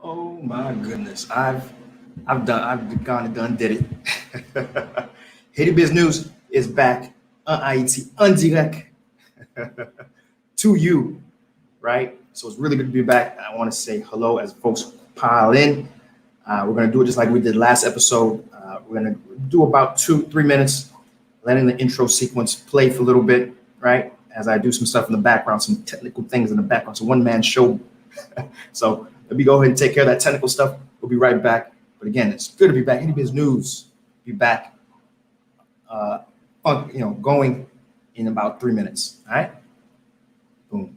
Oh my goodness. I've gone and done did it. Haiti Biz News is back on Haiti en direct to you, right? So it's really good to be back. I want to say hello as folks pile in. We're going to do it just like we did last episode. We're going to do about 2-3 minutes, letting the intro sequence play for a little bit, right? As I do some stuff in the background, some technical things in the background. It's a one-man show. So let me go ahead and take care of that technical stuff. We'll be right back. But again, it's good to be back. Haiti Biz News, be back, uh, going in about 3 minutes. All right? Boom.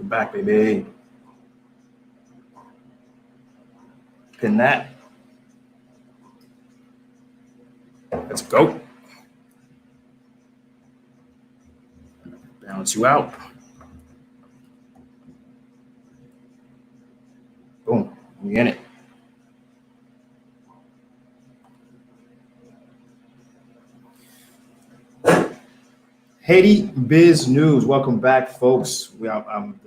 We're back, baby. Pin that. Let's go. Balance you out. Boom. We in it. Haiti Biz News. Welcome back, folks. The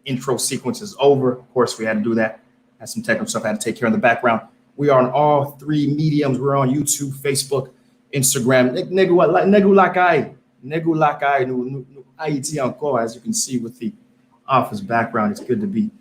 intro sequence is over. Of course, we had to do that. Had some technical stuff I had to take care of in the background. We are on all three mediums. We're on YouTube, Facebook, Instagram. Negu lakai nu Haiti encore. As you can see with the office background, it's good to be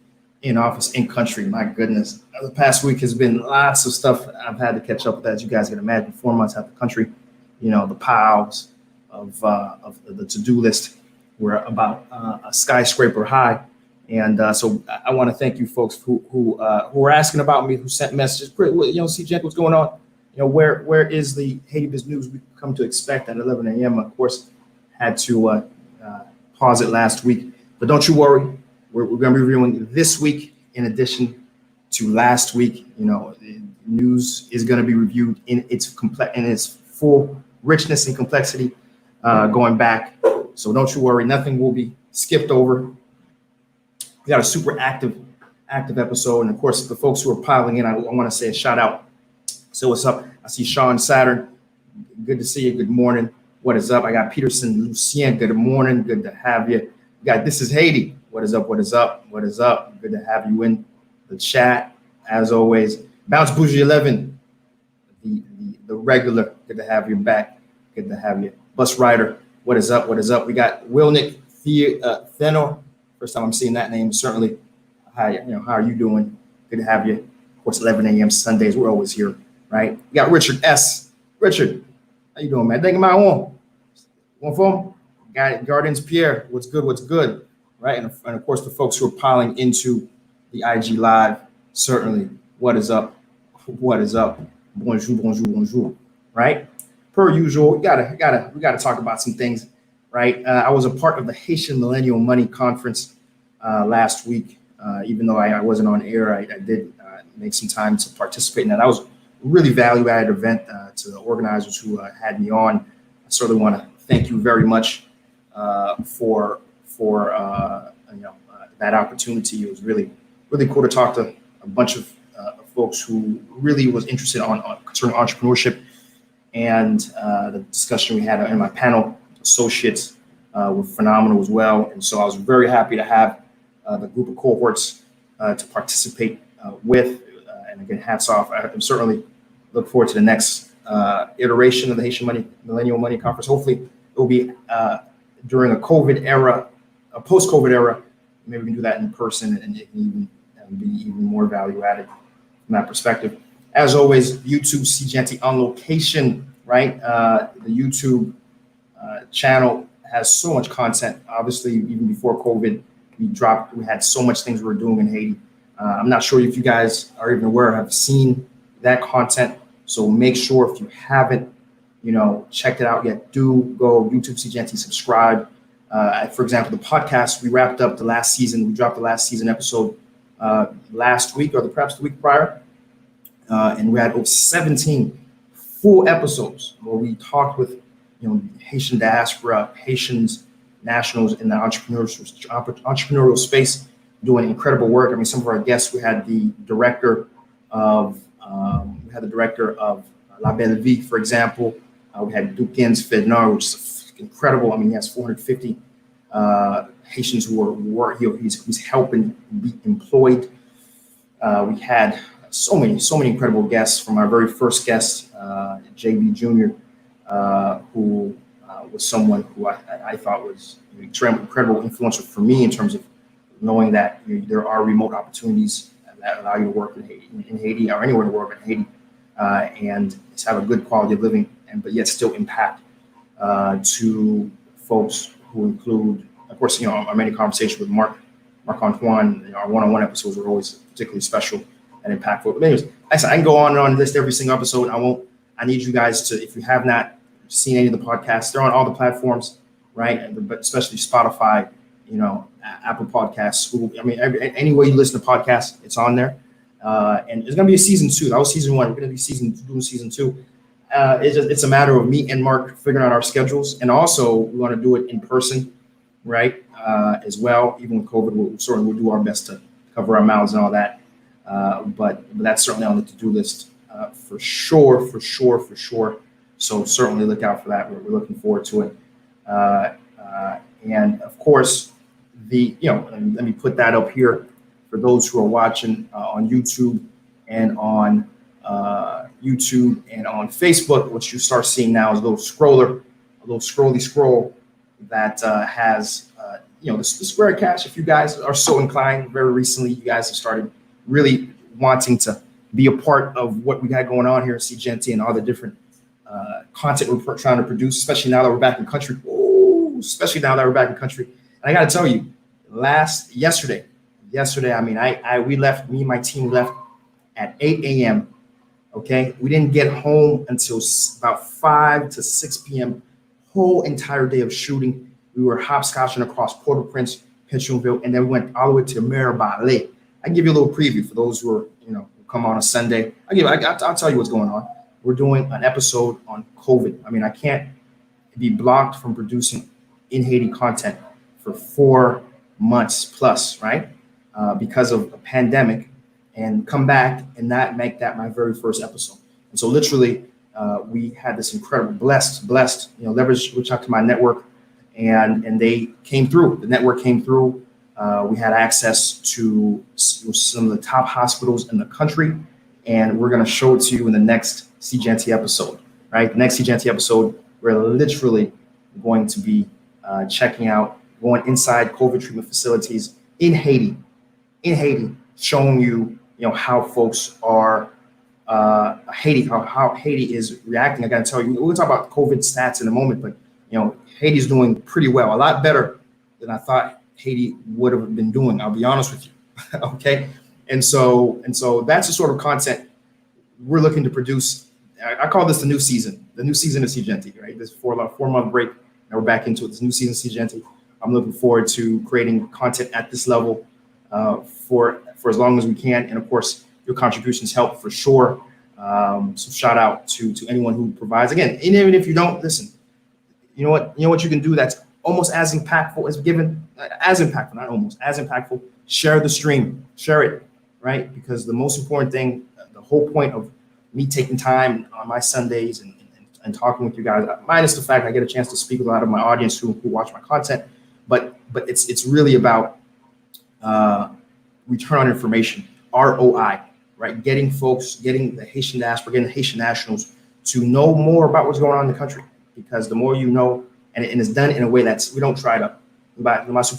in office, in country. My goodness. The past week has been lots of stuff I've had to catch up with, as you guys can imagine. 4 months out of the country, the piles of the to-do list were about a skyscraper high. And so I want to thank you folks who are asking about me, who sent messages. SeeJeanty, what's going on? Where is the Haiti Biz News we come to expect at 11 a.m.? Of course, had to pause it last week. But don't you worry. We're going to be reviewing this week in addition to last week. The news is going to be reviewed in its full richness and complexity. Going back. So don't you worry, nothing will be skipped over. We got a super active episode. And of course, the folks who are piling in, I want to say a shout out. So what's up? I see Sean Saturn. Good to see you. Good morning. What is up? I got Peterson Lucien. Good morning. Good to have you. We got This Is Haiti. What is up? What is up? What is up? Good to have you in the chat. As always, Bounce Bougie 11. The regular. Good to have you back. Good to have you. Bus Rider, what is up? What is up? We got Wilnick Thenor. First time I'm seeing that name. Certainly. How are you doing? Good to have you. Of course, 11 a.m. Sundays. We're always here, right? We got Richard S. Richard, how you doing, man? Thank you, my own. One phone. Got Gardens Pierre. What's good? What's good? Right? And of course, the folks who are piling into the IG Live. Certainly. What is up? What is up? Bonjour, bonjour, bonjour. Right? Per usual, we gotta talk about some things, right? I was a part of the Haitian Millennial Money Conference last week. Even though I wasn't on air, I did make some time to participate in that. That was a really value-added event to the organizers who had me on. I certainly want to thank you very much for that opportunity. It was really cool to talk to a bunch of folks who really was interested concerning entrepreneurship. And the discussion we had in my panel associates were phenomenal as well. And so I was very happy to have the group of cohorts to participate with. And again, hats off. I certainly look forward to the next iteration of the Haitian Millennial Money Conference. Hopefully it will be during a COVID era, a post-COVID era. Maybe we can do that in person and it can be even more value added from that perspective. As always, YouTube SeeJeanty on location, right? The YouTube channel has so much content. Obviously, even before COVID, we had so much things we were doing in Haiti. I'm not sure if you guys are even aware, have seen that content. So make sure if you haven't, checked it out yet, do go YouTube SeeJeanty, subscribe. For example, the podcast, we wrapped up the last season. We dropped the last season episode last week or perhaps the week prior. And we had over 17 full episodes where we talked with, Haitian diaspora, Haitians, nationals in the entrepreneurial space, doing incredible work. I mean, some of our guests, we had the director of La Belle Vie, for example. We had Dukins Fednar, which is incredible. I mean, he has 450 Haitians who are he's helping be employed. We had so many incredible guests, from our very first guest, JB Jr., who was someone who I thought was incredible influential for me in terms of knowing that there are remote opportunities that allow you to work in Haiti or anywhere in the world in Haiti, and have a good quality of living, but yet still impact to folks who include, of course, our many conversations with Mark Antoine. Our one-on-one episodes were always particularly special and impactful. But anyways, I can go on and on and list every single episode. I need you guys to, if you have not seen any of the podcasts, they're on all the platforms, right? But especially Spotify, Apple Podcasts, Google. I mean, any way you listen to podcasts, it's on there. And it's going to be a season 2. That was season 1. We're going to be doing season 2. It's a matter of me and Mark figuring out our schedules, and also we want to do it in person, right? As well. Even with COVID, we'll do our best to cover our mouths and all that. But that's certainly on the to-do list for sure. So certainly look out for that. We're looking forward to it. And of course, and let me put that up here for those who are watching on YouTube and on Facebook. What you start seeing now is a little scrolly scroll that has the Square Cash. If you guys are so inclined, very recently you guys have started really wanting to be a part of what we got going on here at SeeJeanty and all the different content we're trying to produce, especially now that we're back in country. And I got to tell you, yesterday, I mean, me and my team left at 8 a.m. Okay. We didn't get home until about 5 to 6 p.m. Whole entire day of shooting. We were hopscotching across Port-au-Prince, Pétionville, and then we went all the way to Mirabale. I can give you a little preview for those who are, who come on a Sunday. I'll tell you what's going on. We're doing an episode on COVID. I mean, I can't be blocked from producing in Haiti content for 4 months plus, right? Because of a pandemic, and come back and not make that my very first episode. And so literally, we had this incredible blessed, leverage, reach out to my network, and they came through. The network came through. We had access to some of the top hospitals in the country, and we're going to show it to you in the next SeeJeanty episode, right? The next SeeJeanty episode, we're literally going to be going inside COVID treatment facilities in Haiti, showing you, how folks are, how Haiti is reacting. I got to tell you, we'll talk about COVID stats in a moment, but, Haiti's doing pretty well, a lot better than I thought Haiti would have been doing. I'll be honest with you. Okay. And so that's the sort of content we're looking to produce. I call this the new season of SeeJeanty, right? This 4-month break. Now we're back into it. This new season of SeeJeanty. I'm looking forward to creating content at this level for as long as we can. And of course, your contributions help for sure. So shout out to anyone who provides. Again, and even if you don't listen, you know what you can do that's almost as impactful as impactful. Share the stream, share it, right? Because the most important thing, the whole point of me taking time on my Sundays and talking with you guys, minus the fact I get a chance to speak with a lot of my audience who watch my content, but it's really about return on information, ROI, right? Getting the Haitian diaspora, getting the Haitian nationals to know more about what's going on in the country, because the more you know, and it's done in a way that's, we don't try to, we're not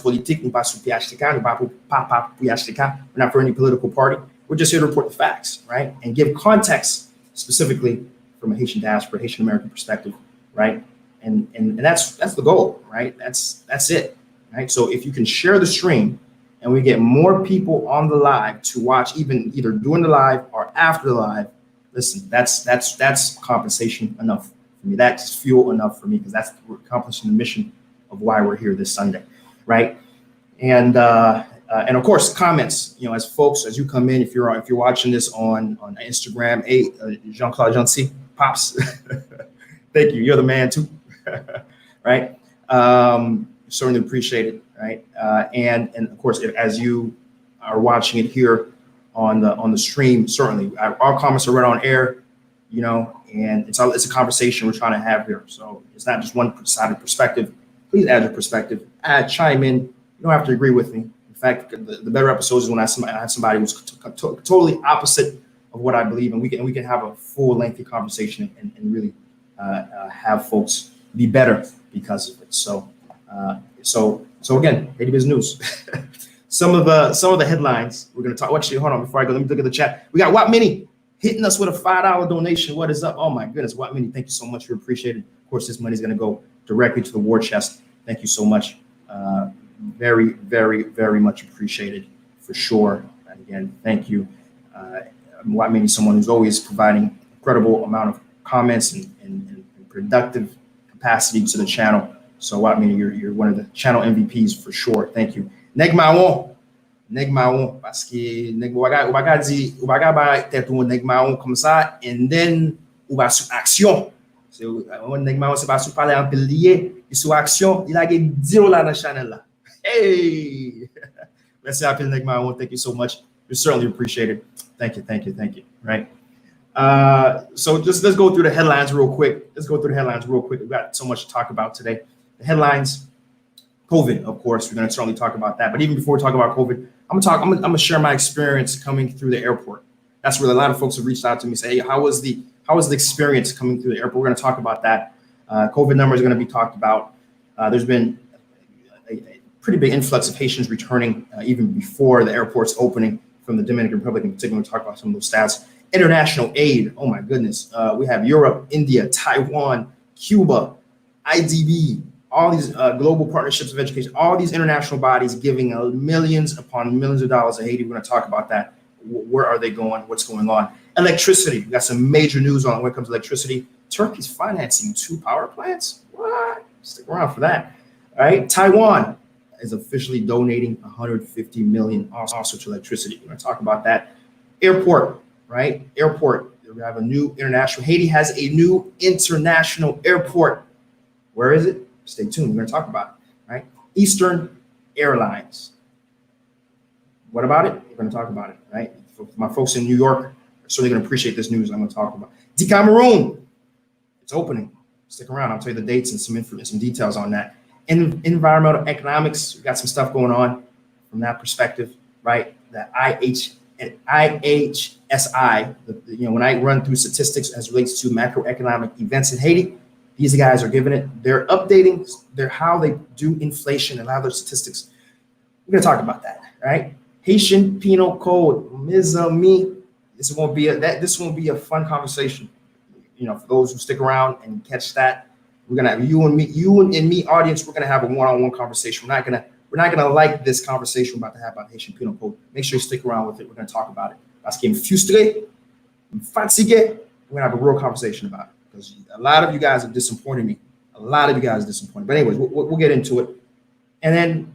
for any political party. We're just here to report the facts, right? And give context specifically from a Haitian diaspora, Haitian American perspective, right? And that's the goal, right? That's it, right? So if you can share the stream and we get more people on the live to watch, either during the live or after the live, listen, that's compensation enough for me. That's fuel enough for me, because we're accomplishing the mission of why we're here this Sunday, right? And of course, comments. As you come in, if you're watching this on Instagram, Jean-Claude Jancy, Pops, thank you. You're the man too, right? Certainly appreciate it, right? And of course, as you are watching it here on the stream, certainly our comments are right on air, and it's a conversation we're trying to have here. So it's not just one-sided perspective. Please add your perspective, chime in. You don't have to agree with me. In fact, the better episodes is when I have somebody who's totally opposite of what I believe, and we can have a full lengthy conversation and really have folks be better because of it. So again, Haiti Business News. Some of the headlines we're going to talk. Actually, hold on before I go. Let me look at the chat. We got Watt Mini hitting us with a $5 donation. What is up? Oh my goodness, Watt Mini, thank you so much. We appreciate it. Of course, this money is going to go directly to the war chest. Thank you so much. Very, very, very much appreciated for sure. And again, thank you. Watt Mini is someone who's always providing incredible amount of comments and productive capacity to the channel. So I mean, you're one of the channel MVPs for sure. Thank you. Neg Maon, parce que neg ou baga ba tête ou neg Maon comme ça, and then ou ba sous action. C'est neg Maon c'est pas sous parler un peu lié, et sous action, il a gagné 10 $ dans la channel là. Hey, merci à neg Maon. Thank you so much. We certainly appreciate it. Thank you. Right. So just let's go through the headlines real quick. We've got so much to talk about today. The headlines, COVID, of course, we're going to certainly talk about that. But even before we talk about COVID, I'm going to share my experience coming through the airport. That's where a lot of folks have reached out to me, say, hey, how was the experience coming through the airport? We're going to talk about that. COVID numbers are going to be talked about. There's been a pretty big influx of Haitians returning even before the airport's opening from the Dominican Republic. In particular, we'll talk about some of those stats. International aid. Oh my goodness. We have Europe, India, Taiwan, Cuba, IDB, all these global partnerships of education, all these international bodies giving millions upon millions of dollars to Haiti. We're going to talk about that. Where are they going? What's going on? Electricity. We got some major news on when it comes to electricity. Turkey's financing 2 power plants. What? Stick around for that. All right. Taiwan is officially donating 150 million also to electricity. We're going to talk about that. Airport. Right? Airport. We have a new international. Haiti has a new international airport. Where is it? Stay tuned. We're going to talk about it. Right? Eastern Airlines. What about it? We're going to talk about it. Right? For my folks in New York are certainly going to appreciate this news I'm going to talk about. Cameroon. It's opening. Stick around. I'll tell you the dates and some details on that. Environmental economics. We got some stuff going on from that perspective. Right? The IHSI, when I run through statistics as it relates to macroeconomic events in Haiti, these guys are giving it. They're updating how they do inflation and how their statistics. We're going to talk about that, right? Haitian Penal Code, Ms. Me. This won't be a fun conversation. For those who stick around and catch that, we're gonna have you and me audience. We're gonna have a one-on-one conversation. We're not gonna like this conversation we're about to have about Haitian Penal Code. Make sure you stick around with it. We're gonna talk about it. Parce que frustré, fatigué. We're gonna have a real conversation about it because a lot of you guys have disappointed me. But anyways, we'll get into it. And then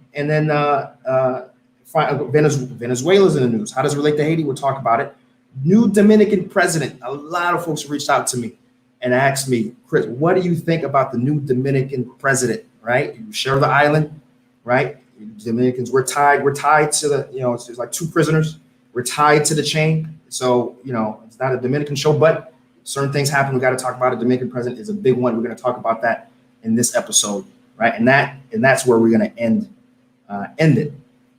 Venezuela's in the news. How does it relate to Haiti? We'll talk about it. New Dominican president. A lot of folks reached out to me and asked me, Chris, what do you think about the new Dominican president? Right? You share the island, right? Dominicans, we're tied to the, it's like 2 prisoners. We're tied to the chain. So, it's not a Dominican show, but certain things happen. We got to talk about it. Dominican president is a big one. We're going to talk about that in this episode, right? And that's where we're going to end it,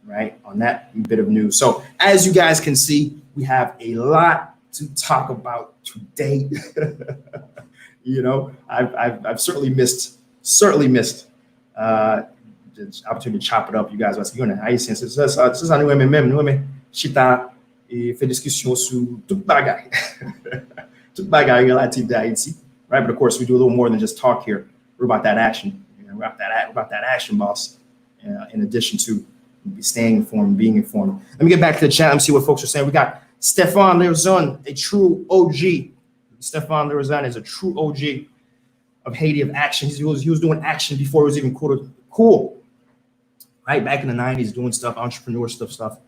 right? On that bit of news. So as you guys can see, we have a lot to talk about today. I've certainly missed the opportunity to chop it up. You guys are saying, Haïtien, c'est ça nous aimons chita et fait discussion sur toute bagaille. Toute bagaille relative to Haïti, right? But of course, we do a little more than just talk here. We're about that action. We're about that action, boss. In addition to staying informed, being informed. Let me get back to the chat and see what folks are saying. We got Stefan Lerzon, a true OG. Stefan Lerzon is a true OG of Haiti, of action. He was doing action before it was even cool. Right, back in the 90s, doing stuff, entrepreneur stuff,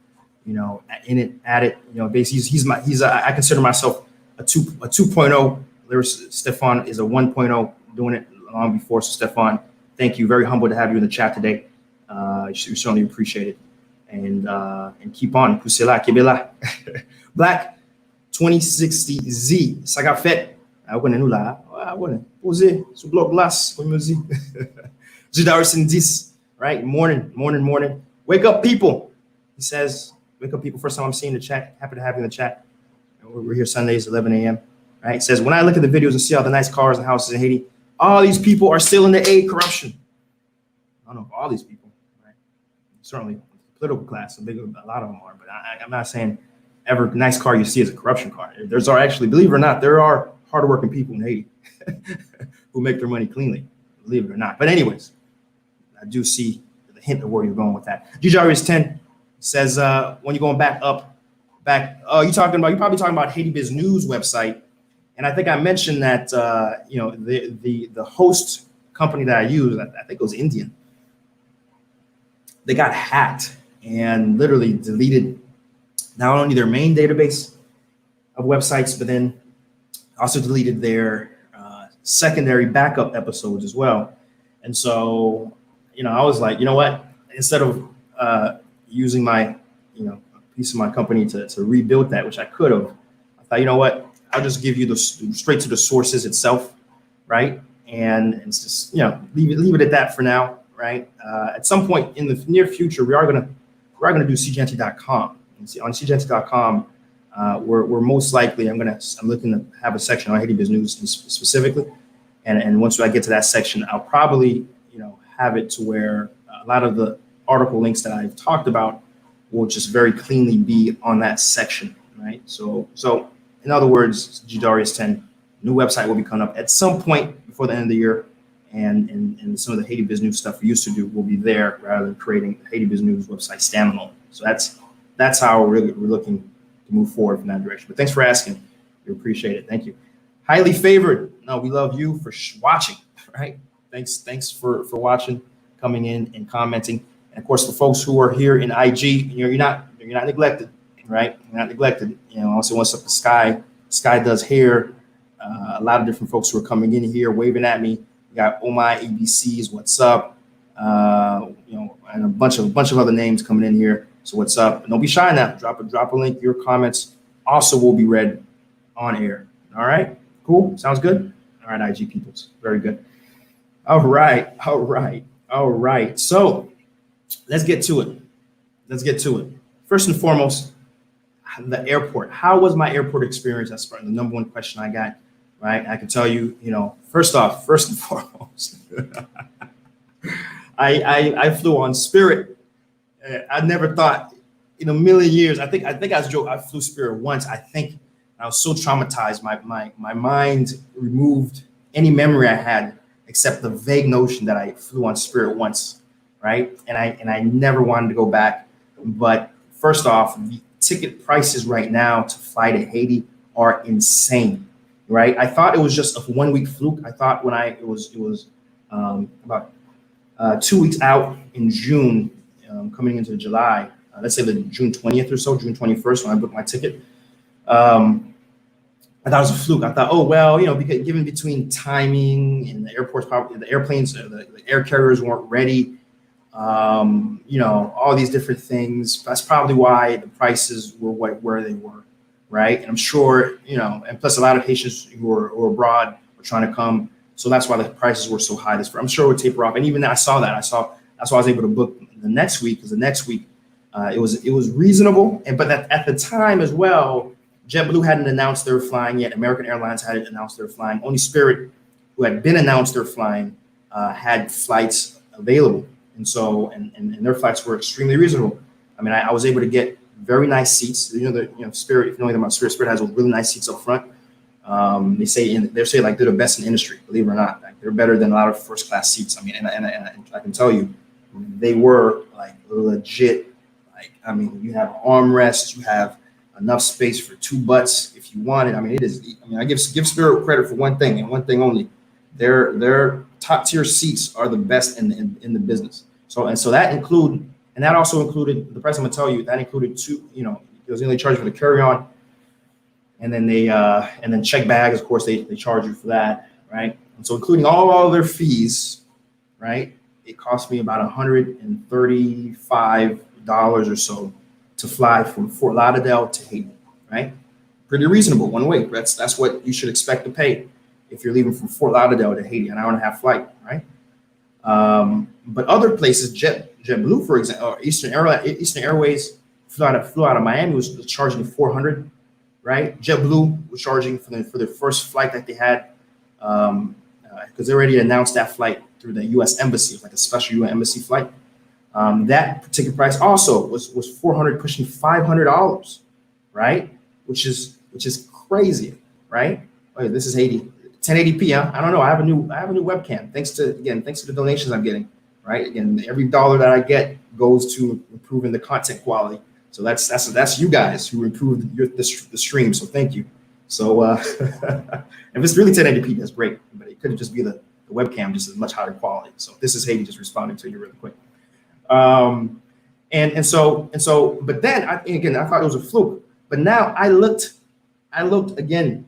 in it, at it, basically I consider myself a 2.0. Stefan is a 1.0, doing it long before. So Stefan, thank you. Very humble to have you in the chat today. We certainly appreciate it. And keep on. Poussez là, Québec là. Black 2060Z. Ça a fait. I wouldn't know là. I wouldn't. Poser sur bloc glace, comme musique. Jidarison 10. Right? Morning. Wake up, people. He says, wake up, people. First time I'm seeing the chat. Happy to have you in the chat. We're here Sundays, 11 a.m. Right? He says, when I look at the videos and see all the nice cars and houses in Haiti, all these people are still in the aid corruption. I don't know if all these people, right? Certainly the political class, a lot of them are, but I'm not saying every nice car you see is a corruption car. There's actually, believe it or not, there are hardworking people in Haiti who make their money cleanly, believe it or not. But anyways, I do see the hint of where you're going with that. GJRS 10 says, when you're going back, you're probably talking about Haiti Biz News website. And I think I mentioned that, the host company that I use, I think it was Indian, they got hacked and literally deleted not only their main database of websites, but then also deleted their secondary backup episodes as well. And so, I was like, you know what? Instead of using my, a piece of my company to rebuild that, which I could have, I thought, you know what? I'll just give you the straight to the sources itself, right? And it's just, leave it at that for now, right? At some point in the near future, we are gonna do SeeJeanty.com. On SeeJeanty.com, we're most likely I'm looking to have a section on Haiti Business News specifically, and once I get to that section, I'll probably have it to where a lot of the article links that I've talked about will just very cleanly be on that section, right? So in other words, Darius 10 new website will be coming up at some point before the end of the year, and some of the Haiti Business News stuff we used to do will be there rather than creating Haiti Business News website standalone. So that's how we're looking to move forward from that direction. But thanks for asking. We appreciate it. Thank you. Highly favored. No, we love you for watching, right? Thanks for watching, coming in and commenting. And of course, the folks who are here in IG, you're not neglected, right? You're not neglected. Also what's up to Sky. Sky does hair. A lot of different folks who are coming in here waving at me. We got Oh My ABCs, what's up? And a bunch of other names coming in here. So what's up? And don't be shy now. Drop a link. Your comments also will be read on air. All right. Cool. Sounds good. All right, IG peoples. Very good. All right. So let's get to it. First and foremost, the airport. How was my airport experience? That's the number one question I got. Right. I can tell you, first and foremost, I flew on Spirit. I never thought in a million years. I think I flew Spirit once. I think I was so traumatized. My mind removed any memory I had except the vague notion that I flew on Spirit once, right? And I never wanted to go back. But first off, the ticket prices right now to fly to Haiti are insane, right? I thought it was just a 1 week fluke. I thought when it was about 2 weeks out in June, coming into July, let's say the June 20th or so, June 21st, when I booked my ticket. I thought it was a fluke. I thought, oh, well, because given between timing and the airports, probably the airplanes, the air carriers weren't ready, all these different things. That's probably why the prices were where they were, right? And I'm sure, and plus a lot of Haitians who are abroad were trying to come. So that's why the prices were so high. I'm sure it would taper off. And even I saw that. That's why I was able to book the next week, because the next week it was reasonable. But at the time as well, JetBlue hadn't announced they were flying yet. American Airlines hadn't announced they were flying. Only Spirit, who had been announced they're flying, had flights available. And so, and their flights were extremely reasonable. I mean, I was able to get very nice seats. Spirit, if you know anything about Spirit has those really nice seats up front. They say like they're the best in the industry, believe it or not. Like, they're better than a lot of first class seats. I mean, and I can tell you, they were like legit. Like, I mean, you have armrests, you have enough space for two butts if you want it. I mean, it is. I mean, I give Spirit credit for one thing and one thing only. Their top tier seats are the best in the business. So that also included the price I'm gonna tell you. That included because they charge for the carry on, and then and then check bags. Of course, they charge you for that, right? And so including all their fees, right? It cost me about $135 or so to fly from Fort Lauderdale to Haiti, right? Pretty reasonable one way. That's what you should expect to pay if you're leaving from Fort Lauderdale to Haiti, an hour and a half flight, right? But other places, JetBlue, for example, or Eastern Airways flew out of Miami was charging $400, right? JetBlue was charging for the first flight that they had, because they already announced that flight through the U.S. Embassy. It was like a special U.S. Embassy flight. That particular price also was $400, pushing $500, right? Which is crazy, right? Oh, this is Haiti, 1080p. Huh? I don't know. I have a new webcam. Thanks to the donations I'm getting, right? Again, every dollar that I get goes to improving the content quality. So that's you guys who improved the stream. So thank you. So if it's really 1080p, that's great. But it could just be the The webcam just is much higher quality. So this is Haiti just responding to you really quick. And so, but then again, I thought it was a fluke. But now I looked again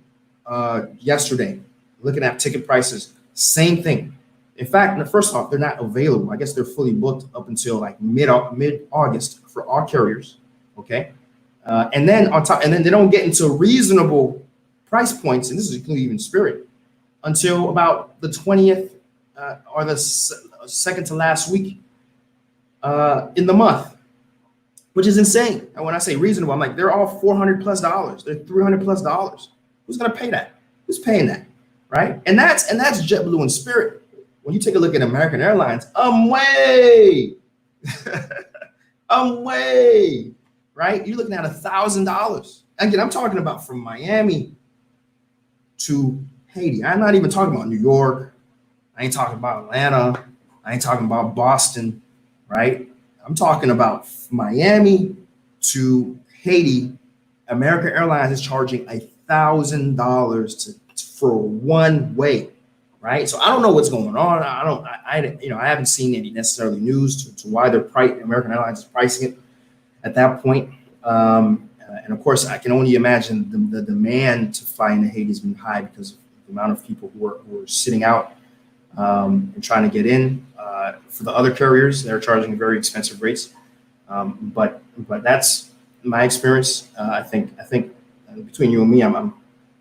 yesterday, looking at ticket prices, same thing. In fact, first off, they're not available. I guess they're fully booked up until like mid-August for all carriers. Okay, and then on top, and then they don't get into reasonable price points, and this is including even Spirit, until about the 20th or the second to last week in the month, which is insane. And when I say reasonable, I'm like, they're all $400+. They're $300+. Who's gonna pay that? Who's paying that? Right? And that's JetBlue and Spirit. When you take a look at American Airlines, way, way, right? You're looking at $1,000. Again, I'm talking about from Miami to Haiti. I'm not even talking about New York. I ain't talking about Atlanta. I ain't talking about Boston, right? I'm talking about Miami to Haiti. American Airlines is charging $1,000 for one way, right? So I don't know what's going on. I haven't seen any necessarily news to why American Airlines is pricing it at that point. And of course, I can only imagine the demand to fly into Haiti has been high because of the amount of people who are sitting out and trying to get in. For the other carriers, they're charging very expensive rates. But that's my experience. I think between you and me, I'm a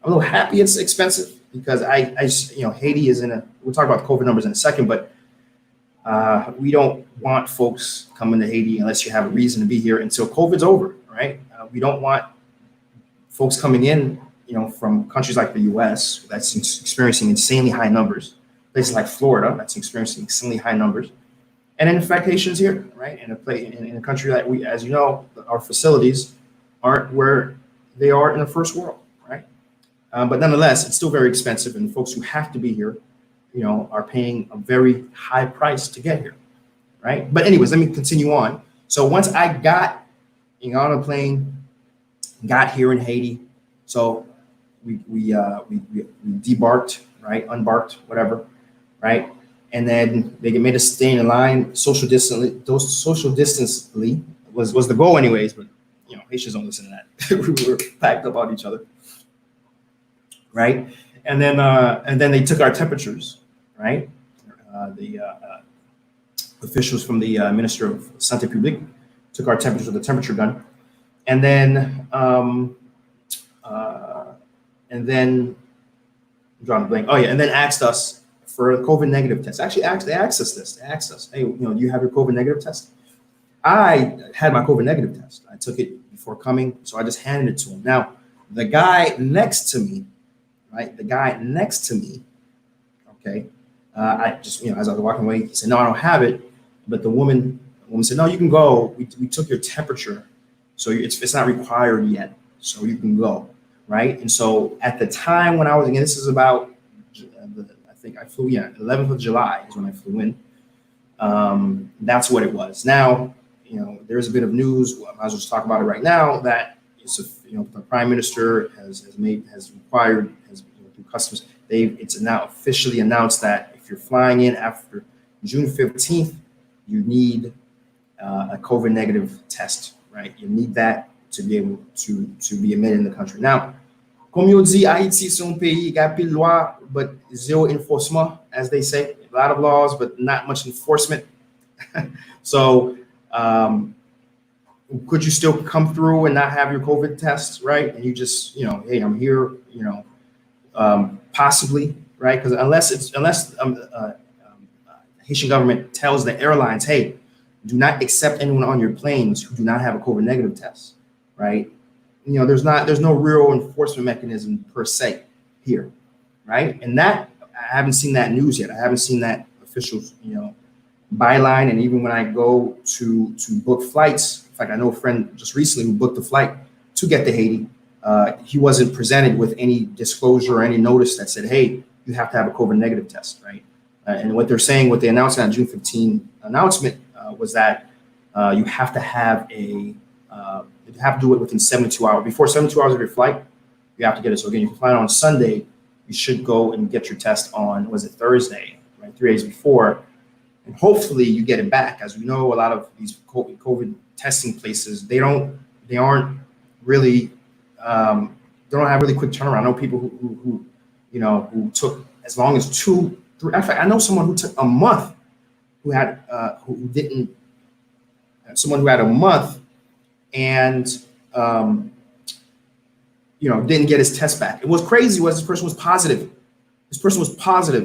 little happy it's expensive because Haiti is we'll talk about the COVID numbers in a second, but we don't want folks coming to Haiti unless you have a reason to be here until COVID's over, right? We don't want folks coming in, from countries like the U.S. that's experiencing insanely high numbers, places like Florida that's experiencing insanely high numbers, and in fact, Haitians here, right? In a country that we, as you know, our facilities aren't where they are in the first world, right? But nonetheless, it's still very expensive, and folks who have to be here, are paying a very high price to get here, right? But anyways, let me continue on. So once I got on a plane, got here in Haiti, so we debarked, right? Unbarked, whatever, right? And then they made us stay in line social distantly. Social distantly was the goal, anyways. But Haitians don't listen to that. We were packed up on each other, right? And then they took our temperatures, right? The officials from the Minister of Santé Publique took our temperature with a temperature gun, and then I'm drawing a blank. Oh yeah, and then asked us for a COVID negative test. Actually, they asked us this. They asked us, hey, do you have your COVID negative test? I had my COVID negative test. I took it before coming, so I just handed it to him. Now, the guy next to me, right? The guy next to me, okay. I just, as I was walking away, he said, no, I don't have it. But the woman said, no, you can go. We took your temperature, so it's not required yet, so you can go, right? And so at the time when I was, again, this is about, I think I flew, 11th of July is when I flew in. That's what it was. Now, there's a bit of news. I might as well just talk about it right now. That the Prime Minister has required through customs. It's now officially announced that if you're flying in after June 15th, you need a COVID negative test, right? You need that to be able to be admitted in the country. Now, comme you dit, Haïti c'est un pays qui a pile loi, but zero enforcement, as they say. A lot of laws, but not much enforcement. So, could you still come through and not have your COVID test, right? And you just, hey, I'm here, possibly, right? Because unless Haitian government tells the airlines, hey, do not accept anyone on your planes who do not have a COVID negative test, right? There's no real enforcement mechanism per se here, right? And that I haven't seen that news yet. I haven't seen that official, byline. And even when I go to book flights, in fact, I know a friend just recently who booked a flight to get to Haiti. He wasn't presented with any disclosure or any notice that said, hey, you have to have a COVID negative test, right? And what they're saying, what they announced on June 15 announcement was that you have to have you have to do it within 72 hours. Before 72 hours of your flight, you have to get it. So again, if you're flying on Sunday, you should go and get your test on, was it Thursday, 3 days before, and hopefully you get it back. As we know, a lot of these COVID testing places, they aren't really, they don't have really quick turnaround. I know people who took as long as 2, 3. In fact, I know someone who took a month, who had someone who had a month and didn't get his test back. And what's crazy was this person was positive.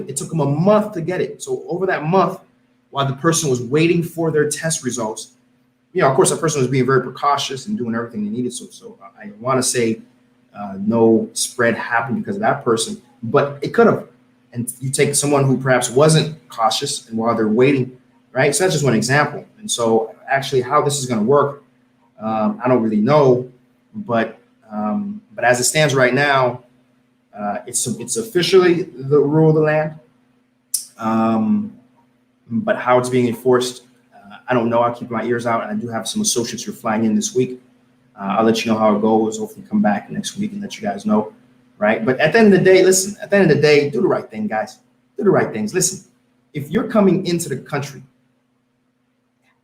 It took him a month to get it. So over that month, while the person was waiting for their test results, of course, that person was being very precautious and doing everything they needed. So I want to say no spread happened because of that person, but it could have. And you take someone who perhaps wasn't cautious, and while they're waiting, right? So that's just one example. And so actually how this is going to work, I don't really know, but as it stands right now, it's officially the rule of the land. But how it's being enforced, I don't know. I'll keep my ears out, and I do have some associates who are flying in this week. I'll let you know how it goes. Hopefully come back next week and let you guys know, right? But at the end of the day, listen, do the right thing, guys. Do the right things. Listen, if you're coming into the country,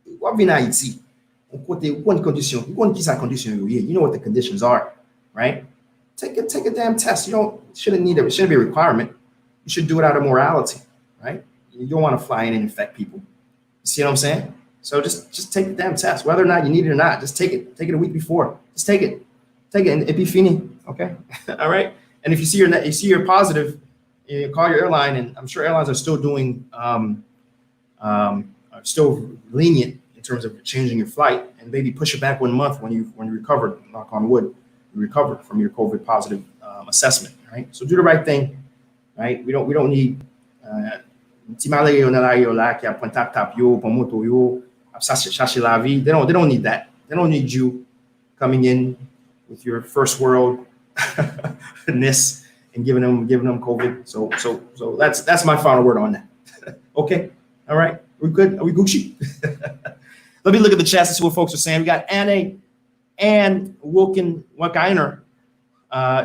you know what the conditions are, right? Take a damn test. Shouldn't be a requirement. You should do it out of morality, right? You don't want to fly in and infect people. You see what I'm saying? So just take the damn test, whether or not you need it or not. Just take it. Take it a week before. Just take it, and it be fini. Okay, all right. And if you see you're positive, you call your airline, and I'm sure airlines are still doing, are still lenient in terms of changing your flight, and maybe push it back 1 month when you recovered. Knock on wood, you recovered from your COVID positive assessment, right? So do the right thing, right? We don't need. They don't need that. They don't need you coming in with your first world ness and giving them COVID. So that's my final word on that. Okay, all right, we're good. Are we Gucci? Let me look at the chat and see what folks are saying. We got Anne and Wilkin Wakainer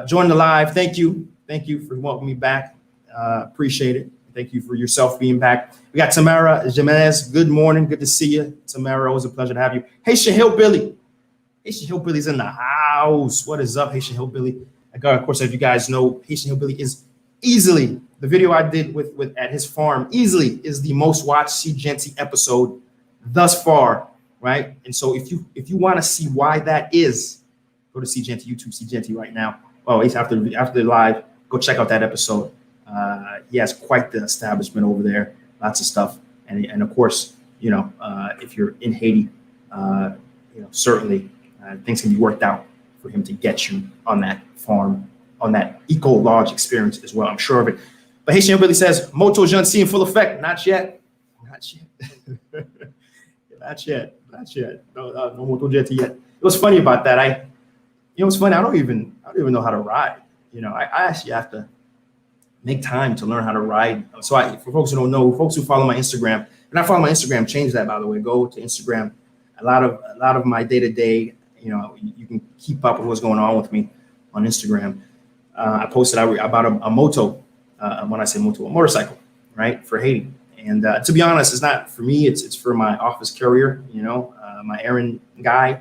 join the live. Thank you for welcoming me back. Appreciate it. Thank you for yourself being back. We got Tamara Jimenez. Good morning. Good to see you. Tamara, always a pleasure to have you. Haitian Hillbilly. Haitian Hillbilly's in the house. What is up, Haitian Hillbilly? Of course, as you guys know, Haitian Hillbilly is easily, the video I did with at his farm, easily is the most watched SeeJeanty episode thus far, right? And so if you want to see why that is, go to SeeJeanty, YouTube SeeJeanty right now. Oh, after the live, go check out that episode. He has quite the establishment over there, lots of stuff. And of course, if you're in Haiti, certainly things can be worked out for him to get you on that farm, on that eco-lodge experience as well. I'm sure of it. But Haitian Hillbilly says, Moto Jeanty in full effect. Not yet. Not yet. No Moto Jeanty yet. It was funny about that. It's funny. I don't even know how to ride. I actually have to make time to learn how to ride. So for folks who don't know, folks who follow my Instagram, and I follow my Instagram, change that, by the way. Go to Instagram. A lot of my day-to-day, you can keep up with what's going on with me on Instagram. I posted about a moto, when I say moto, a motorcycle, right, for Haiti. And to be honest, it's not for me. It's for my office carrier, my errand guy,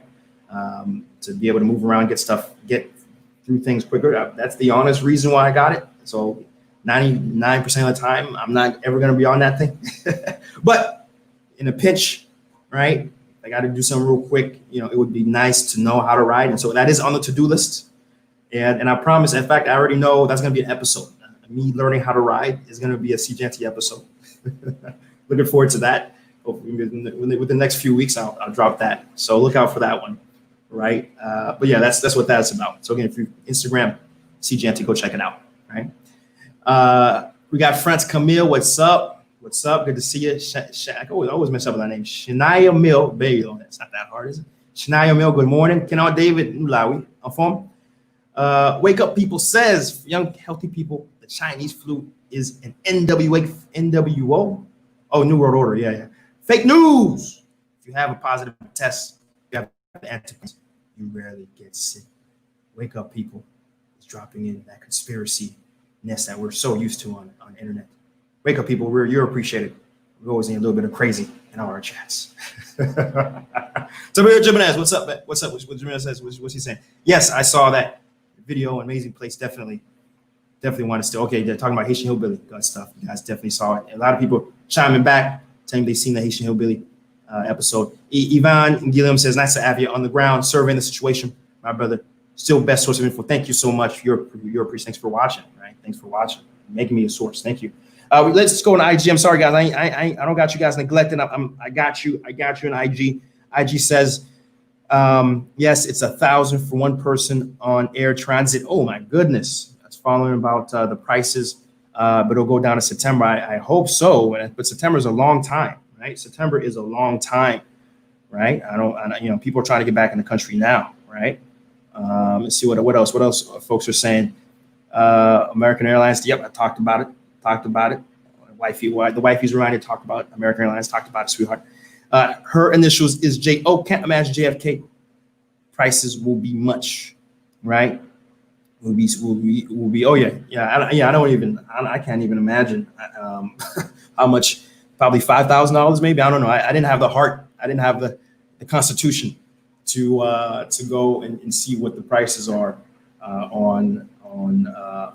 to be able to move around, get through things quicker. That's the honest reason why I got it. So 99% of the time, I'm not ever going to be on that thing. But in a pinch, right, I got to do something real quick. It would be nice to know how to ride. And so that is on the to-do list. And I promise, in fact, I already know that's going to be an episode. Me learning how to ride is going to be a SeeJeanty episode. Looking forward to that. Hopefully within the next few weeks, I'll drop that. So look out for that one, right? But yeah, that's what that's about. So again, if you Instagram SeeJeanty, go check it out, right? We got France Camille. What's up? Good to see you. I always mess up with that name. Shania Mill. Baby, it's not that hard, is it? Shania Mill, good morning. Kenal David Nulawi. En forme. Wake Up People says, young, healthy people, the Chinese flu is an NWO. Oh, New World Order. Yeah. Fake news. If you have a positive test, you have the antibodies, you rarely get sick. Wake up, people. It's dropping in that conspiracy ness that we're so used to on the internet. Wake up, people. You're appreciated. We always need a little bit of crazy in our chats. So Jimenez, what's up, man? What's up? What Jimenez says? What's he saying? Yes, I saw that video. Amazing place. Definitely want to still. Okay, they're talking about Haitian Hillbilly stuff. You guys definitely saw it. A lot of people chiming back, saying they've seen the Haitian Hillbilly episode. Ivan Guillaume says, nice to have you on the ground, surveying the situation, my brother. Still best source of info. Thank you so much for your appreciation. Thanks for watching. Right? Thanks for watching. Making me a source. Thank you. Let's go on IG. I'm sorry, guys. I don't got you guys neglected. I got you in IG. IG says, yes, it's 1,000 for one person on air transit. Oh my goodness. That's following about the prices, but it'll go down to September. I hope so. But September is a long time, right? September is a long time, right? People are trying to get back in the country now, right? Let's see what else folks are saying. American Airlines. Yep, I talked about it. The wifey's reminded, talked about American Airlines, talked about it, sweetheart. Her initials is J. Oh, can't imagine JFK prices will be much, right? Will be. Oh I can't even imagine how much. Probably $5,000 maybe. I don't know. I didn't have the heart. I didn't have the constitution to go and see what the prices are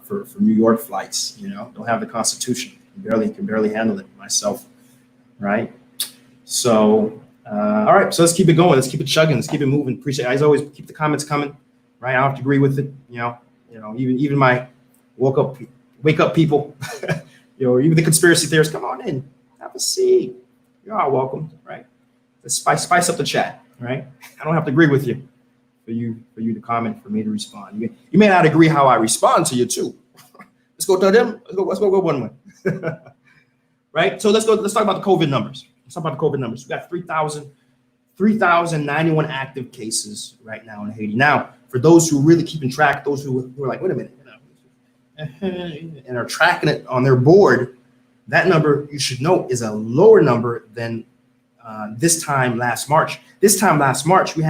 for New York flights. Don't have the constitution. Can barely handle it myself, right? So all right, so let's keep it going. Let's keep it chugging. Let's keep it moving. Appreciate it. As always, keep the comments coming, right? I don't have to agree with it. Even my wake up people, even the conspiracy theorists, come on in, have a seat. You're all welcome, right? Let's spice up the chat, right? I don't have to agree with you for you to comment, for me to respond. You may not agree how I respond to you too. Let's go to them. Let's go one way. Right? So let's talk about the COVID numbers. Let's talk about the COVID numbers. We got 3,091 active cases right now in Haiti. Now, for those who are really keeping track, those who are like, wait a minute, and are tracking it on their board, that number, you should note, is a lower number than this time last March. This time last March, we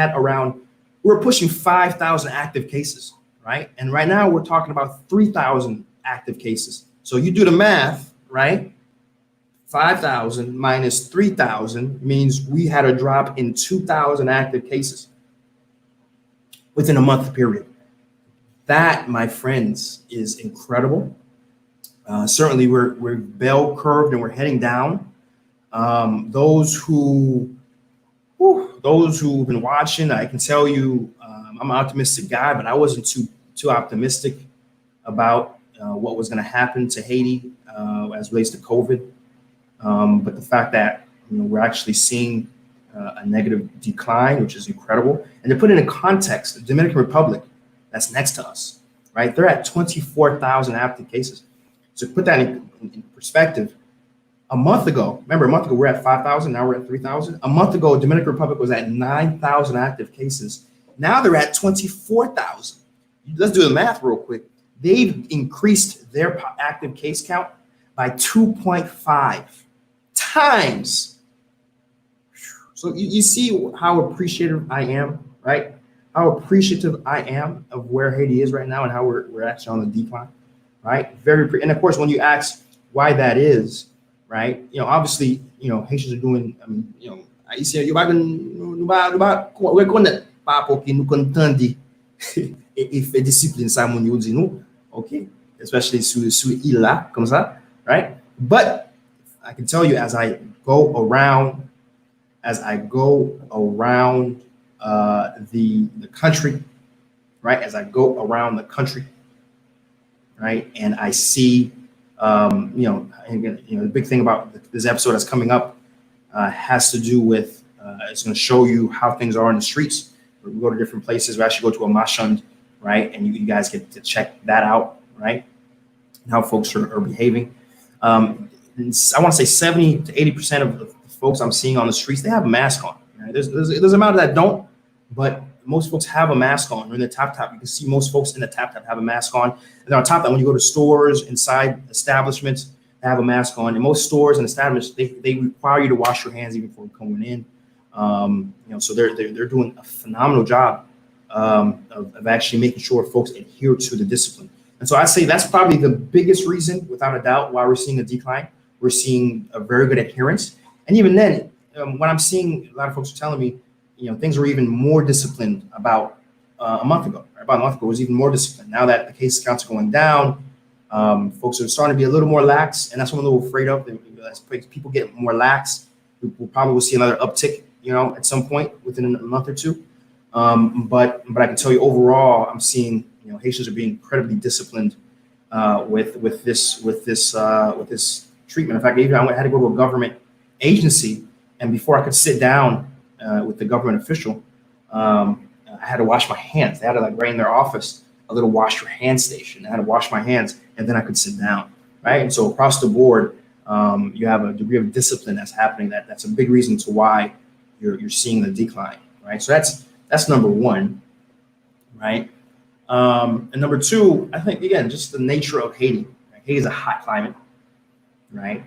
were pushing 5,000 active cases, right? And right now we're talking about 3,000 active cases. So you do the math, right? 5,000 minus 3,000 means we had a drop in 2,000 active cases within a month period. That, my friends, is incredible. Certainly, we're bell curved and we're heading down. Those who've been watching, I can tell you, I'm an optimistic guy, but I wasn't too optimistic about what was going to happen to Haiti as relates to COVID. But the fact that we're actually seeing a negative decline, which is incredible, and to put it in context, the Dominican Republic, that's next to us, right? They're at 24,000 active cases. So put that in perspective. A month ago, we're at 5,000. Now we're at 3,000. A month ago, Dominican Republic was at 9,000 active cases. Now they're at 24,000. Let's do the math real quick. They've increased their active case count by 2.5 times. So you see how appreciative I am, right? How appreciative I am of where Haiti is right now and how we're actually on the decline, right? And of course, when you ask why that is, right? Obviously, Haitians are doing. I say you we're going to papo que nous contende e fait discipline ça mon yo dit nous, okay? Especially sur île là comme ça, right? But I can tell you as I go around the country, right? As I go around the country, right, and I see, the big thing about this episode that's coming up has to do with it's going to show you how things are in the streets. We go to different places. We actually go to a mashund, right, and you guys get to check that out, right, and how folks are behaving. I want to say 70 to 80% of the folks I'm seeing on the streets, they have a mask on. Right? There's a amount that don't, but most folks have a mask on. Or in the top, you can see most folks in the top have a mask on. And on top, that when you go to stores, inside establishments, they have a mask on. And most stores and establishments, they require you to wash your hands even before coming in. So they're doing a phenomenal job of actually making sure folks adhere to the discipline. And so I say that's probably the biggest reason, without a doubt, why we're seeing a decline. we're seeing a very good adherence. And even then, what I'm seeing, a lot of folks are telling me, things were even more disciplined about a month ago. Right? About a month ago, it was even more disciplined. Now that the case counts are going down, folks are starting to be a little more lax, and that's what I'm a little afraid of. As people get more lax, we'll probably will see another uptick, at some point within a month or two. But I can tell you overall, I'm seeing Haitians are being incredibly disciplined with this treatment. In fact, even I had to go to a government agency, and before I could sit down with the government official, I had to wash my hands. They had to right in their office a little wash your hand station. I had to wash my hands, and then I could sit down. Right, and so across the board, you have a degree of discipline that's happening. That's a big reason to why you're seeing the decline. Right, so that's number one. Right. And number two, I think, again, just the nature of Haiti. Right? Haiti is a hot climate, right?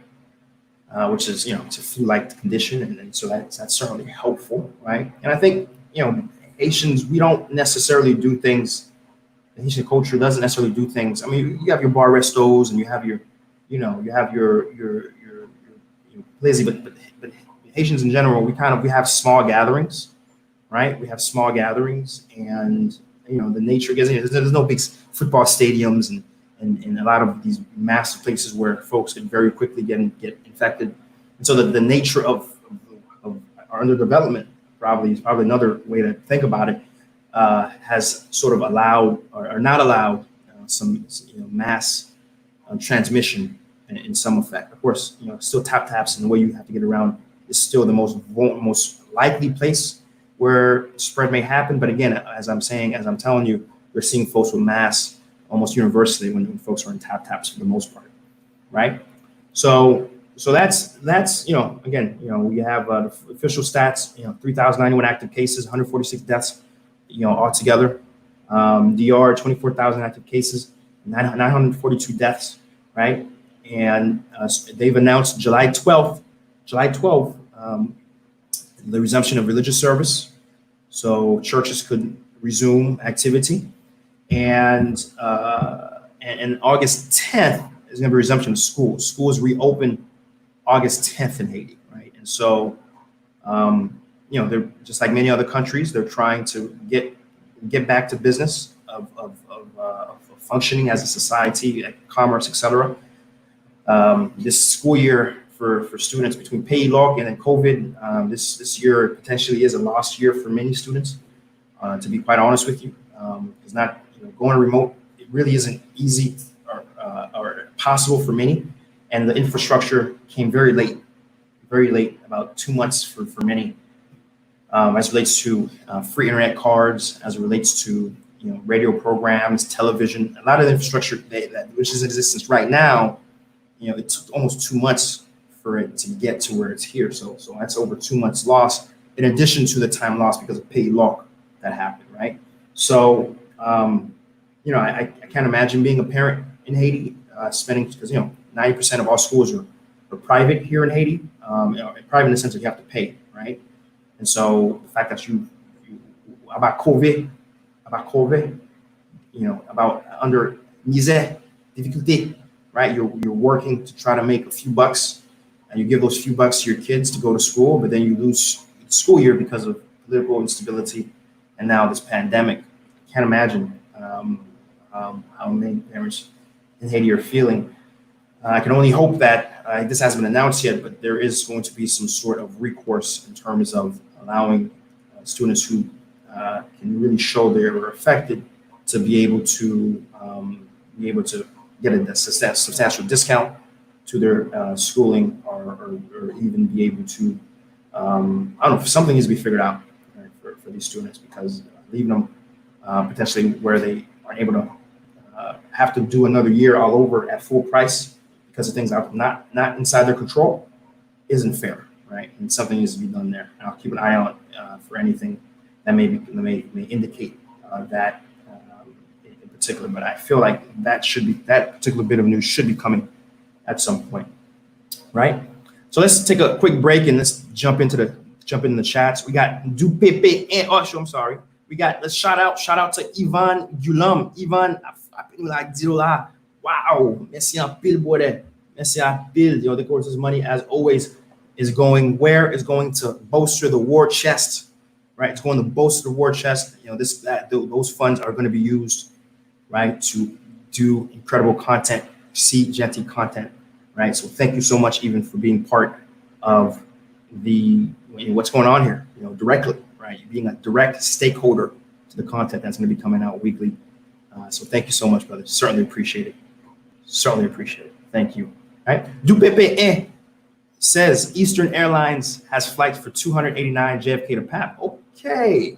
Which is, it's a flu-like condition. And so that's certainly helpful, right? And I think, Haitians, we don't necessarily do things, the Haitian culture doesn't necessarily do things. I mean, you have your bar restos and you have your lazy, but Haitians in general, we have small gatherings, right? We have small gatherings, and the nature gets there's no big football stadiums and a lot of these massive places where folks can very quickly get infected. And so the nature of our underdevelopment is probably another way to think about it, has sort of allowed or not allowed some mass transmission in some effect. Of course, still taps and the way you have to get around is still the most likely place where spread may happen. But again, as I'm telling you, we're seeing folks with masks almost universally when folks are in taps for the most part, right? So that's again, we have the official stats, 3,091 active cases, 146 deaths, altogether. DR 24,000 active cases, 942 deaths, right? And they've announced July 12th, the resumption of religious service, so churches could resume activity, and August 10th is going to be resumption of schools. Schools reopen August 10th in Haiti, right? And so, they're just like many other countries. They're trying to get back to business of functioning as a society, like commerce, etc. This school year for students between Penal and then COVID, this year potentially is a lost year for many students. To be quite honest with you, it's not going remote. It really isn't easy or possible for many, and the infrastructure came very late, about 2 months for many, as it relates to free internet cards, as it relates to radio programs, television. A lot of the infrastructure which is in existence right now, it took almost 2 months for it to get to where it's here. So that's over 2 months lost, in addition to the time lost because of pay law that happened, right? So, I can't imagine being a parent in Haiti, spending, because 90% of all schools are private here in Haiti. Private in the sense that you have to pay, right? And so the fact that you about COVID, about under misère, difficulté, right? You're working to try to make a few bucks, and you give those few bucks to your kids to go to school, but then you lose the school year because of political instability and now this pandemic. Can't imagine how many parents in Haiti are feeling. I can only hope that this hasn't been announced yet, but there is going to be some sort of recourse in terms of allowing students who can really show they were affected to be able to get a substantial discount to their schooling, or even be able to, I don't know, something needs to be figured out, right, for these students, because leaving them potentially where they aren't able to have to do another year all over at full price because of things that are not inside their control isn't fair, right? And something needs to be done there. And I'll keep an eye on for anything that may indicate that in particular. But I feel like that particular bit of news should be coming at some point, right? So let's take a quick break and let's jump into the chats. We got Dupepe and Osho. I'm sorry. We got, let's shout out to Ivan Gulam. Ivan, wow, merci en pile, brother. Merci à pile. The course's money, as always, is going where? Is going to bolster the war chest, right? It's going to bolster the war chest. Those funds are going to be used, right, to do incredible content, SeeJeanty content, right? So thank you so much, even for being part of what's going on here, directly, right? Being a direct stakeholder to the content that's going to be coming out weekly. So thank you so much, brother. Certainly appreciate it. Certainly appreciate it. Thank you. All right. DuPP says Eastern Airlines has flights for 289 JFK to PAP. Okay,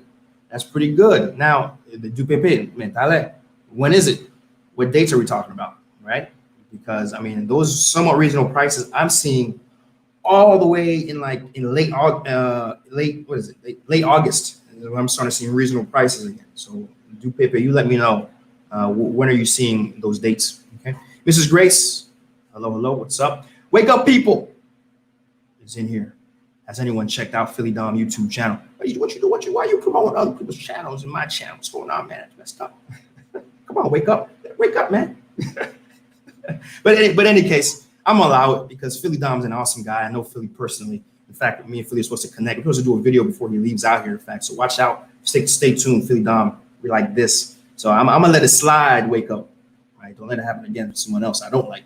that's pretty good. Now, the DuPP, when is it? What dates are we talking about, right? Because those somewhat reasonable prices I'm seeing all the way in late August. I'm starting to see reasonable prices again. So DuPP, you let me know when are you seeing those dates? Okay, Mrs. Grace, hello, what's up? Wake up, people. Is in here. Has anyone checked out Philly Dom YouTube channel? Why you promoting other people's channels and my channel? What's going on, man? It's messed up. Come on, wake up, man. But in any case, I'm gonna allow it because Philly Dom's an awesome guy. I know Philly personally. In fact, me and Philly are supposed to connect. We're supposed to do a video before he leaves out here. In fact, so watch out. Stay tuned, Philly Dom. We like this. So I'm gonna let it slide. Wake up. Right? Don't let it happen again with someone else I don't like.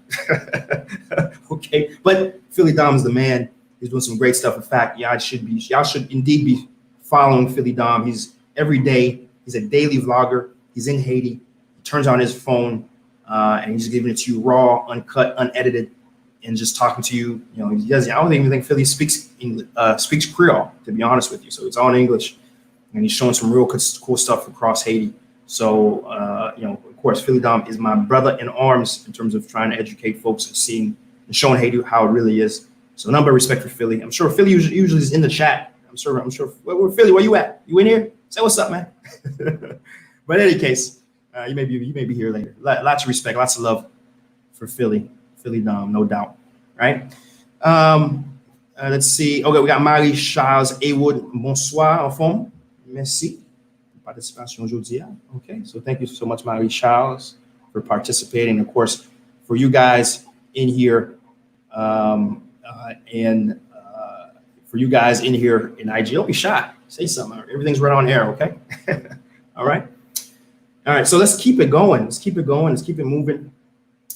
Okay, but Philly Dom is the man. He's doing some great stuff. In fact, y'all should indeed be following Philly Dom. He's every day. He's a daily vlogger. He's in Haiti. He turns on his phone and he's giving it to you raw, uncut, unedited, and just talking to you. He does. I don't even think Philly speaks English, speaks Creole, to be honest with you. So it's all in English, and he's showing some real cool stuff across Haiti. So of course, Philly Dom is my brother in arms in terms of trying to educate folks and seeing and showing Haiti how it really is. So number of respect for Philly. I'm sure Philly usually is in the chat. I'm sure. Where Philly? Where you at? You in here? Say what's up, man. But in any case, you may be here later. Lots of respect, lots of love for Philly Dom, no doubt. Right? Let's see. Okay, we got Marie Charles Awood. Bonsoir, en forme. Merci. Participation aujourd'hui. Okay, so thank you so much, Marie Charles, for participating. Of course, for you guys in here. And for you guys in here in IG, don't be shy. Say something. Everything's right on air, okay? All right. So let's keep it going. Let's keep it moving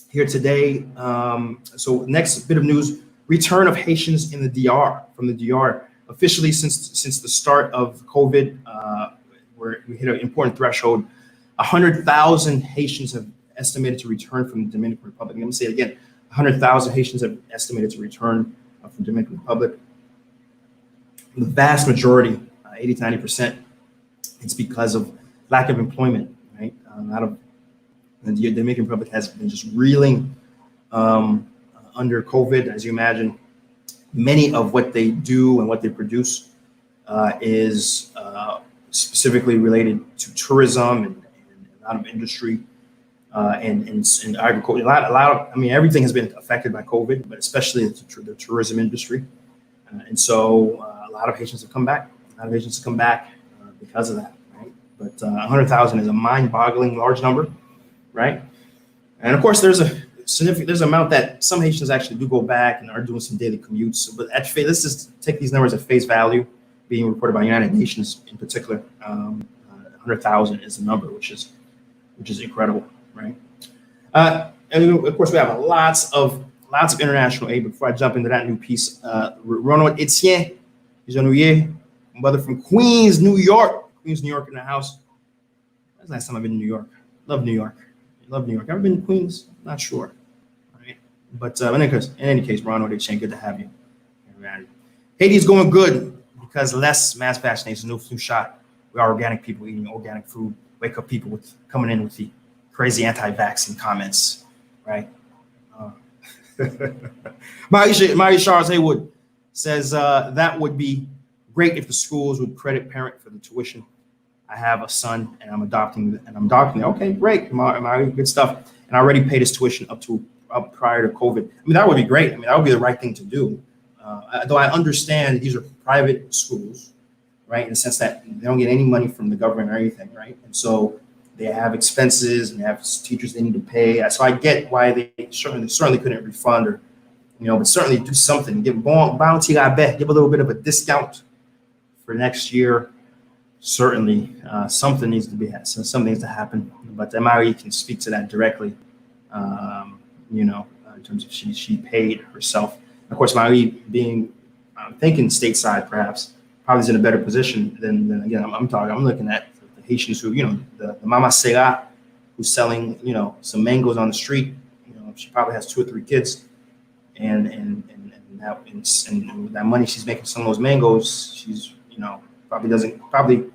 here today. So next bit of news: return of Haitians in the DR from the DR officially since the start of COVID, where we hit an important threshold. 100,000 Haitians have estimated to return from the Dominican Republic. Let me say it again. 100,000 Haitians have estimated to return from the Dominican Republic. The vast majority, 80 to 90%, it's because of lack of employment, right? A lot of the Dominican Republic has been just reeling under COVID, as you imagine. Many of what they do and what they produce is specifically related to tourism and a lot of industry. And agriculture, a lot of, everything has been affected by COVID, but especially the tourism industry. And so a lot of Haitians have come back. Because of that, right? But 100,000 is a mind-boggling large number, right? And of course, there's an amount that some Haitians actually do go back and are doing some daily commutes. So, but let's just take these numbers at face value, being reported by United Nations in particular. 100,000 is the number, which is incredible. Right. And of course, we have lots of international aid. Before I jump into that new piece, Ronald Etienne, brother from Queens, New York in the house. That's the last time I've been in New York. Love New York. Ever been to Queens? Not sure. All right. But in any case, Ronald Etienne, good to have you. Haiti is going good because less mass vaccination, no flu shot. We are organic people eating organic food. Wake up people coming in with the crazy anti-vaccine comments, right? Marie Charles Haywood says that would be great if the schools would credit parent for the tuition. I have a son and I'm adopting. Okay, great, Marie, good stuff. And I already paid his tuition up prior to COVID. That would be great. That would be the right thing to do. Though I understand these are private schools, right? In the sense that they don't get any money from the government or anything, right? And so they have expenses and they have teachers they need to pay. So I get why they certainly couldn't refund or, but certainly do something. Give bounty give a little bit of a discount for next year. Certainly, something needs to happen. But MIE can speak to that directly. In terms of she paid herself. Of course, MIE being, I'm thinking stateside, perhaps probably is in a better position than again. I'm looking at the Haitians who, the Mama Sera who's selling, some mangoes on the street. She probably has 2 or 3 kids, and that money she's making some of those mangoes, she's probably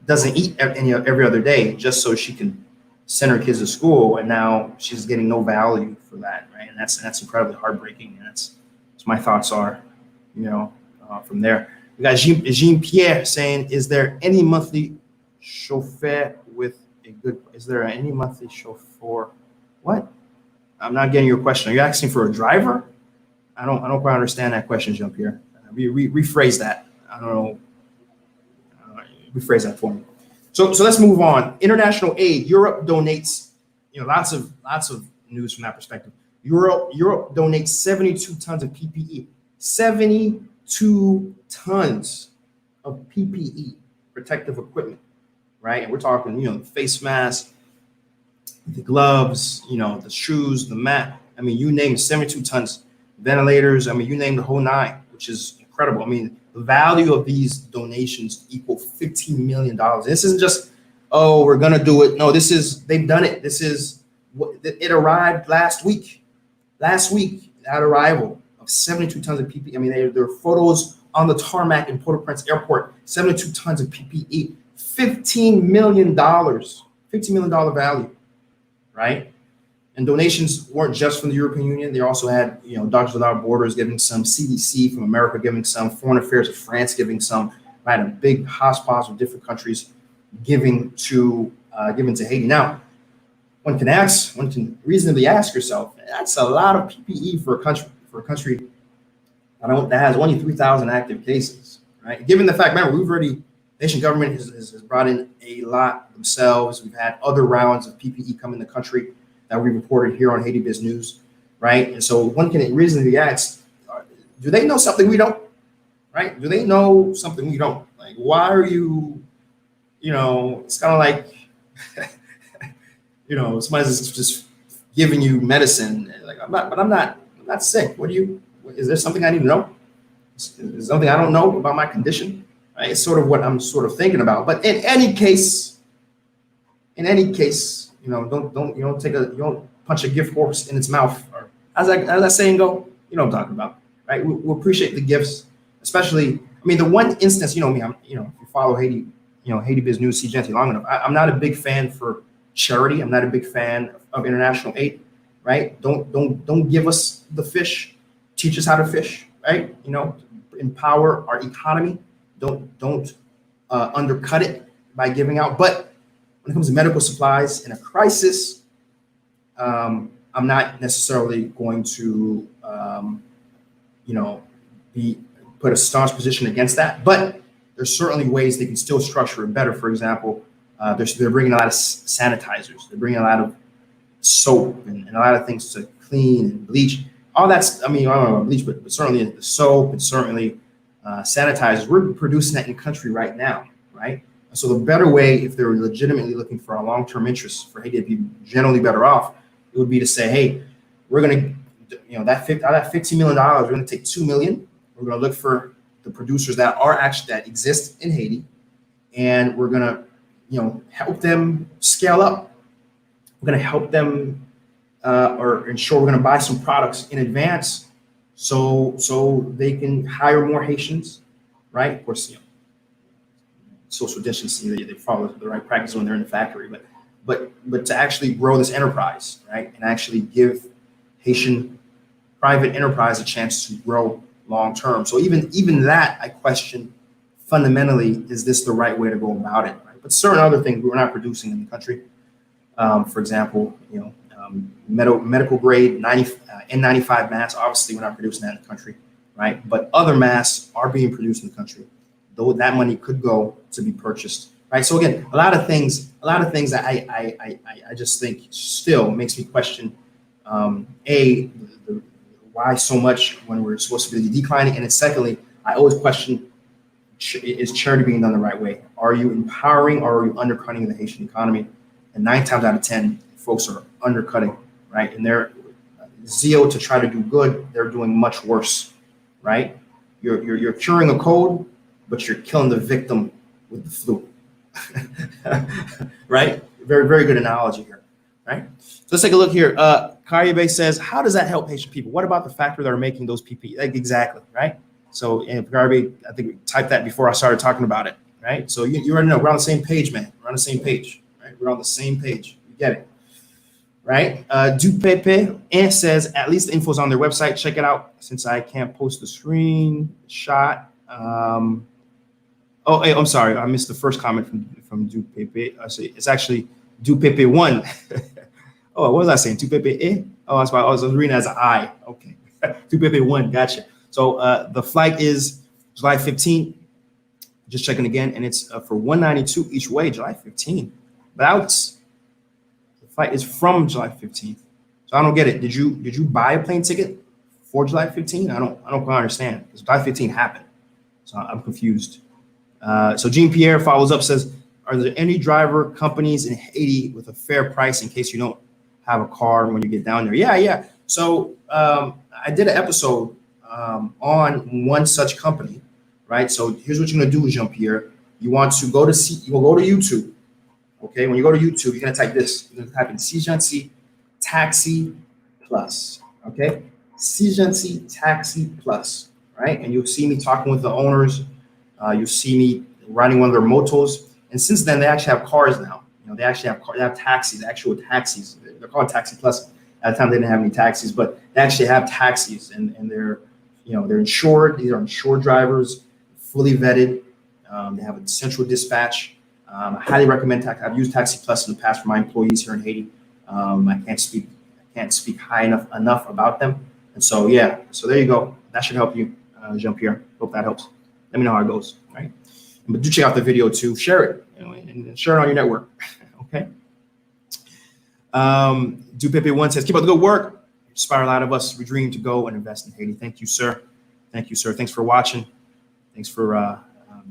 doesn't eat every other day just so she can send her kids to school, and now she's getting no value for that, right? And that's incredibly heartbreaking. And that's my thoughts are, from there. We got Jean Pierre saying, is there any monthly chauffeur with a good? Is there any monthly chauffeur? What? I'm not getting your question. Are you asking for a driver? I don't quite understand that question, Jean Pierre. Rephrase that. I don't know. Rephrase that for me. So let's move on. International aid. Europe donates. Lots of news from that perspective. Europe donates 72 tons of PPE. 72 tons of PPE, protective equipment, right? And we're talking, the face mask, the gloves, the shoes, the mat. I mean, you name it, 72 tons. Ventilators. I mean, you name the whole 9, which is incredible. I mean, the value of these donations equal $15 million. This isn't just, oh, we're gonna do it. No, they've done it. It arrived last week. Last week, at arrival of 72 tons of PPE. I mean, there are photos on the tarmac in Port-au-Prince Airport. 72 tons of PPE. $15 million. $15 million value, right? And donations weren't just from the European Union. They also had, Doctors Without Borders giving some, CDC from America giving some, Foreign Affairs of France giving some, right? A big hotspots of different countries giving to Haiti. Now, one can reasonably ask yourself, that's a lot of PPE for a country that has only 3,000 active cases, right? Given the fact, remember, the Haitian government has brought in a lot themselves. We've had other rounds of PPE come in the country that we reported here on Haiti Biz News, right? And so one can reasonably ask, do they know something we don't, right? Do they know something we don't? Like, why are you, it's kind of like, somebody's just giving you medicine. Like, I'm not sick. Is there something I need to know? Is there something I don't know about my condition? Right? It's sort of what I'm sort of thinking about. But in any case, don't punch a gift horse in its mouth, or as that saying go, what I'm talking about, right? We appreciate the gifts, especially. I mean, the one instance, me, if you follow Haiti, Haiti Biz News, SeeJeanty long enough, I'm not a big fan for charity. I'm not a big fan of international aid, right? Don't give us the fish, teach us how to fish, right? Empower our economy. Don't undercut it by giving out, but when it comes to medical supplies in a crisis, I'm not necessarily going to, put a staunch position against that. But there's certainly ways they can still structure it better. For example, they're bringing a lot of sanitizers. They're bringing a lot of soap and a lot of things to clean and bleach. All that's, I don't know about bleach, but certainly the soap and certainly sanitizers. We're producing that in the country right now, right? So the better way, if they're legitimately looking for a long-term interest for Haiti to be generally better off, it would be to say, hey, we're going to, that $15 million, we're going to take $2 million. We're going to look for the producers that exist in Haiti, and we're going to, help them scale up. We're going to help them or ensure we're going to buy some products in advance so they can hire more Haitians, right? Of course, social distancing, they follow the right practice when they're in the factory, but to actually grow this enterprise, right, and actually give Haitian private enterprise a chance to grow long term. So even that, I question fundamentally, is this the right way to go about it? Right? But certain other things we're not producing in the country. For example, medical grade N95 masks. Obviously, we're not producing that in the country, right? But other masks are being produced in the country. Though that money could go to be purchased right? So again, a lot of things that I just think still makes me question, why so much when we're supposed to be declining, and then secondly, I always question, is charity being done the right way? Are you empowering or are you undercutting the Haitian economy? And 9 times out of 10, folks are undercutting, right? And their zeal to try to do good, they're doing much worse, right? You're curing a cold, but you're killing the victim with the flu, right? Very, very good analogy here, right? So let's take a look here. Karyabe says, how does that help Haitian people? What about the factory that are making those PPE? Like, exactly, right? So, and Karyabe, I think we typed that before I started talking about it, right? So you already know, we're on the same page, man. We're on the same page, right? We're on the same page. You get it, right? Dupepe and says, at least the info's on their website. Check it out since I can't post the screenshot. Oh, hey, I'm sorry. I missed the first comment from Dupepe. I say it's actually Dupepe1. Oh, what was I saying? Dupepe? Oh, that's why I was reading it as an I. Okay. Dupepe1. Gotcha. So the flight is July 15th. Just checking again, and it's for $192 each way, July 15th. But the flight is from July 15th. So I don't get it. Did you buy a plane ticket for July 15th? I don't quite understand, because July 15th happened. So I'm confused. So Jean Pierre follows up, says, are there any driver companies in Haiti with a fair price in case you don't have a car when you get down there? Yeah. So I did an episode on one such company, right? So here's what you're gonna do, Jean Pierre. You want to go to YouTube. Okay, when you go to YouTube, you're gonna type this. You're gonna type in SeeJeanty Taxi Plus. Okay, SeeJeanty Taxi Plus, right? And you'll see me talking with the owners. You'll see me riding one of their motos. And since then, they actually have cars now. You know, they have taxis, actual taxis. They're called Taxi Plus. At the time, they didn't have any taxis, but they actually have taxis, and they're insured. These are insured drivers, fully vetted. They have a central dispatch. I highly recommend taxi. I've used Taxi Plus in the past for my employees here in Haiti. I can't speak high enough about them. And so yeah, so there you go. That should help you, Jean Pierre. Hope that helps. Let me know how it goes. Right, but do check out the video too. Share it, and share it on your network. Okay. Dupepe1 says, keep up the good work. Inspire a lot of us. We dream to go and invest in Haiti. Thank you, sir. Thank you, sir. Thanks for watching. Thanks for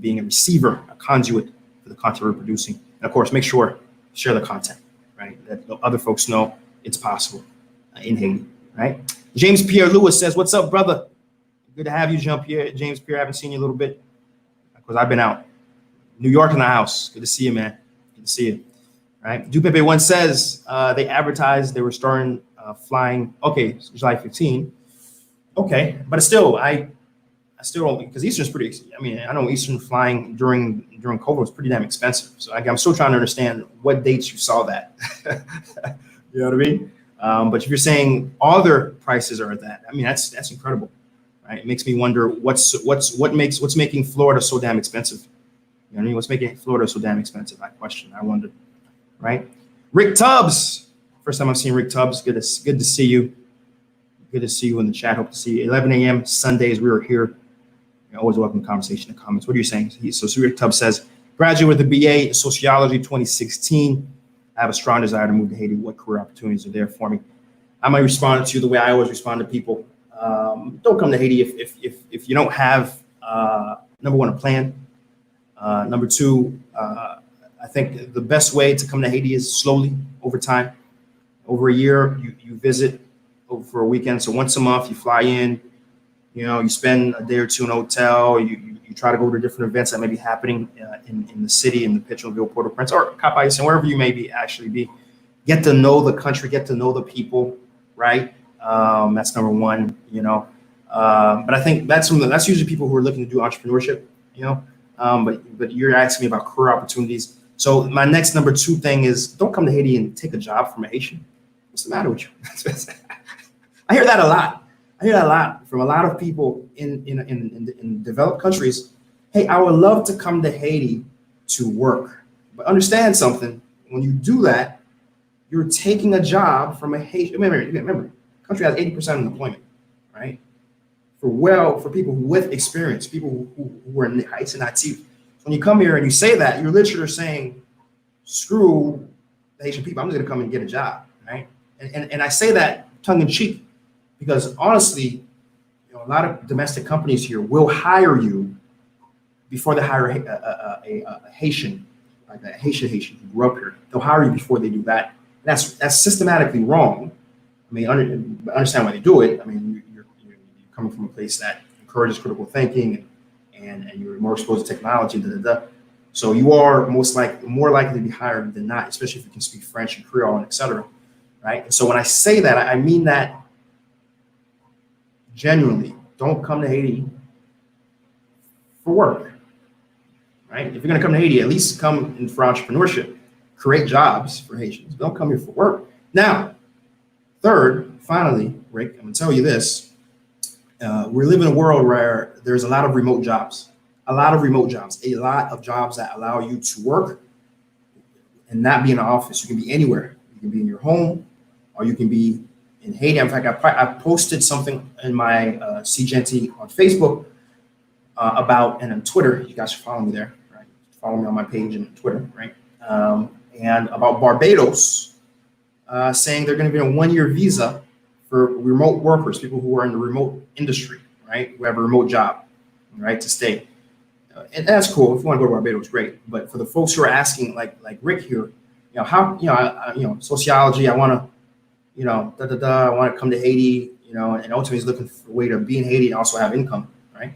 being a receiver, a conduit for the content we're producing. And of course, make sure share the content, right? That other folks know it's possible in Haiti, right? James Pierre Lewis says, what's up, brother? Good to have you, James Pierre. I haven't seen you a little bit because I've been out. New York in the house. Good to see you, man. Good to see you. Right. Dupepe1 says they advertised they were starting flying. Okay, so July 15. Okay, but still, I still don't, because Eastern's pretty. I mean, I know Eastern flying during COVID was pretty damn expensive. So I'm still trying to understand what dates you saw that. You know what I mean? But if you're saying all their prices are at that, I mean that's incredible, right? It makes me wonder what's making Florida so damn expensive. You know what I mean? What's making Florida so damn expensive? I wonder. Right, Rick Tubbs. First time I've seen Rick Tubbs. Good to see you. Good to see you in the chat. Hope to see you. 11 a.m. Sundays. We are here. You're always welcome to conversation and comments. What are you saying? So Rick Tubbs says, graduate with a BA in sociology 2016. I have a strong desire to move to Haiti. What career opportunities are there for me? I might respond to you the way I always respond to people. Don't come to Haiti if you don't have number one, a plan. Number two, I think the best way to come to Haiti is slowly, over time. Over a year, you visit for a weekend. So once a month, you fly in, you spend a day or two in a hotel. You try to go to different events that may be happening in the city, in the Petroville, Port-au-Prince, or Cap-Haïtien, wherever you may be actually be. Get to know the country, get to know the people, right? That's number one, But I think that's usually people who are looking to do entrepreneurship, But you're asking me about career opportunities. So my next number two thing is, don't come to Haiti and take a job from a Haitian. What's the matter with you? I hear that a lot. From a lot of people in developed countries. Hey, I would love to come to Haiti to work. But understand something. When you do that, you're taking a job from a Haitian. Remember, the country has 80% unemployment, right? For people with experience, people who are Haitian native. When you come here and you say that, you're literally saying, screw the Haitian people. I'm just gonna come and get a job, right? And I say that tongue in cheek because honestly, a lot of domestic companies here will hire you before they hire a Haitian, like a Haitian who grew up here. They'll hire you before they do that. That's systematically wrong. I mean, understand why they do it. I mean, you're coming from a place that encourages critical thinking and you're more exposed to technology. So you are more likely to be hired than not, especially if you can speak French and Creole and etc. Right? And so when I say that, I mean that genuinely. Don't come to Haiti for work. Right? If you're going to come to Haiti, at least come in for entrepreneurship, create jobs for Haitians. Don't come here for work. Now, third, finally, Rick, I'm going to tell you this. We live in a world where there's a lot of remote jobs, a lot of jobs that allow you to work and not be in an office. You can be anywhere. You can be in your home or you can be in Haiti. In fact, I posted something in my SeeJeanty on Facebook about, and on Twitter, you guys should follow me there, right? Follow me on my page and Twitter, right? And about Barbados saying they're going to be on a 1-year visa for remote workers, people who are in the remote industry, right? Who have a remote job, right, to stay. And that's cool. If you want to go to Barbados, great. But for the folks who are asking, like Rick here, sociology, I want to, I want to come to Haiti, and ultimately is looking for a way to be in Haiti and also have income, right?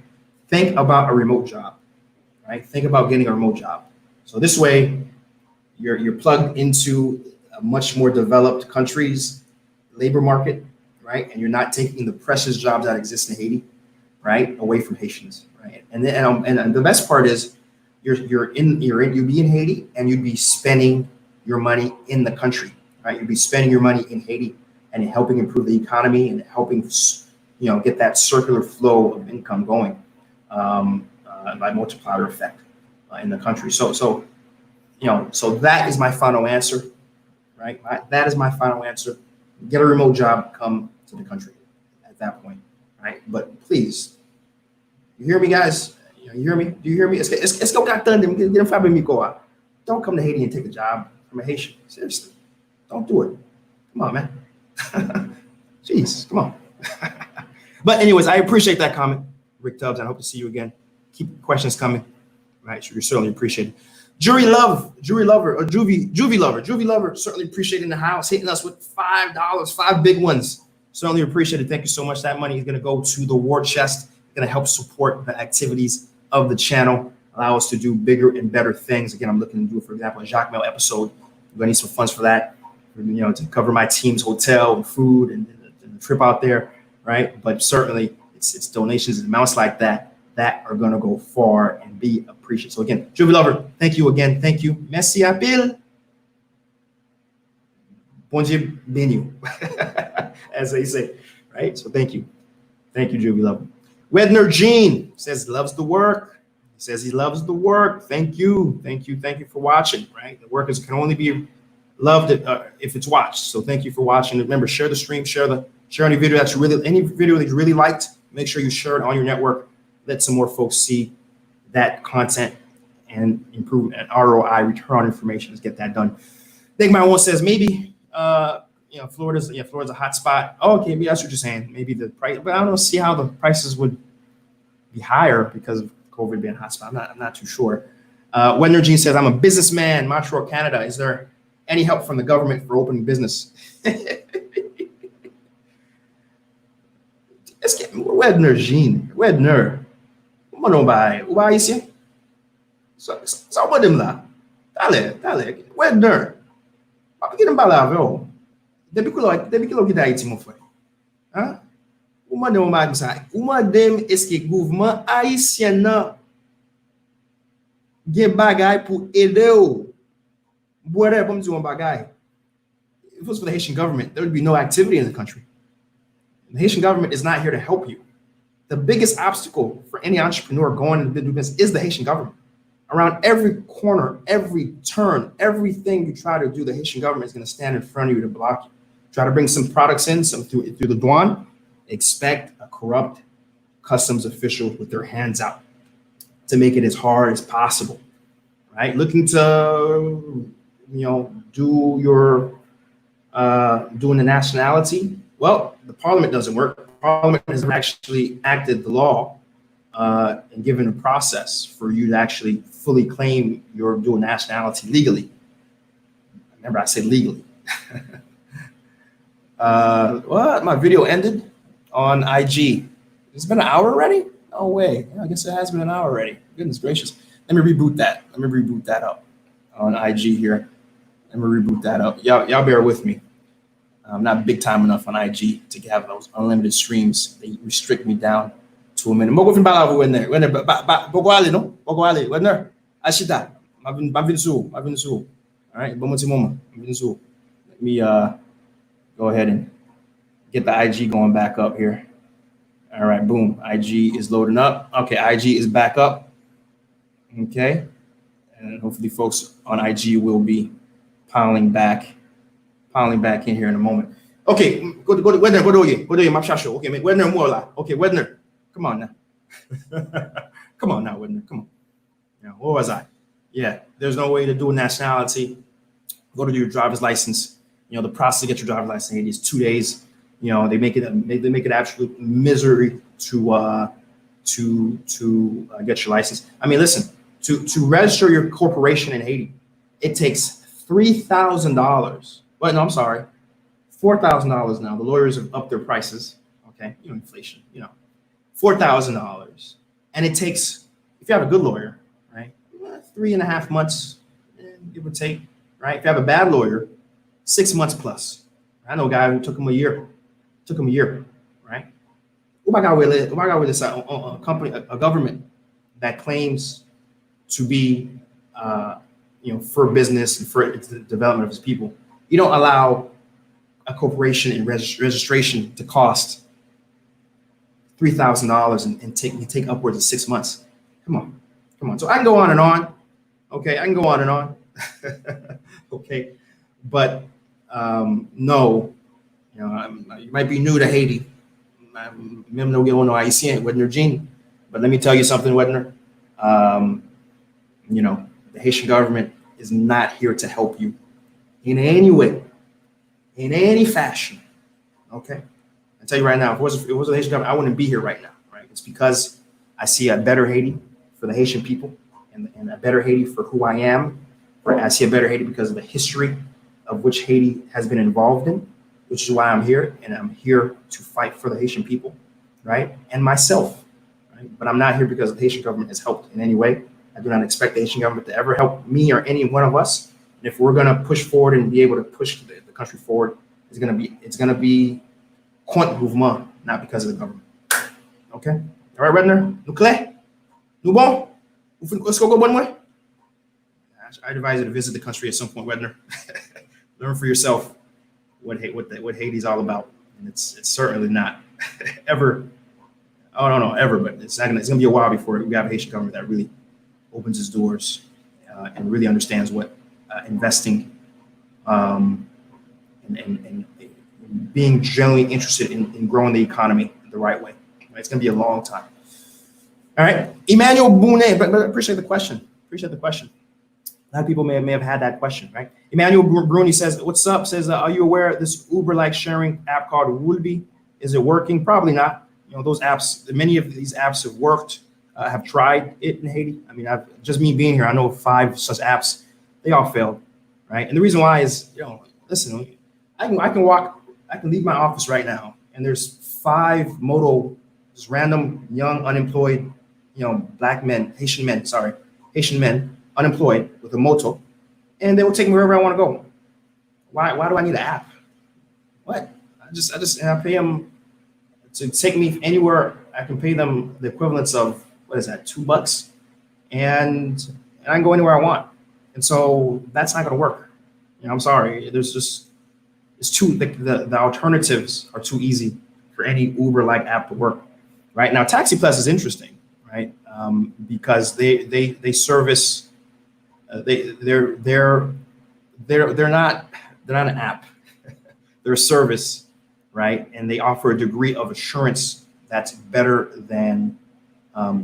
Think about a remote job, right? Think about getting a remote job. So this way, you're plugged into a much more developed country's labor market, right? And you're not taking the precious jobs that exist in Haiti, right, away from Haitians, right? And the best part is you'd be in Haiti and you'd be spending your money in the country, right? You'd be spending your money in Haiti and helping improve the economy and helping, get that circular flow of income going by multiplier effect in the country. So that is my final answer, right? That is my final answer. Get a remote job, come to the country at that point, right? But please, you hear me, guys? You hear me? Do you hear me? Let's go get done. Don't come to Haiti and take a job from a Haitian. Seriously, don't do it. Come on, man. Jeez, come on. But anyways, I appreciate that comment, Rick Tubbs. I hope to see you again. Keep questions coming. Right, you're certainly appreciated. Juvie Lover, certainly appreciated in the house, hitting us with $5, 5 big ones. Certainly appreciated. Thank you so much. That money is going to go to the war chest, going to help support the activities of the channel, allow us to do bigger and better things. Again, I'm looking to do, for example, a Jacques Mel episode. I'm going to need some funds for that, to cover my team's hotel and food and the trip out there, right? But certainly it's donations and amounts like that are going to go far and be appreciated. So again, Juvie Lover, thank you again. Thank you. Merci à pile. Bon Dieu béni, as they say, right? So thank you. Thank you, Juvie Lover. Wedner Gene says loves the work. He says he loves the work. Thank you. Thank you for watching, right? The work can only be loved if it's watched. So thank you for watching. Remember, share the stream, share any video that you really liked. Make sure you share it on your network. Let some more folks see that content and improve an ROI, return on information. Let's get that done. Think my one says maybe Florida's a hot spot. Oh, okay, maybe that's what you're saying. Maybe the price, but I don't see how the prices would be higher because of COVID being a hot spot. I'm not too sure. Wendner Jean says, I'm a businessman, Montreal, Canada. Is there any help from the government for opening business? Let's get Wedner Jean. Wedner. Comment on va? Ou va ici? Ça va dem là. Dale. Wedner. Pas que pas là avec. Depuis que l'on quitte Haïti, mon frère. Hein? Ou madame va ça. Ou madame est-ce que gouvernement haïtien nan gen bagay pour aider ou? Boire pour me dire un bagay. If it was for the Haitian government, there would be no activity in the country. The Haitian government is not here to help you. The biggest obstacle for any entrepreneur going into business is the Haitian government. Around every corner, every turn, everything you try to do, the Haitian government is going to stand in front of you to block you. Try to bring some products in, some through the douane, expect a corrupt customs official with their hands out to make it as hard as possible, right? Looking to, do your doing the nationality. Well, the parliament doesn't work. Parliament has actually acted the law and given a process for you to actually fully claim your dual nationality legally. Remember, I said legally. What? My video ended on IG. It's been an hour already? No way. Yeah, I guess it has been an hour already. Goodness gracious. Let me reboot that. Let me reboot that up on IG here. Let me reboot that up. Y'all bear with me. I'm not big time enough on IG to have those unlimited streams. They restrict me down to a minute. Mo gofin bala when there. Bogwale no? Bogwale. When there? Ashita. Mavinsu. All right. Bomoti mama. Mavinsu. Let me go ahead and get the IG going back up here. All right, boom. IG is loading up. Okay, IG is back up. Okay. And hopefully folks on IG will be piling back in here in a moment. Okay, go to Wedner, go to your map show. Okay, Wedner more la. Okay, Wedner. Come on now. Come on now, Wedner. Come on. Yeah, where was I? Yeah, there's no way to do a nationality. Go to do your driver's license. The process to get your driver's license in Haiti is 2 days. They make it absolute misery to get your license. I mean, listen, to register your corporation in Haiti, it takes $3,000. Well, no, I'm sorry, $4,000 now. The lawyers have upped their prices. Okay, inflation. $4,000, and it takes, if you have a good lawyer, right, 3.5 months, give or take. Right, if you have a bad lawyer, 6 months plus. I know a guy who took him a year. Right? Umaga with this company, a government that claims to be, for business and for the development of its people. You don't allow a corporation and registration to cost $3,000 and take upwards of 6 months. Come on. So I can go on and on. Okay, I can go on and on. Okay, but no. You might be new to Haiti. Même no get Haitian Wedner, but let me tell you something, Wedner. The Haitian government is not here to help you in any way, in any fashion. Okay, I tell you right now, if it was the Haitian government, I wouldn't be here right now. Right? It's because I see a better Haiti for the Haitian people, and a better Haiti for who I am. I see a better Haiti because of the history of which Haiti has been involved in, which is why I'm here, and I'm here to fight for the Haitian people, right? And myself, right? But I'm not here because the Haitian government has helped in any way. I do not expect the Haitian government to ever help me or any one of us. And if we're gonna push forward and be able to push the country forward, it's gonna be contre mouvement, not because of the government. Okay? All right, Redner? Nous clair? Nous bon? Let's go one way. I advise you to visit the country at some point, Redner. Learn for yourself what Haiti's all about, and it's certainly not ever. I don't know ever, but it's gonna be a while before we have a Haitian government that really opens its doors and really understands what investing and being generally interested in growing the economy the right way. It's gonna be a long time. All right, Emmanuel Boone, but appreciate the question. A lot of people may have had that question, right? Emmanuel Bruni says, "What's up?" Says, "Are you aware of this Uber-like sharing app called Woolby? Is it working? Probably not. Those apps. Many of these apps have worked. Have tried it in Haiti. I mean, just me being here, I know 5 such apps. They all failed, right? And the reason why is, listen, I can leave my office right now, and there's 5 just random young unemployed, black men, Haitian men, unemployed with a moto, and they will take me wherever I want to go. Why do I need an app? What? I pay them to take me anywhere. I can pay them the equivalence of, what is that, $2, and I can go anywhere I want. And so that's not going to work. I'm sorry. The alternatives are too easy for any Uber-like app to work. Right now, Taxi Plus is interesting, right? Because they service. They're not an app. They're a service, right? And they offer a degree of assurance that's better than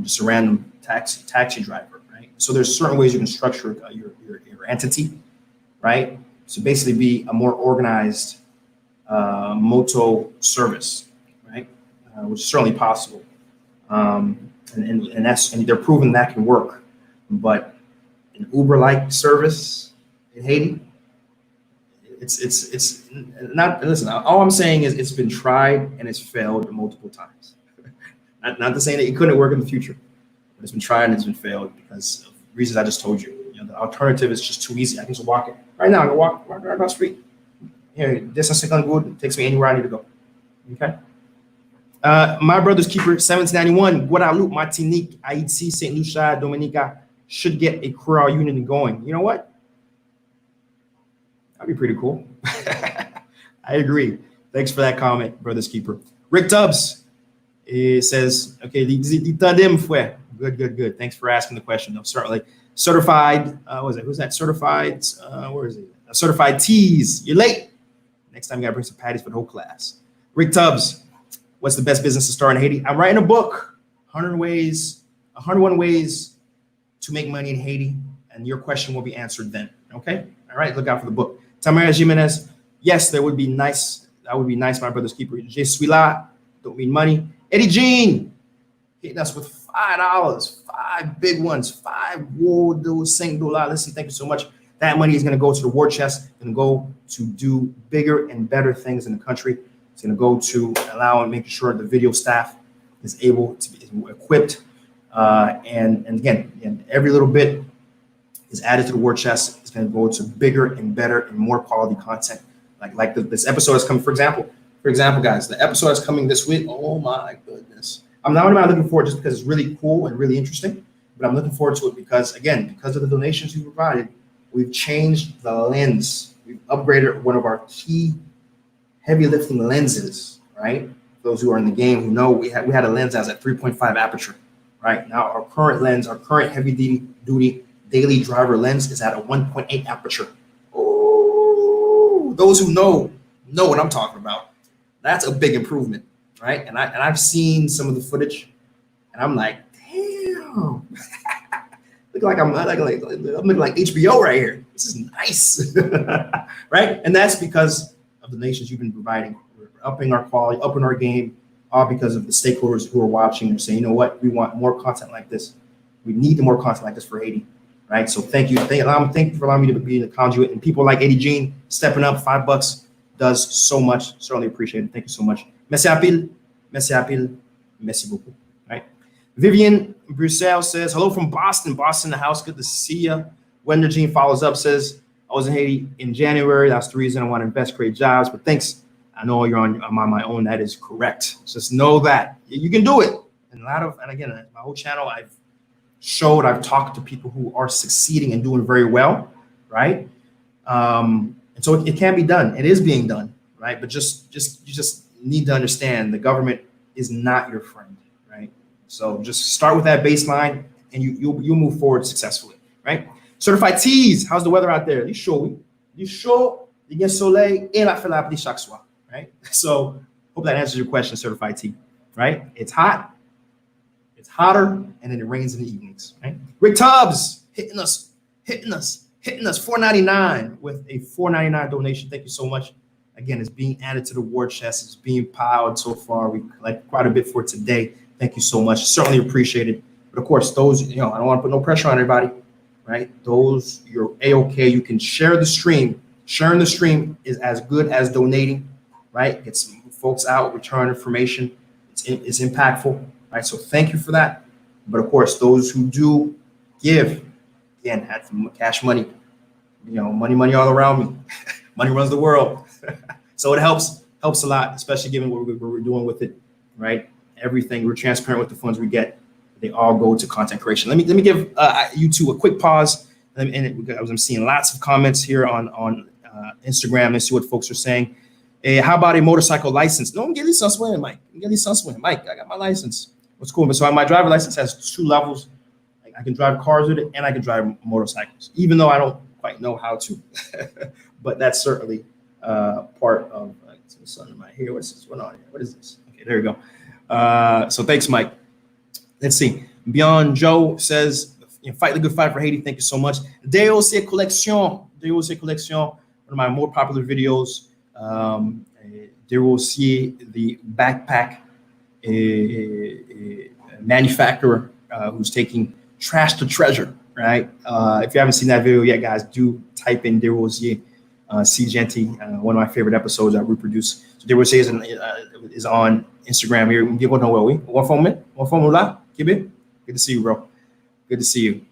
just a random taxi driver, right? So there's certain ways you can structure your entity, right? So basically be a more organized moto service, right? Which is certainly possible. And they're proving that can work. But an Uber-like service in Haiti, it's not. Listen, all I'm saying is it's been tried and it's failed multiple times. Not to say that it couldn't work in the future, but it's been tried and it's been failed because of reasons I just told you. You know, the alternative is just too easy. I can just walk it right now. I can walk right across the street. Here, distance is good. It takes me anywhere I need to go. Okay. My brother's keeper, 1791, Guadeloupe, Martinique, Haiti, St. Lucia, Dominica should get a Creole unity going. You know what? That'd be pretty cool. I agree. Thanks for that comment, brother's keeper. Rick Tubbs says, okay, good. Thanks for asking the question. No, certainly. Certified, what is it? Who's that? Certified, where is it? Certified T's. You're late. Next time you gotta bring some patties for the whole class. Rick Tubbs, what's the best business to start in Haiti? I'm writing a book, 101 ways to make money in Haiti, and your question will be answered then. Okay? All right, look out for the book. Tamara Jimenez, yes, that would be nice. That would be nice, my brother's keeper. Je suis là, don't mean money. Eddie Jean, hitting us with $5, 5 big ones, 5 $5. Listen, thank you so much. That money is going to go to the war chest, going to go to do bigger and better things in the country. It's going to go to allow and making sure the video staff is able to be equipped. And again, every little bit is added to the war chest. It's going to go to bigger and better and more quality content. Like this episode is coming, for example, guys, the episode is coming this week. Oh my goodness. I'm not only looking forward just because it's really cool and really interesting, but I'm looking forward to it because, again, because of the donations you provided, we've changed the lens. We've upgraded one of our key heavy lifting lenses, right? Those who are in the game who know we had a lens that was at 3.5 aperture, right? Now our current lens, our current heavy duty daily driver lens is at a 1.8 aperture. Oh, those who know what I'm talking about. That's a big improvement, right? And I've seen some of the footage, and I'm like, damn. I'm looking like HBO right here. This is nice, right? And that's because of the nations you've been providing. We're upping our quality, upping our game, all because of the stakeholders who are watching and saying, you know what, we want more content like this. We need more content like this for Haiti, right? So thank you. Thank you for allowing me to be the conduit. And people like Eddie Jean stepping up, $5 does so much. Certainly appreciate it. Thank you so much. Merci apil, merci beaucoup. Right? Vivian Bruxelles says, hello from Boston. Boston, the house. Good to see you. Wender Jean follows up, says, I was in Haiti in January. That's the reason I want to invest, create jobs. But thanks. I know I'm on my own. That is correct. Just know that you can do it. And again, my whole channel, I've talked to people who are succeeding and doing very well, right? And so it can be done. It is being done, right? But you just need to understand the government is not your friend, right? So just start with that baseline, and you'll move forward successfully, right? Certified T's, how's the weather out there? You chaud, il y a soleil et la fait la pluie chaque soir, right? So hope that answers your question, Certified T, right? It's hot, it's hotter, and then it rains in the evenings, right? Rick Tubbs hitting us, $4.99 with a $4.99 donation. Thank you so much. Again, it's being added to the war chest. It's being piled so far. We collect quite a bit for today. Thank you so much. Certainly appreciate it. But of course, those, I don't want to put no pressure on everybody, right? Those, you're A-okay. You can share the stream. Sharing the stream is as good as donating, right? Gets folks out, return information. It's impactful, right? So thank you for that. But of course, those who do give, again, had some cash money, money all around me. Money runs the world. So it helps a lot, especially given what we're doing with it, right? Everything, we're transparent with the funds we get. They all go to content creation. Let me give you two a quick pause. I'm seeing lots of comments here on Instagram. Let's see what folks are saying. Hey, how about a motorcycle license? No, I'm getting license with Mike. Mike, I got my license. What's cool? So my driver license has 2 levels. I can drive cars with it, and I can drive motorcycles, even though I don't quite know how to. But that's certainly part of the sun in my hair. What's this? What is this? Okay, there we go. So thanks, Mike. Let's see. Beyond Joe says, fight the good fight for Haiti. Thank you so much. DOC Collection, one of my more popular videos. DOC, the backpack manufacturer who's taking trash to treasure, right? If you haven't seen that video yet, guys, do type in DeRosier, SeeJeanty, one of my favorite episodes I reproduce. So DeRosier is on Instagram here. One phone là. Good to see you, bro. Good to see you.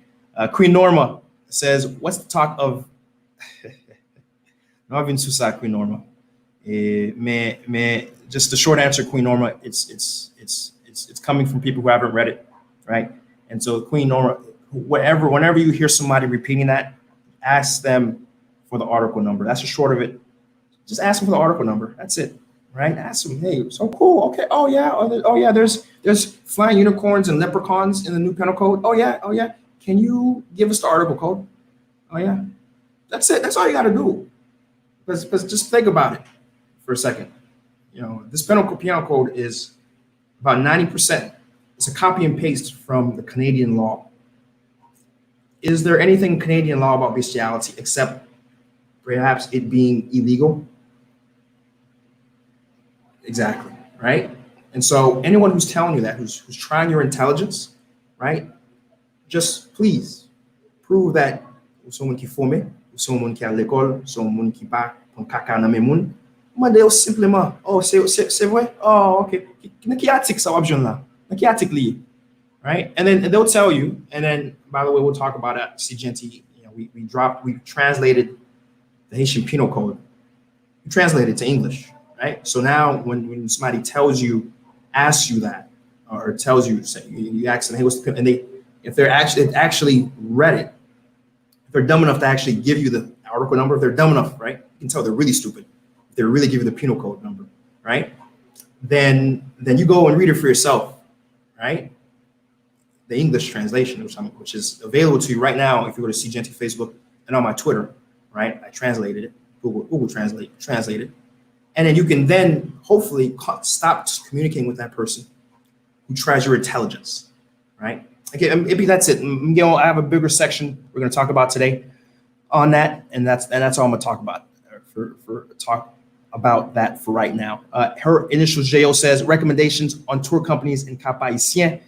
Queen Norma says, what's the talk of not even Susa, Queen Norma? Just the short answer, Queen Norma, it's coming from people who haven't read it, right? And so Queen Norma, whenever you hear somebody repeating that, ask them for the article number. That's the short of it. Just ask them for the article number. That's it, right? Ask them, hey, so cool. Okay. Oh yeah. There's flying unicorns and leprechauns in the new penal code. Oh yeah. Can you give us the article code? Oh yeah. That's it. That's all you got to do. Because just think about it for a second. This penal code is about 90%. It's a copy and paste from the Canadian law. Is there anything in Canadian law about bestiality except perhaps it being illegal? Exactly, right? And so anyone who's telling you that, who's trying your intelligence, right? Just please prove that someone qui forme, someone qui à l'école, someone qui pas ton caca dans mes moun, mandez simplement, oh, c'est vrai? Oh, okay. Qui article ça option là? Qui article lié? Right? And then they'll tell you, and then, by the way, we'll talk about at SeeJeanty. We translated the Haitian Penal Code. We translated it to English, right? So now when somebody tells you, asks you that, or tells you, say, you ask them, hey, what's the penal? And if they're actually read it, if they're dumb enough to actually give you the article number, if they're dumb enough, right? You can tell they're really stupid. If they really give you the penal code number, right? Then you go and read it for yourself, right? The English translation, which is available to you right now if you go to SeeJeanty Facebook and on my Twitter, right? I translated it, Google translated, and then you can then hopefully stop communicating with that person who tries your intelligence, right? Okay, maybe that's it. Miguel, I have a bigger section we're going to talk about today on that, and that's all I'm going to talk about about that for right now. Her initials, Jo, says recommendations on tour companies in Cap Haitien.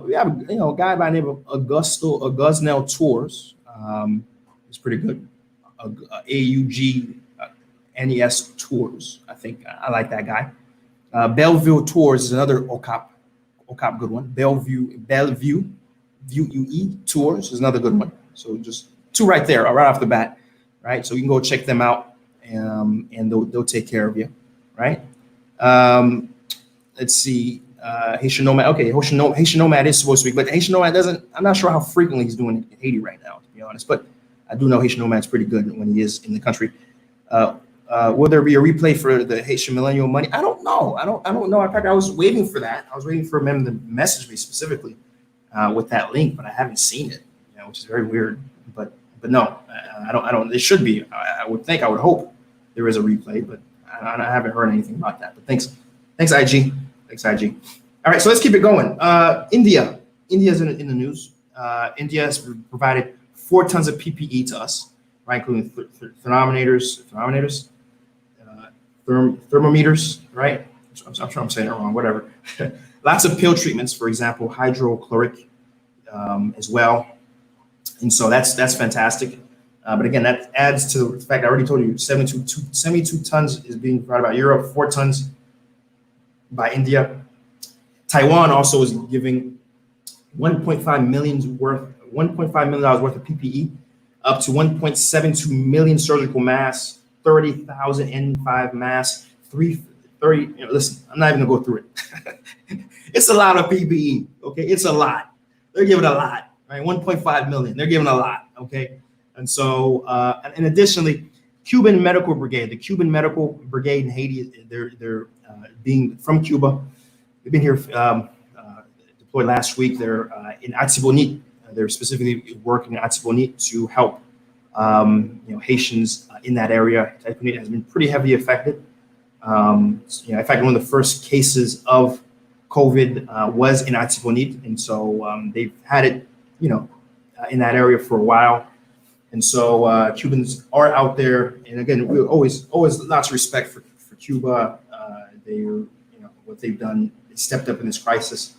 We have a guy by the name of Augusnel Tours. It's pretty good. AUGNES Tours. I think I like that guy. Bellevue Tours is another OCAP good one. Bellevue VUE Tours is another good one. So just two right there, right off the bat, right? So you can go check them out, and they'll take care of you, right? Let's see. Haitian Nomad. Okay, Haitian Nomad is supposed to be, but Haitian Nomad doesn't. I'm not sure how frequently he's doing it in Haiti right now, to be honest. But I do know Haitian Nomad's pretty good when he is in the country. Will there be a replay for the Haitian Millennial money? I don't know. I don't know. In fact, I was waiting for that. I was waiting for him to message me specifically with that link, but I haven't seen it. Which is very weird. But no, I don't. It should be. I would hope there is a replay, but I haven't heard anything about that. But thanks, IG. Thanks, IG. All right, so let's keep it going. India's in the news. India has provided 4 tons of PPE to us, right, including thermometers, right? I'm sure I'm saying it wrong, whatever. Lots of pill treatments, for example, hydrochloric as well. And so that's fantastic. But again, that adds to the fact I already told you 72 tons is being provided by Europe, 4 tons by India. Taiwan also is giving $1.5 million worth of PPE, up to 1.72 million surgical masks, 30,000 N95 masks, 30. Listen, I'm not even gonna go through it. It's a lot of PPE. Okay, it's a lot. They're giving a lot, right? 1.5 million. They're giving a lot. Okay, and so and additionally, Cuban Medical Brigade, the Cuban Medical Brigade in Haiti, they're being from Cuba. They've been here deployed last week. They're in Atibonite. They're specifically working in Atibonite to help Haitians in that area. Atibonite has been pretty heavily affected. In fact, one of the first cases of COVID was in Artibonite, and so they've had it, in that area for a while. And so Cubans are out there, and again, we always lots of respect for Cuba. What they've done, they stepped up in this crisis.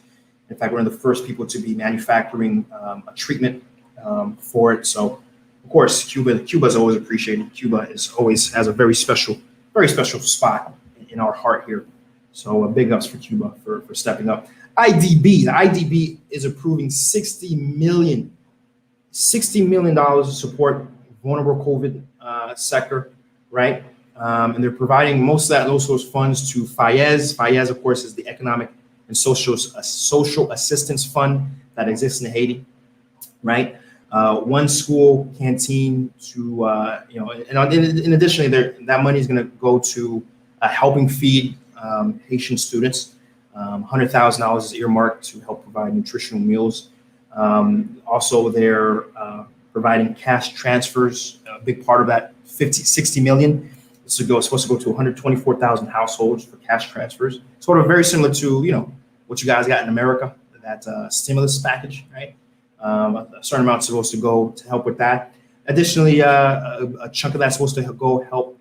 In fact, one of the first people to be manufacturing a treatment for it. So, of course, Cuba's always appreciated. Cuba has a very special spot in our heart here. So, big ups for Cuba for stepping up. The IDB is approving $60 million to support vulnerable COVID sector, right? And they're providing most of those funds to FAES. FAES, of course, is the Economic and Social Assistance Fund that exists in Haiti, right? One school canteen to, and in addition, that money is going to go to helping feed Haitian students. $100,000 is earmarked to help provide nutritional meals. Also, they're providing cash transfers. A big part of that, 60 million, is supposed to go to 124,000 households for cash transfers. Sort of very similar to what you guys got in America, that stimulus package, right? A certain amount is supposed to go to help with that. Additionally, a chunk of that's supposed to go help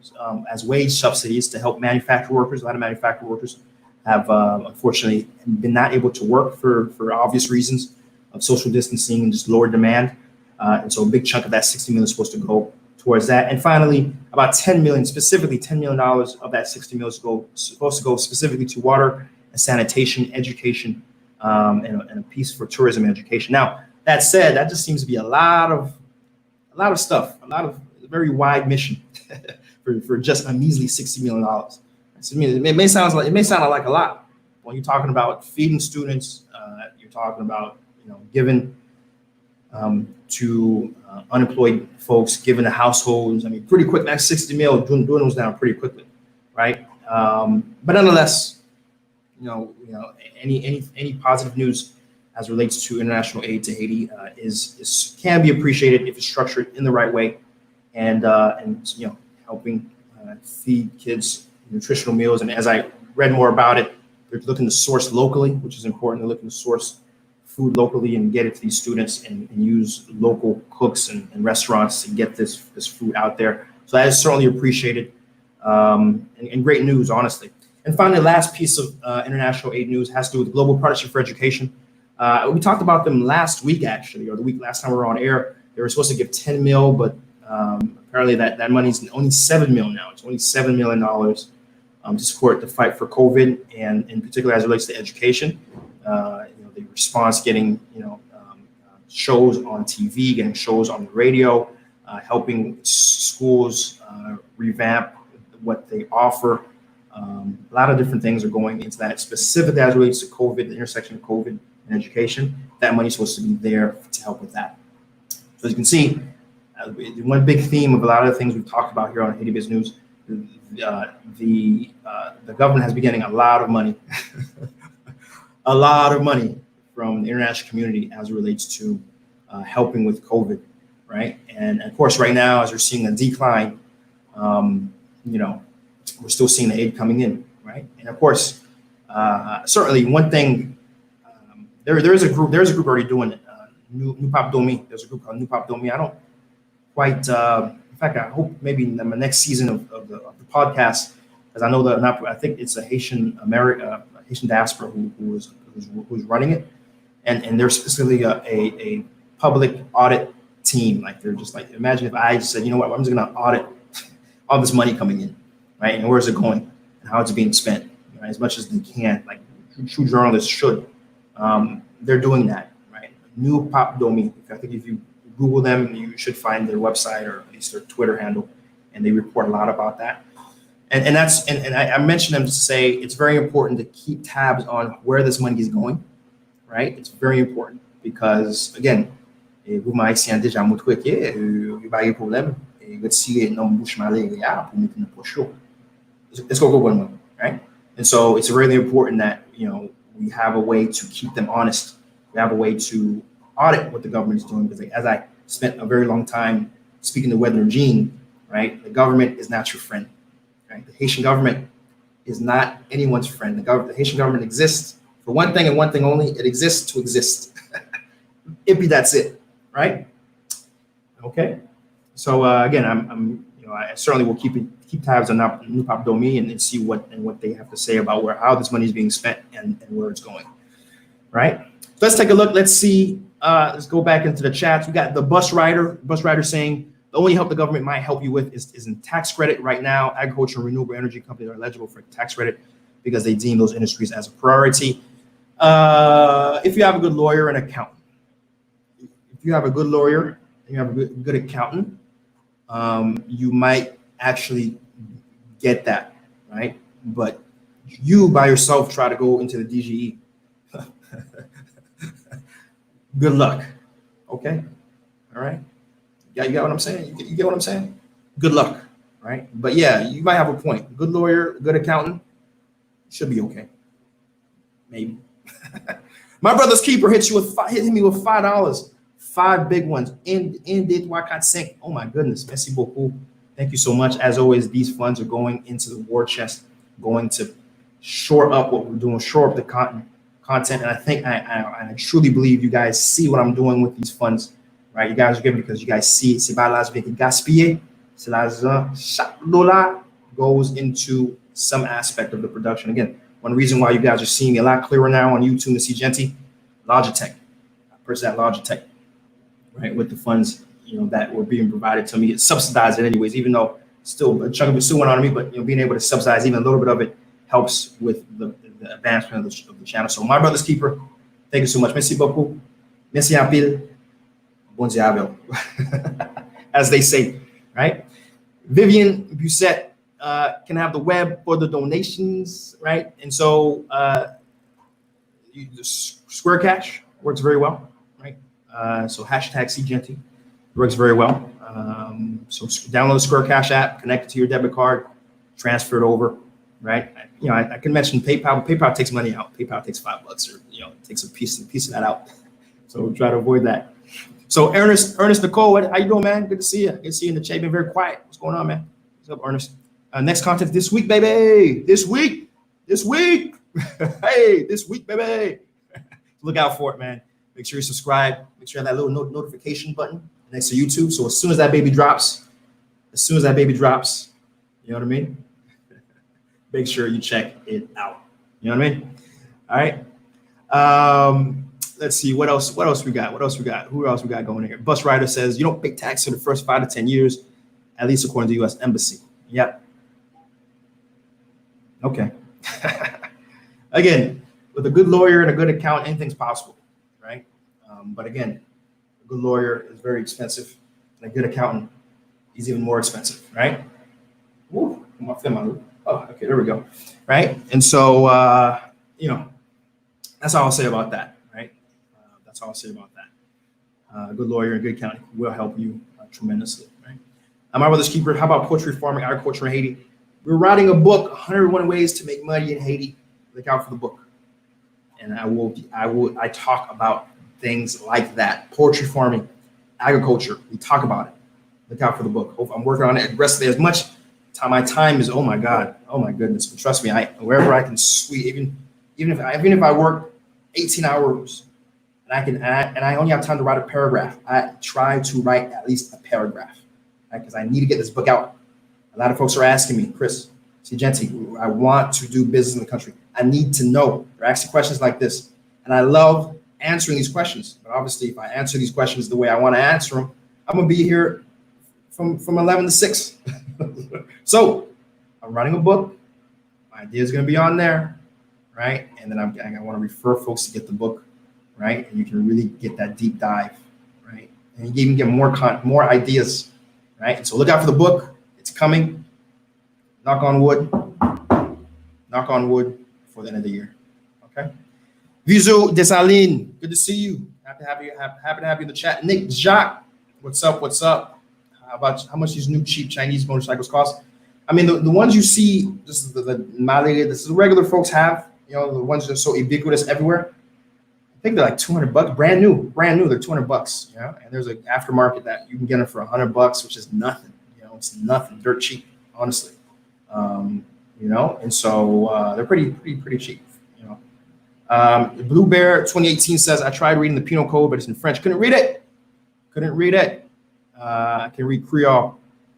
as wage subsidies to help manufacturing workers. A lot of manufacturing workers have unfortunately been not able to work for obvious reasons of social distancing and just lower demand. And so a big chunk of that 60 million is supposed to go towards that. And finally, about 10 million, specifically $10 million of that 60 million is supposed to go specifically to water and sanitation, education, and a piece for tourism and education. Now, that said, that just seems to be a lot of stuff, a very wide mission for just a measly $60 million. So, it may sound like a lot when you're talking about feeding students. You're talking about giving to unemployed folks, giving to households. I mean, pretty quick. That 60 mil doing those down pretty quickly, right? But nonetheless, any positive news as relates to international aid to Haiti can be appreciated if it's structured in the right way, and helping feed kids nutritional meals. And as I read more about it, they're looking to source locally, which is important. They're looking to source food locally and get it to these students, and use local cooks and restaurants to get this food out there. So that is certainly appreciated, and great news, honestly. And finally, the last piece of international aid news has to do with the Global Partnership for Education. We talked about them last week, actually, or the week last time we were on air. They were supposed to give 10 mil, but apparently that money's only 7 mil now. It's only $7 million to support the fight for COVID, and in particular as it relates to education. The response, getting shows on TV, getting shows on the radio, helping schools revamp what they offer. A lot of different things are going into that, specifically as it relates to COVID, the intersection of COVID and education. That money's supposed to be there to help with that. So as you can see, one big theme of a lot of the things we've talked about here on Haiti Business News, the government has been getting a lot of money, a lot of money from the international community as it relates to helping with COVID, right? And of course, right now, as we're seeing a decline, we're still seeing the aid coming in, right? And of course, certainly one thing, there's a group already doing it. New Pop Domi. There's a group called New Pop Domi. I don't quite. In fact, I hope maybe in the next season of the podcast, because I know that I think it's a Haitian diaspora who's running it, and they're specifically a public audit team. Like, they're just like, imagine if I just said, you know what, I'm just going to audit all this money coming in, right? And where's it going and how it's being spent, right? As much as they can, like true journalists should. They're doing that, right? New Pop Domi. I think if you Google them, you should find their website or at least their Twitter handle, and they report a lot about that. And I mentioned them to say it's very important to keep tabs on where this money is going, right? It's very important because, again, vous Haitian déjà montré que il va y avoir problème et retirer non bouche malé pour mettre dans poche. It's going to go one, right? And so it's really important that we have a way to keep them honest. We have a way to audit what the government is doing, because as I spent a very long time speaking to Weather and Gene, right? The government is not your friend, right? The Haitian government is not anyone's friend. The Haitian government exists for one thing and one thing only. It exists to exist. That's it, right? Okay. So again, I certainly will keep tabs on New Pop Domi and see what they have to say about how this money is being spent and where it's going, right? So let's take a look. Let's see. Let's go back into the chats. We got the bus rider saying the only help the government might help you with is in tax credit right now. Agriculture and renewable energy companies are eligible for tax credit because they deem those industries as a priority. If you have a good lawyer and accountant, you have a good accountant, you might actually get that, right? But you by yourself try to go into the DGE. Good luck. Okay. All right. Yeah, you get what I'm saying? You get what I'm saying? Good luck. Right. But yeah, you might have a point. Good lawyer, good accountant, should be okay. Maybe. My brother's keeper hit me with $5. 5 big ones. Oh my goodness. Merci beaucoup. Thank you so much. As always, these funds are going into the war chest, going to shore up what we're doing, shore up the content. And I think I truly believe you guys see what I'm doing with these funds, right? You guys are giving because you guys see c'est pas l'argent qui est gaspillé, c'est l'argent chaque dollar goes into some aspect of the production. Again, one reason why you guys are seeing me a lot clearer now on YouTube to SeeJeanty, Logitech. I purchased that Logitech, right, with the funds that were being provided to me. It's subsidized it anyways, even though still a chunk of it still went on to me, but being able to subsidize even a little bit of it helps with the advancement of the channel. So my brother's keeper, thank you so much. Merci beaucoup. Merci en pile. Bon diable. As they say, right? Vivian Busette can have the web for the donations, right? And so Square Cash works very well, right? So hashtag SeeJeanty works very well. So download the Square Cash app, connect it to your debit card, transfer it over, right? I can mention PayPal. PayPal takes money out. PayPal takes $5 or it takes a piece of that out. So try to avoid that. So Ernest Nicole, how you doing, man? Good to see you. Good to see you in the chat. Been very quiet. What's going on, man? What's up, Ernest? Next content this week, baby. This week. Hey, this week, baby. Look out for it, man. Make sure you subscribe. Make sure you have that little notification button next to YouTube. So as soon as that baby drops, you know what I mean? Make sure you check it out. You know what I mean? All right. Let's see what else we got. Who else we got going here? Bus rider says you don't pay tax for the first 5 to 10 years, at least according to the U.S. Embassy. Yep. Okay. Again, with a good lawyer and a good accountant, anything's possible, right? But again, a good lawyer is very expensive, and a good accountant is even more expensive, right? Woo, oh, okay, there we go, right? And so, that's all I'll say about that, right? That's all I'll say about that. A good lawyer and good accountant will help you tremendously, right? My brother's keeper, how about poultry farming, agriculture in Haiti? We're writing a book, 101 Ways to Make Money in Haiti. Look out for the book. And I talk about things like that. Poultry farming, agriculture, we talk about it. Look out for the book. I'm working on it aggressively as much time. My time is, oh my goodness. But trust me, wherever I can squeeze, even if I work 18 hours and I only have time to write a paragraph, I try to write at least a paragraph, right? Because I need to get this book out. A lot of folks are asking me, Chris, SeeJeanty, I want to do business in the country. I need to know. They're asking questions like this. And I love answering these questions. But obviously, if I answer these questions the way I want to answer them, I'm going to be here from 11 to 6. So I'm writing a book. My idea is going to be on there, right? And then I want to refer folks to get the book, right? And you can really get that deep dive, right? And you even get more ideas, right? And so look out for the book. It's coming. Knock on wood for the end of the year. Okay. Vizu Desaline, good to see you. Happy to have you in the chat. Nick Jacques, what's up? How much these new cheap Chinese motorcycles cost? I mean, the ones you see, this is the Malay, this is the regular folks have, the ones that are so ubiquitous everywhere. I think they're like $200, brand new. They're $200, And there's an aftermarket that you can get them for $100, which is nothing. It's nothing, dirt cheap, honestly. And so they're pretty cheap, Blue Bear 2018 says, I tried reading the Penal Code, but it's in French. Couldn't read it. Couldn't read it. I can read Creole.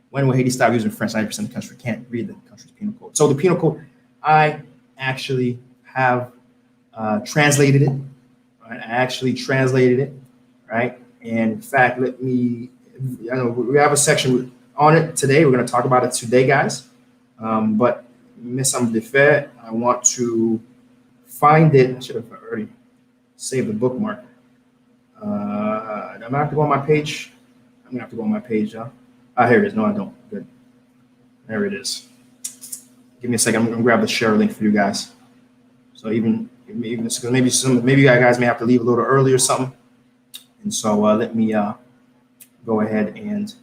When will Haiti stop using French? 90% of the country can't read the country's penal code. So the penal code, I actually have translated it. Right? I actually translated it, right? And in fact, let me, I know we have a section on it today. We're going to talk about it today, guys. But miss some defect. I want to find it. I should have already saved the bookmark. I'm going to have to go on my page. I'm going to have to go on my page, huh? Here it is. No, I don't. Good. There it is. Give me a second. I'm going to grab the share link for you guys. So maybe you guys may have to leave a little early or something. And so let me go ahead and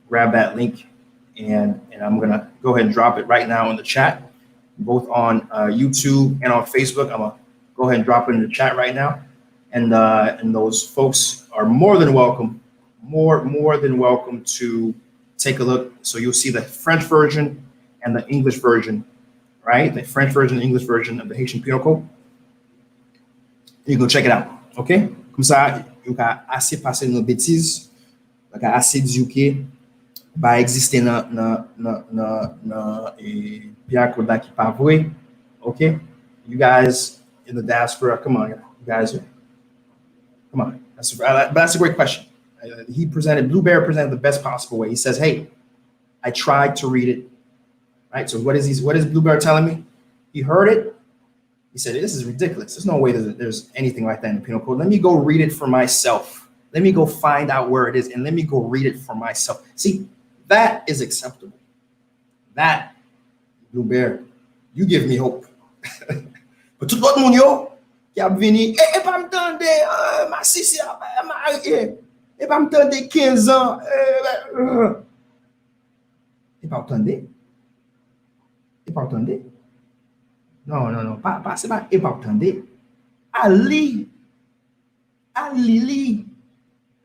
grab that link, and I'm going to go ahead and drop it right now in the chat, both on YouTube and on Facebook. I'm going to go ahead and drop it in the chat right now. And those folks are more than welcome, more than welcome to take a look. So you'll see the French version and the English version, right? The French version and English version of the Haitian Penal Code. You go check it out, okay? Comme ça, you can assez passer nos bêtises, you can assez éduquer, ba exister na bien code là qui pas vrai, okay? You guys in the diaspora, come on, you guys, come on. That's a great question. Blue Bear presented the best possible way. He says, hey, I tried to read it, right? So what is Blue Bear telling me? He heard it. He said, this is ridiculous. There's no way there's anything like that in the penal code. Let me go read it for myself. Let me go find out where it is, and let me go read it for myself. See, that is acceptable. That, Blue Bear, you give me hope. But tout l'autre monde yo, qui a venu, et pas m'tende, ma sisi, et pas m'tende 15 ans, et pas m'tende. Et pas m'tende. Non, c'est pas et pas m'tende. Ali,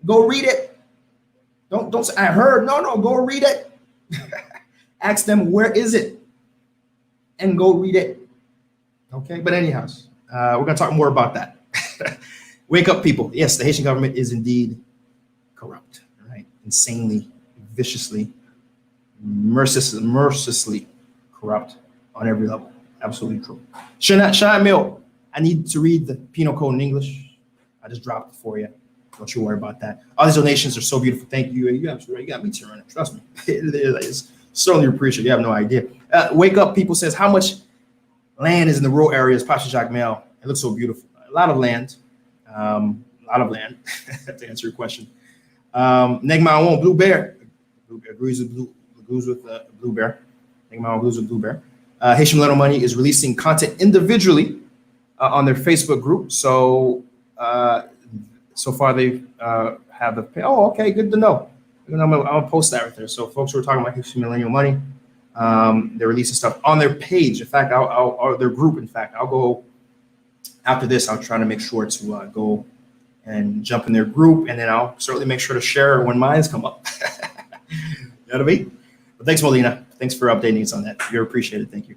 go read it. Don't say I heard. No, go read it. Ask them where is it, and go read it. Okay, but anyhow, we're gonna talk more about that. Wake up, people. Yes, the Haitian government is indeed corrupt, right? Insanely, viciously, mercilessly corrupt on every level. Absolutely true. Shana Mill, I need to read the penal code in English. I just dropped it for you. Don't you worry about that. All these donations are so beautiful. Thank you. You got me tearing up. Trust me. It's certainly appreciated. You have no idea. Wake up, people says, how much land is in the rural areas? Pastor Jacques Mel. It looks so beautiful. A lot of land. To answer your question. Negma won't Blue Bear. Agrees with Blue Bear. Negma agrees with Blue Bear. Haitian Millennial Money is releasing content individually on their Facebook group. So far they have the pay. Oh, okay, good to know. I'm gonna post that right there. So folks who are talking about Haitian Millennial Money, they're releasing stuff on their page. In fact, or their group. In fact, I'll go after this. I'll try to make sure to go and jump in their group, and then I'll certainly make sure to share when mines come up. You know what I mean? But thanks, Molina. Thanks for updating us on that. You're appreciated. Thank you.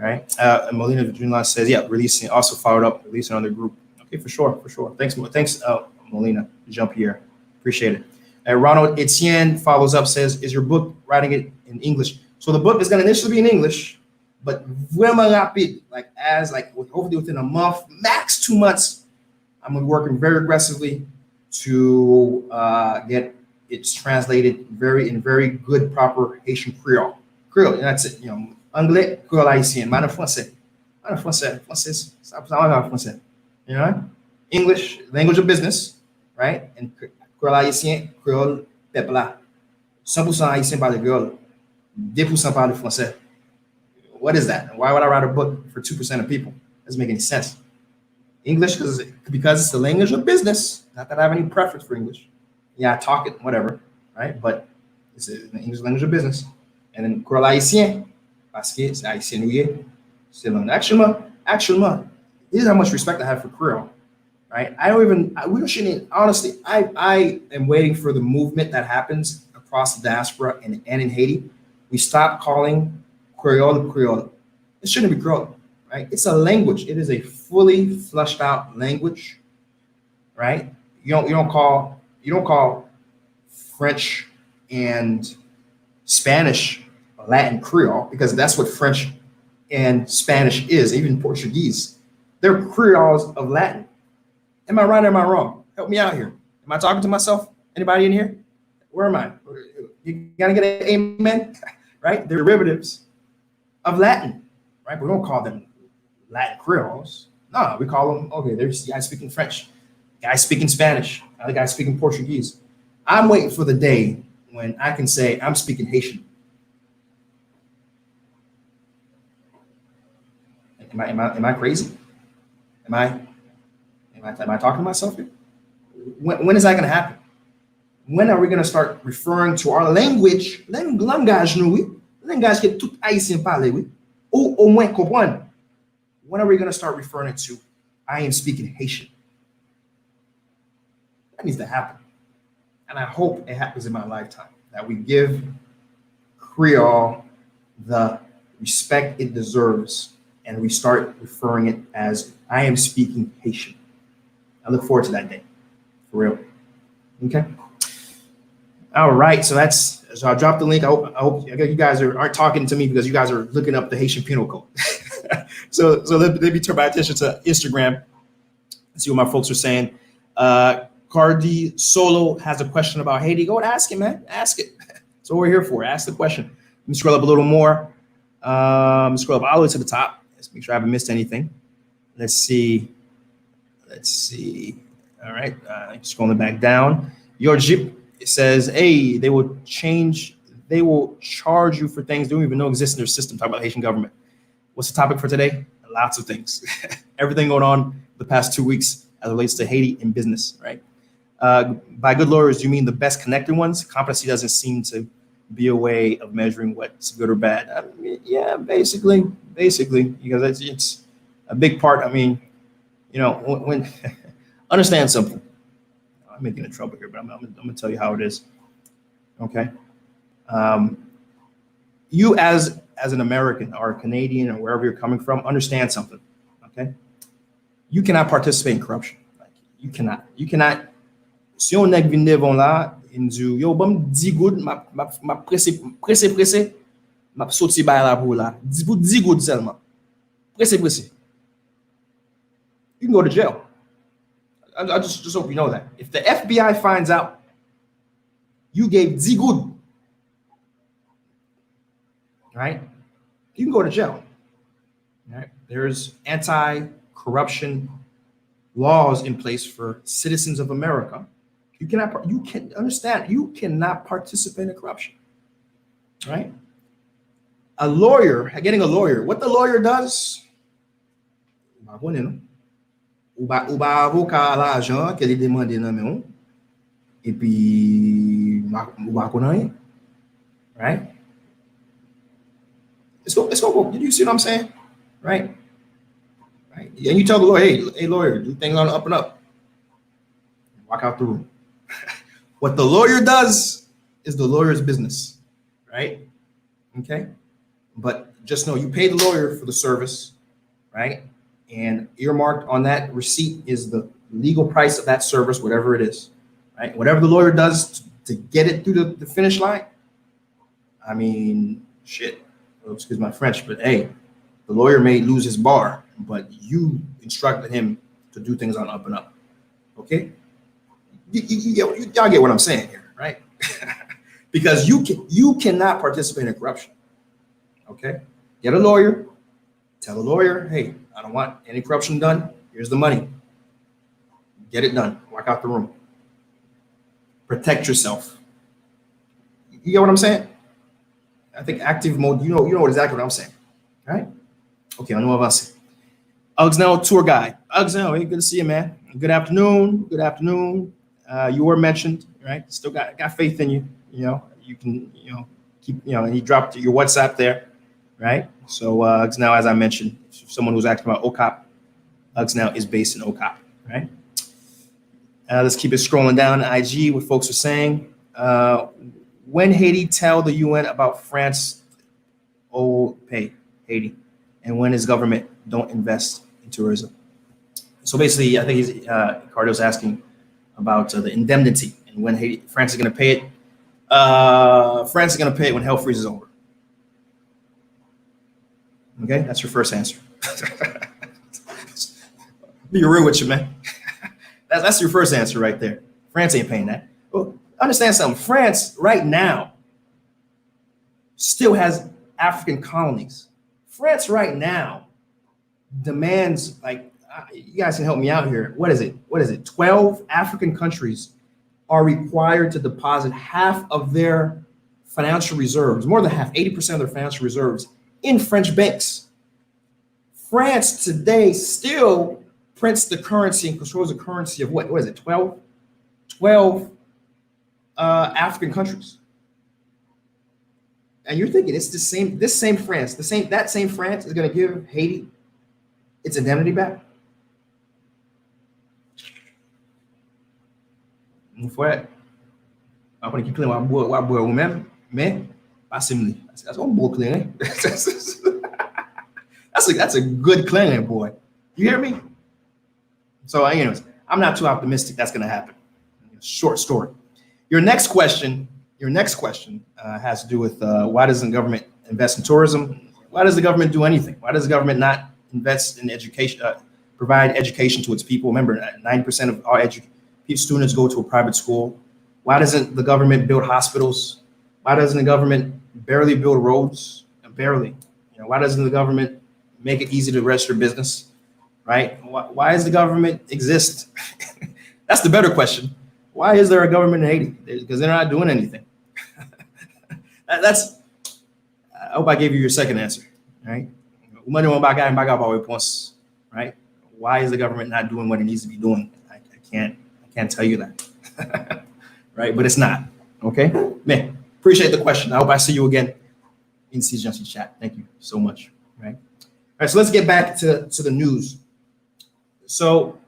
All right. Molina Junla says, yeah, releasing, also followed up, releasing on their group. Okay, for sure. Thanks, Molina. Jump here. Appreciate it. Ronald Etienne follows up, says, is your book writing it in English? So the book is going to initially be in English, but vraiment rapid, hopefully within a month, max 2 months, I'm working very aggressively to get it's translated in very good, proper Haitian Creole. And that's it. Anglais, Creole Haïtien, pas de français. Français, ça parle français. You know? English, language of business, right? And Creole Haïtien, Creole peuple là. 100% Haïtien parle Creole, 2% parle français. What is that? Why would I write a book for 2% of people? Doesn't make any sense. English, because it's the language of business. Not that I have any preference for English. Yeah, I talk it, whatever, right? But it's the English language of business. And then Creole Haïtien, parce que c'est Haïtien nouye. C'est long. Actually, this is how much respect I have for Creole, right? We shouldn't, honestly, I am waiting for the movement that happens across the diaspora and in Haiti. We stop calling Creole. It shouldn't be Creole. right? It's a language. It is a fully fleshed out language, right? You don't call French and Spanish Latin Creole, because that's what French and Spanish is, even Portuguese. They're Creoles of Latin. Am I right or am I wrong? Help me out here. Am I talking to myself? Anybody in here? Where am I? You gotta get an amen, right? They're derivatives of Latin, right? We don't call them Latin Creoles. No, we call them, okay, there's guys speaking French, guys speaking Spanish, other guys speaking Portuguese. I'm waiting for the day when I can say I'm speaking Haitian. Am I crazy? Am I talking to myself here? When is that going to happen? When are we going to start referring to our language, langage nous, oui, langage que tout haïtien parle, oui, ou au moins comprendre? When are we going to start referring to I am speaking Haitian? That needs to happen. And I hope it happens in my lifetime, that we give Creole the respect it deserves and we start referring it as I am speaking Haitian. I look forward to that day, for real. Okay. All right. So I dropped the link. I hope you guys aren't talking to me because you guys are looking up the Haitian Penal Code. so let me turn my attention to Instagram and see what my folks are saying. Cardi Solo has a question about Haiti. Go and ask it, man. Ask it. That's what we're here for. Ask the question. Let me scroll up a little more. Scroll up all the way to the top. Let's make sure I haven't missed anything. Let's see. All right. Scrolling back down. Your Jeep says, hey, they will charge you for things they don't even know exist in their system. Talk about the Haitian government. What's the topic for today? Lots of things. Everything going on the past 2 weeks as it relates to Haiti and business, right? By good lawyers, do you mean the best connected ones? Competency doesn't seem to be a way of measuring what's good or bad. I mean, yeah, basically, because it's a big part. I mean, when understand something. I'm making in trouble here, but I'm going to tell you how it is. Okay. You as an American or a Canadian or wherever you're coming from, understand something. Okay. You cannot participate in corruption. Like, you cannot. Si on nèg vinn devant là, il dit yo bam 10 good m'a pressé m'a sorti ba là pour là. 10 good seulement. Pressé. You can go to jail. I just hope you know that. If the FBI finds out you gave 10 good, right? You can go to jail. Right? There's anti-corruption laws in place for citizens of America. You can understand, you cannot participate in corruption, right? A lawyer, getting a lawyer, what the lawyer does, ou ba avocat l'argent que li demande nan men, et puis ou ba konan, right? Let's go. You see what I'm saying? Right? Right? And you tell the lawyer, hey, lawyer, do things on the up and up. Walk out the room. What the lawyer does is the lawyer's business, right? Okay. But just know you pay the lawyer for the service, right? And earmarked on that receipt is the legal price of that service, whatever it is, right? Whatever the lawyer does to get it through the finish line. I mean, shit. Well, excuse my French, but hey, the lawyer may lose his bar, but you instructed him to do things on up and up. Okay? Y'all get what I'm saying here, right? Because you cannot participate in corruption. Okay? Get a lawyer. Tell the lawyer, hey, I don't want any corruption done. Here's the money. Get it done. Walk out the room. Protect yourself. You get what I'm saying? I think active mode, you know exactly what I'm saying, right? Okay, on va avancer. Alexander, tour guide. Alexander, hey, good to see you, man. Good afternoon. You were mentioned, right? Still got faith in you. You can, keep, and you dropped your WhatsApp there, right? So now, as I mentioned, someone who's asking about OCOP, now is based in OCOP, right? Let's keep it scrolling down to IG, what folks are saying. When Haiti tell the UN about France, pay Haiti. and when his government don't invest in tourism. So basically, I think Cardo's asking about the indemnity and when France is going to pay it. France is going to pay it when hell freezes over. Okay, that's your first answer. Be real with you, man. That's your first answer right there. France ain't paying that. Well, understand something. France right now still has African colonies. France right now demands, like, you guys can help me out here. What is it? 12 African countries are required to deposit half of their financial reserves, more than half, 80% of their financial reserves in French banks. France today still prints the currency and controls the currency of what is it? 12 African countries. And you're thinking it's that same France is going to give Haiti its indemnity back? Foi. Après qui claim wa boire ou même, mais pas simili. That's one boy claim. That's a good claim, boy. You hear me? So, anyways, I'm not too optimistic that's going to happen. Short story. Your next question has to do with why doesn't the government invest in tourism? Why does the government do anything? Why does the government not invest in education, provide education to its people? Remember, 90% of our students go to a private school. Why doesn't the government build hospitals? Why doesn't the government barely build roads? Barely. Why doesn't the government make it easy to register business? Right? Why does the government exist? That's the better question. Why is there a government in Haiti? Because they're not doing anything. I hope I gave you your second answer. Right? Right? Why is the government not doing what it needs to be doing? I can't tell you that. Right? But it's not. Okay? Man, appreciate the question. I hope I see you again in SeeJeanty chat. Thank you so much. Right? All right, so let's get back to the news. So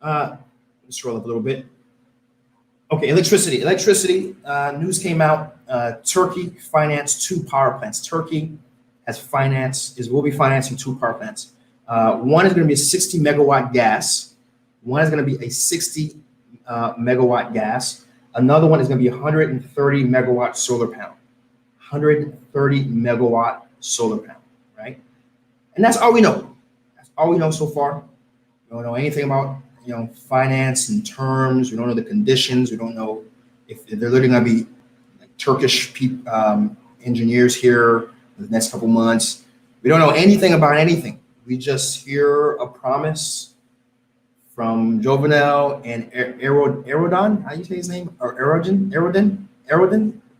let's scroll up a little bit. Okay, electricity. News came out. Turkey financed 2 power plants. Turkey will be financing 2 power plants. One is going to be a 60 megawatt gas. One is going to be a 60 megawatt gas. Another one is going to be 130 megawatt solar panel. 130 megawatt solar panel, right? And that's all we know. That's all we know so far. We don't know anything about finance and terms. We don't know the conditions. We don't know if they're literally going to be like Turkish engineers here for the next couple months. We don't know anything about anything. We just hear a promise from Jovenel and Erdogan. How do you say his name? Or Erdogan?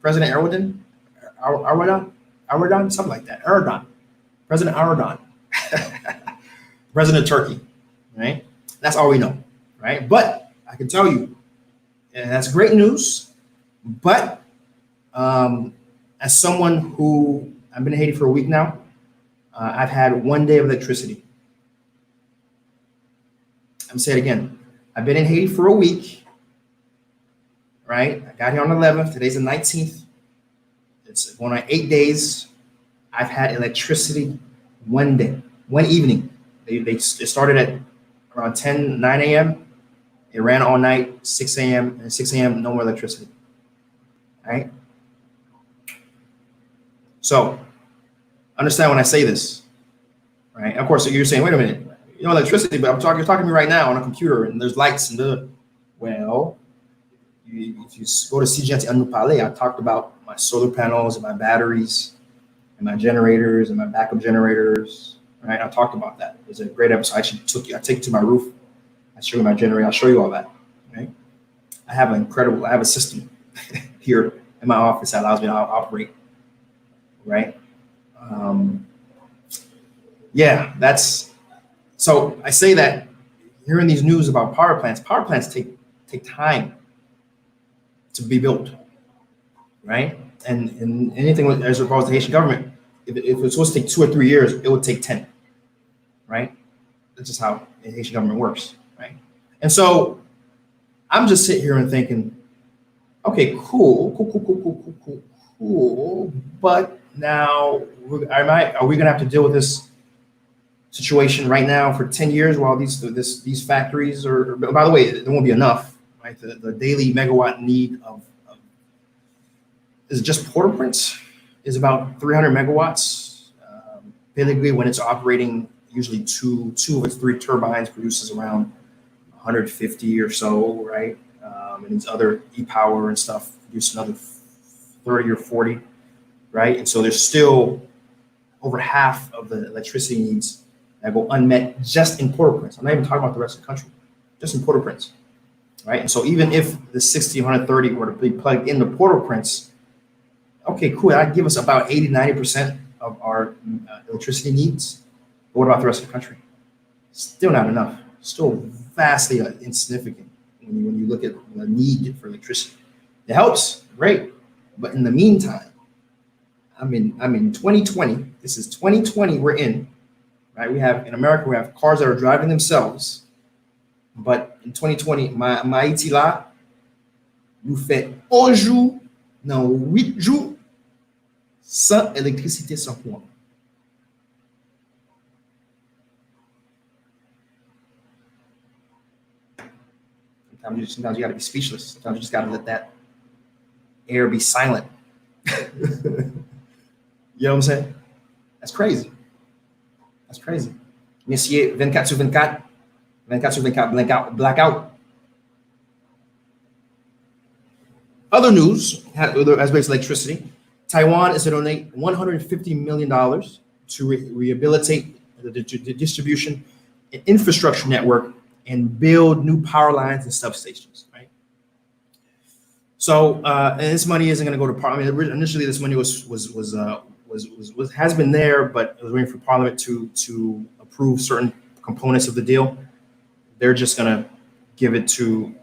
President Erdogan, something like that. President Erdogan, President of Turkey, right? That's all we know, right? But I can tell you, and that's great news. But as someone who I've been in Haiti for a week now, I've had 1 day of electricity. I'm saying it again. I've been in Haiti for a week, right? I got here on the 11th. Today's the 19th. It's going on 8 days. I've had electricity 1 day, one evening. It started at around 9 a.m. It ran all night, 6 a.m. And 6 a.m., no more electricity. All right? So understand when I say this, right? Of course, you're saying, wait a minute, electricity, but you're talking to me right now on a computer and there's lights and well, if you go to SeeJeanty on Nous Parler, I talked about my solar panels and my batteries and my generators and my backup generators, right? I talked about that. It was a great episode. I take you to my roof. I show you my generator. I'll show you all that, right? I have a system here in my office that allows me to operate, right? So I say that hearing these news about power plants take time to be built, right? And anything as regards to the Haitian government, if it's supposed to take 2 or 3 years, it would take 10, right? That's just how the Haitian government works, right? And so I'm just sitting here and thinking, okay, cool. But now are we going to have to deal with this situation right now for 10 years while these factories are, by the way, there won't be enough, right? The daily megawatt need of is just Port-au-Prince is about 300 megawatts. Basically, when it's operating, usually two of its three turbines produces around 150 or so, right? And these other e-power and stuff produce another 30 or 40, right? And so there's still over half of the electricity needs that go unmet just in Port-au-Prince. I'm not even talking about the rest of the country, just in Port-au-Prince, right? And so even if the 60, 130 were to be plugged into Port-au-Prince, okay, cool, that'd give us about 80, 90% of our electricity needs. But what about the rest of the country? Still not enough, still vastly insignificant when you look at the need for electricity. It helps, great, but in the meantime, I'm in 2020. This is 2020 we're in, right? In America, we have cars that are driving themselves, but in 2020, ma Haiti là, nous fait 11 jours, dans 8 jours, sans électricité, sans courant. Sometimes you got to be speechless. Sometimes you just got to let that air be silent. You know what I'm saying? That's crazy. That's crazy. Messieurs, 24 sur 24, 24 sur 24, blackout. Other news, as based electricity, Taiwan is to donate $150 million to rehabilitate the distribution and infrastructure network and build new power lines and substations, right? So, and this money isn't going to go to Parliament. Initially, this money has been there, but it was waiting for Parliament to approve certain components of the deal. They're just going to give it to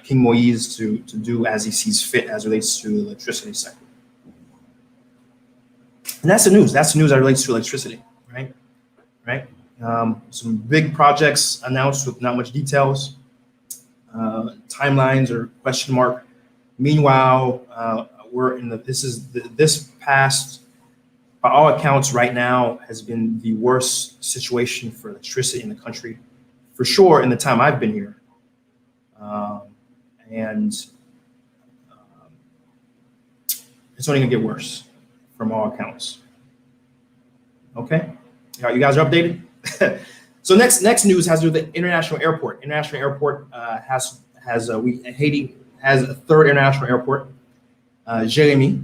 King Moise to do as he sees fit as relates to the electricity sector. And that's the news. That's the news that relates to electricity, right? Right. Some big projects announced with not much details. Timelines are question mark. Meanwhile, we're in this past, by all accounts, right now has been the worst situation for electricity in the country, for sure, in the time I've been here. And it's only gonna get worse from all accounts. Okay, you guys are updated. So next news has to do with the international airport. International airport Haiti has a third international airport, Jérémy.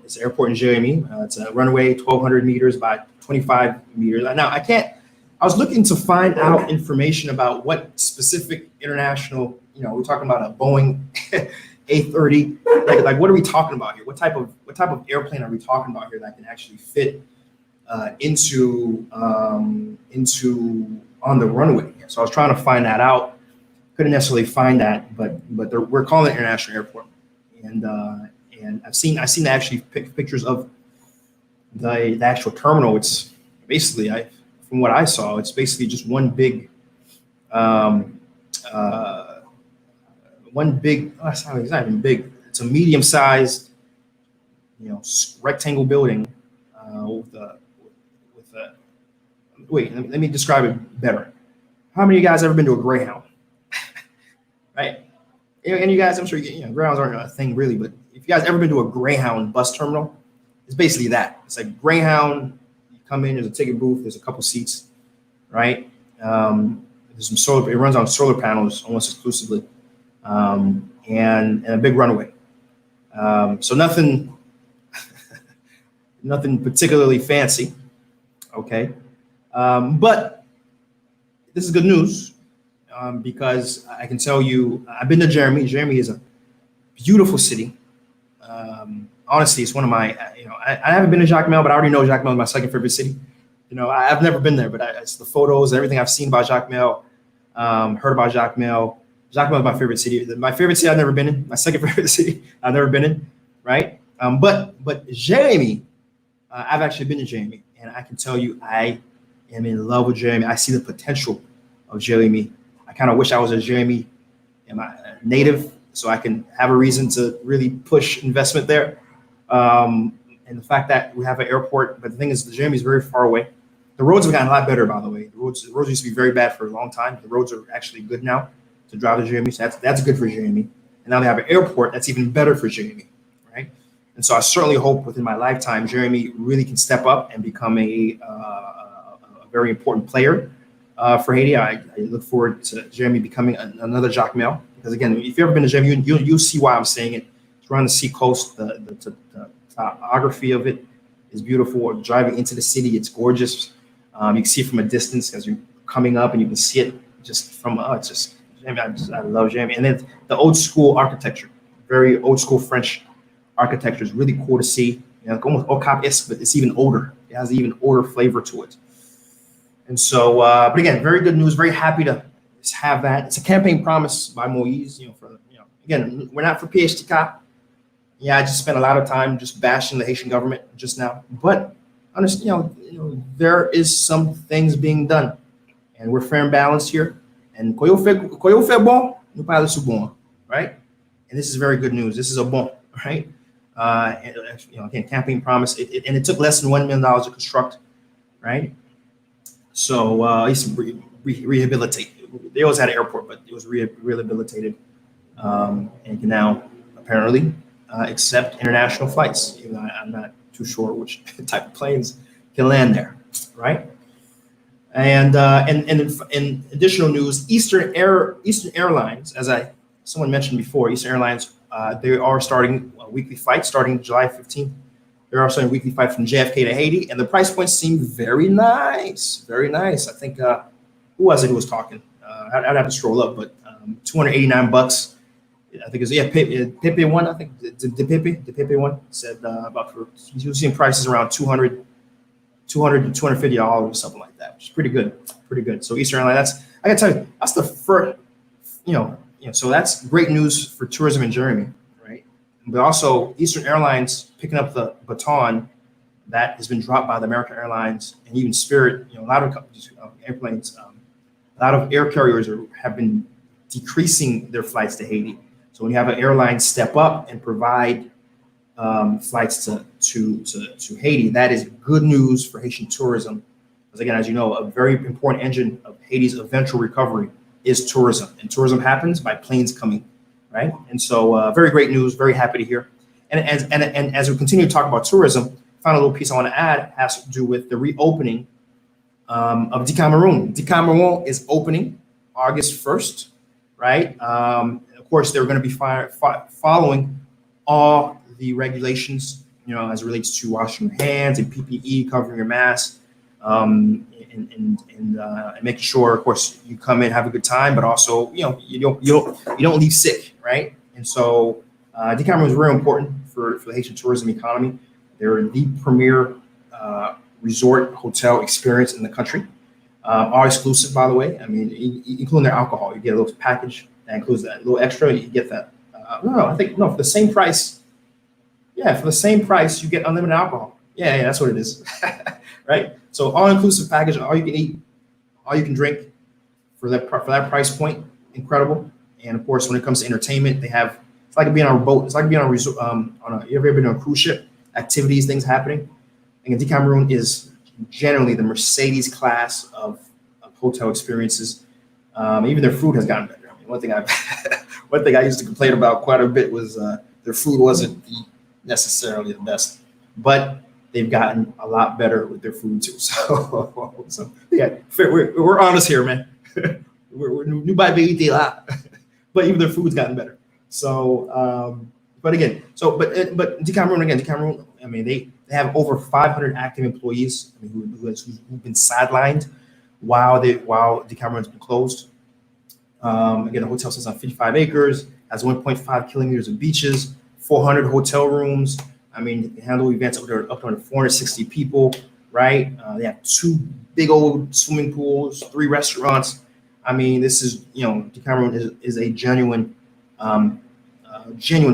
It's an airport in Jérémy. It's a runway 1,200 meters by 25 meters. Now I was looking to find out information about what specific international. We're talking about a Boeing A330. Like what are we talking about here? What type of airplane are we talking about here that can actually fit into on the runway? So I was trying to find that out. Couldn't necessarily find that, but we're calling it international airport. And I've seen actually pictures of the actual terminal. It's basically, from what I saw, it's basically just one big it's not even big. It's a medium-sized, rectangle building wait, let me describe it better. How many of you guys ever been to a Greyhound? Right? And you guys, I'm sure Greyhounds aren't a thing really, but if you guys ever been to a Greyhound bus terminal, it's basically that. It's like Greyhound. You come in, there's a ticket booth, there's a couple seats, right? There's some solar. It runs on solar panels almost exclusively, and a big runway. So nothing particularly fancy. Okay, but this is good news because I can tell you I've been to Jérémy. Jérémy is a beautiful city. Honestly, it's one of my, I haven't been to Jacmel, but I already know Jacmel is my second favorite city. I've never been there, but it's the photos, everything I've seen about Jacmel, heard about Jacmel. Jacmel is my favorite city. My favorite city I've never been in. My second favorite city I've never been in, right? But Jérémy, I've actually been to Jérémy, and I can tell you I am in love with Jérémy. I see the potential of Jérémy. I kind of wish I was a Jérémy native so I can have a reason to really push investment there. And the fact that we have an airport, but the thing is, Jérémy is very far away. The roads have gotten a lot better, by the way. The roads used to be very bad for a long time. The roads are actually good now to drive to Jeremy. So that's good for Jeremy. And now they have an airport that's even better for Jeremy, right? And so I certainly hope within my lifetime, Jeremy really can step up and become a very important player for Haiti. I look forward to Jeremy becoming another Jacques Mel. Because again, if you've ever been to Jeremy, you'll see why I'm saying it. It's around the sea coast. The topography of it is beautiful. Driving into the city, it's gorgeous. You can see it from a distance as you're coming up, and you can see it just from it's just Jeremy. I love Jeremy. And then the old school architecture, very old school French architecture is really cool to see. Almost Ocap-esque, but it's even older. It has even older flavor to it. And so, but again, very good news. Very happy to have that. It's a campaign promise by Moise. Again, we're not for PHTK. Yeah, I just spent a lot of time just bashing the Haitian government just now. But understand, there is some things being done, and we're fair and balanced here. And koyo fait bon, nous parle sous bon, right? And this is very good news. This is a bon, right? Again, campaign promise. And it took less than $1 million to construct, right? So it's rehabilitate. They always had an airport, but it was rehabilitated, and can now apparently accept international flights. Even though I'm not too sure which type of planes can land there, right? And in additional news, Eastern Airlines, as someone mentioned before, Eastern Airlines, they are starting a weekly flight starting July 15th. They're also a weekly flight from JFK to Haiti, and the price points seem very nice, very nice. I think who was it who was talking? I'd have to scroll up, but $289. I think it's Pepe one. I think the Pepe one said about for you're seeing prices around $200 to $250 or something like that, which is pretty good. So Eastern Airlines, I gotta tell you, that's the first, so that's great news for tourism in Jeremy, right? But also Eastern Airlines picking up the baton that has been dropped by the American Airlines and even Spirit. A lot of companies, airplanes, a lot of air carriers have been decreasing their flights to Haiti. So when you have an airline step up and provide flights to Haiti, that is good news for Haitian tourism. Because again, as you know, a very important engine of Haiti's eventual recovery is tourism, and tourism happens by planes coming, right? And so, very great news. Very happy to hear. And as we continue to talk about tourism, final little piece I want to add has to do with the reopening of Decameron. Decameron is opening August 1st, right? Of course, they're going to be following all the regulations, as it relates to washing your hands and PPE, covering your mask, and making sure, of course, you come in, have a good time, but also, you don't leave sick, right? And so, Decameron is very important for the Haitian tourism economy. They're the premier resort hotel experience in the country. All exclusive, by the way. I mean, including their alcohol, you get a little package that includes that little extra. You get that. For the same price. Yeah, for the same price, you get unlimited alcohol. Yeah, that's what it is, right? So all-inclusive package, all you can eat, all you can drink for that price point, incredible. And of course, when it comes to entertainment, it's like being on a boat. It's like being on a resort. You ever been on a cruise ship? Activities, things happening. And Decameron is generally the Mercedes class of hotel experiences. Even their food has gotten better. I mean, one thing I used to complain about quite a bit was their food wasn't necessarily the best, but they've gotten a lot better with their food too. So yeah, we're honest here, man. we're new by BET a lot, but even their food's gotten better. So, but Decameron, I mean, they have over 500 active employees, who've been sidelined while Decameron's been closed. Again, the hotel sits on 55 acres, has 1.5 kilometers of beaches, 400 hotel rooms. I mean, they handle events up to 460 people, right? They have 2 big old swimming pools, 3 restaurants. I mean, this is, Decameron is a genuine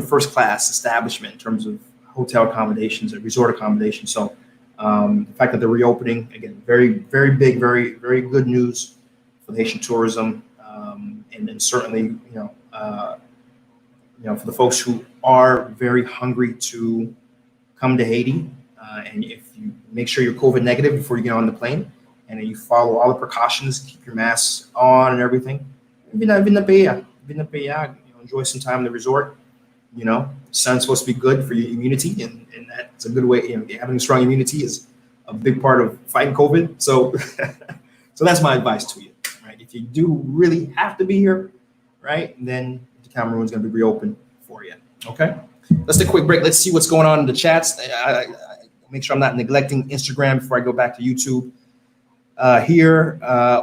first class establishment in terms of hotel accommodations and resort accommodations. So the fact that they're reopening, again, very, very big, very, very good news for the Haitian tourism, and certainly, for the folks who are very hungry to come to Haiti, and if you make sure you're COVID negative before you get on the plane, and you follow all the precautions, keep your masks on and everything, enjoy some time in the resort. Sun's supposed to be good for your immunity, and that's a good way. Having a strong immunity is a big part of fighting COVID. So, so that's my advice to you, right? If you do really have to be here, right, then the Cameroon's going to be reopened for you. Okay, let's take a quick break. Let's see what's going on in the chats. I make sure I'm not neglecting Instagram before I go back to YouTube. Here